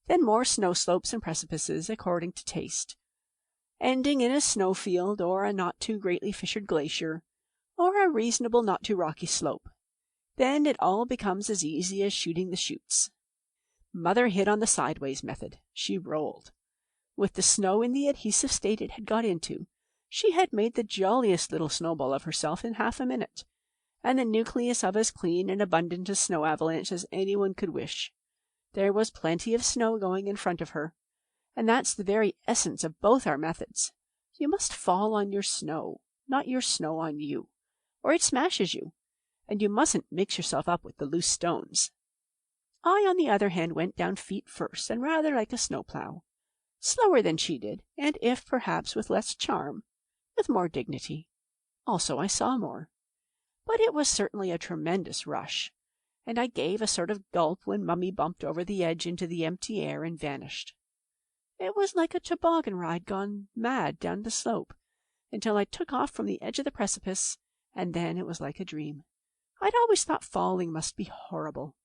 then more snow slopes and precipices according to taste, ending in a snowfield or a not too greatly fissured glacier, or a reasonable not too rocky slope. Then it all becomes as easy as shooting the chutes. Mother hit on the sideways method. She rolled. With the snow in the adhesive state it had got into, she had made the jolliest little snowball of herself in half a minute, and the nucleus of as clean and abundant a snow avalanche as anyone could wish. There was plenty of snow going in front of her, and that's the very essence of both our methods. You must fall on your snow, not your snow on you, or it smashes you, and you mustn't mix yourself up with the loose stones. I, on the other hand, went down feet first, and rather like a snowplow, slower than she did, and if perhaps with less charm, with more dignity. Also I saw more. But it was certainly a tremendous rush, and I gave a sort of gulp when Mummy bumped over the edge into the empty air and vanished. It was like a toboggan ride gone mad down the slope, until I took off from the edge of the precipice, and then it was like a dream. I'd always thought falling must be horrible.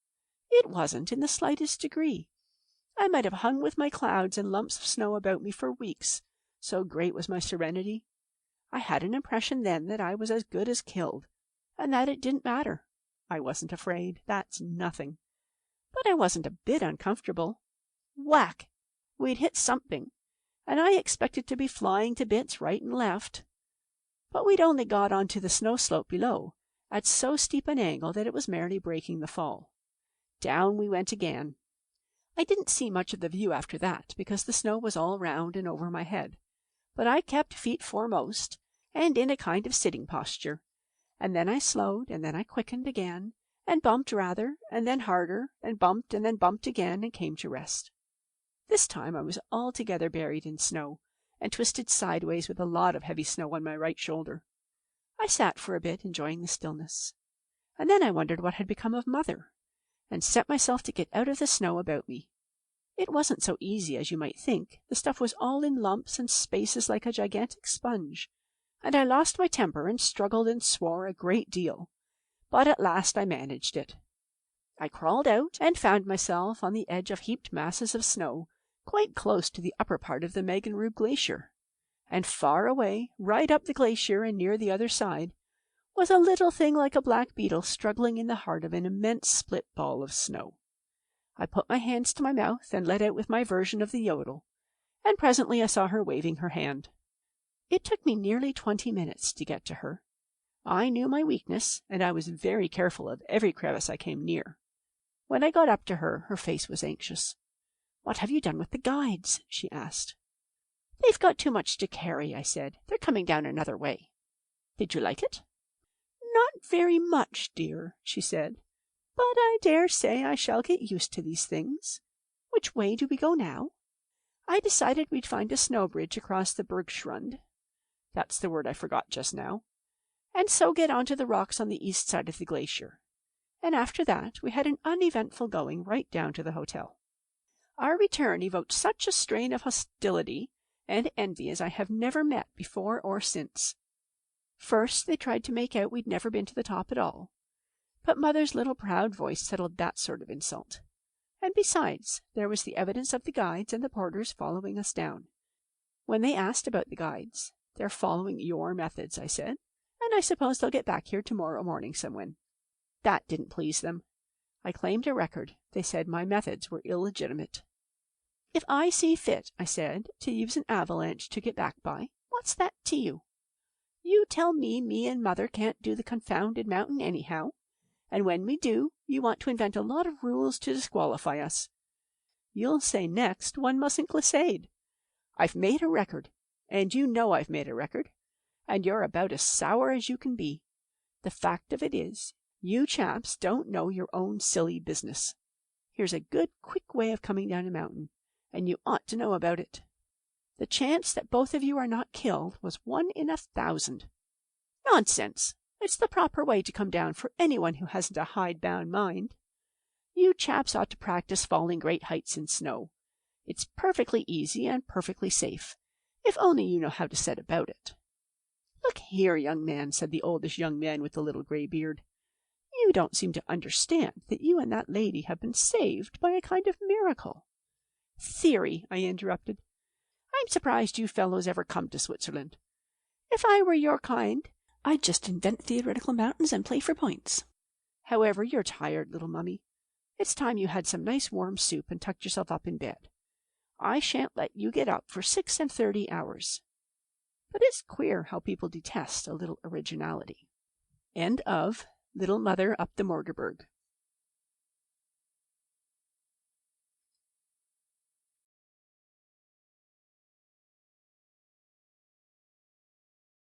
It wasn't in the slightest degree. I might have hung with my clouds and lumps of snow about me for weeks, so great was my serenity. I had an impression then that I was as good as killed, and that it didn't matter. I wasn't afraid. That's nothing. But I wasn't a bit uncomfortable. Whack! We'd hit something, and I expected to be flying to bits right and left. But we'd only got on to the snow slope below, at so steep an angle that it was merely breaking the fall. Down we went again. I didn't see much of the view after that, because the snow was all round and over my head, but I kept feet foremost, and in a kind of sitting posture, and then I slowed, and then I quickened again, and bumped rather, and then harder, and then bumped again, and came to rest. This time I was altogether buried in snow, and twisted sideways with a lot of heavy snow on my right shoulder. I sat for a bit, enjoying the stillness, and then I wondered what had become of Mother, and set myself to get out of the snow about me. It wasn't so easy as you might think. The stuff was all in lumps and spaces like a gigantic sponge, and I lost my temper and struggled and swore a great deal. But at last I managed it. I crawled out and found myself on the edge of heaped masses of snow, quite close to the upper part of the Meganrube Glacier, and far away, right up the glacier and near the other side, was a little thing like a black beetle struggling in the heart of an immense split ball of snow. I put my hands to my mouth and let out with my version of the yodel, and presently I saw her waving her hand. It took me nearly 20 minutes to get to her. I knew my weakness, and I was very careful of every crevice I came near. When I got up to her, her face was anxious. "What have you done with the guides?" she asked. "They've got too much to carry," I said. "They're coming down another way." "Did you like it?" "Not very much, dear," she said. "But I dare say I shall get used to these things. Which way do we go now?" I decided we'd find a snow bridge across the Bergschrund. That's the word I forgot just now. And so get onto the rocks on the east side of the glacier. And after that we had an uneventful going right down to the hotel. Our return evoked such a strain of hostility and envy as I have never met before or since. First, they tried to make out we'd never been to the top at all, but Mother's little proud voice settled that sort of insult. And besides, there was the evidence of the guides and the porters following us down. When they asked about the guides, "They're following your methods," I said, "and I suppose they'll get back here tomorrow morning somewhen." That didn't please them. I claimed a record. They said my methods were illegitimate. "If I see fit," I said, "to use an avalanche to get back by, what's that to you? You tell me and Mother can't do the confounded mountain anyhow, and when we do, you want to invent a lot of rules to disqualify us. You'll say next one mustn't glissade. I've made a record, and you know I've made a record, and you're about as sour as you can be. The fact of it is, you chaps don't know your own silly business. Here's a good, quick way of coming down a mountain, and you ought to know about it. The chance that both of you are not killed was 1 in 1,000. Nonsense! It's the proper way to come down for anyone who hasn't a hide-bound mind. You chaps ought to practice falling great heights in snow. It's perfectly easy and perfectly safe, if only you know how to set about it." "Look here, young man," said the oldish young man with the little gray beard. "You don't seem to understand that you and that lady have been saved by a kind of miracle." "Theory," I interrupted. "I'm surprised you fellows ever come to Switzerland. If I were your kind, I'd just invent theoretical mountains and play for points. However, you're tired, little mummy. It's time you had some nice warm soup and tucked yourself up in bed. I shan't let you get up for 36 hours. But it's queer how people detest a little originality." End of Little Mother Up the Morgerberg.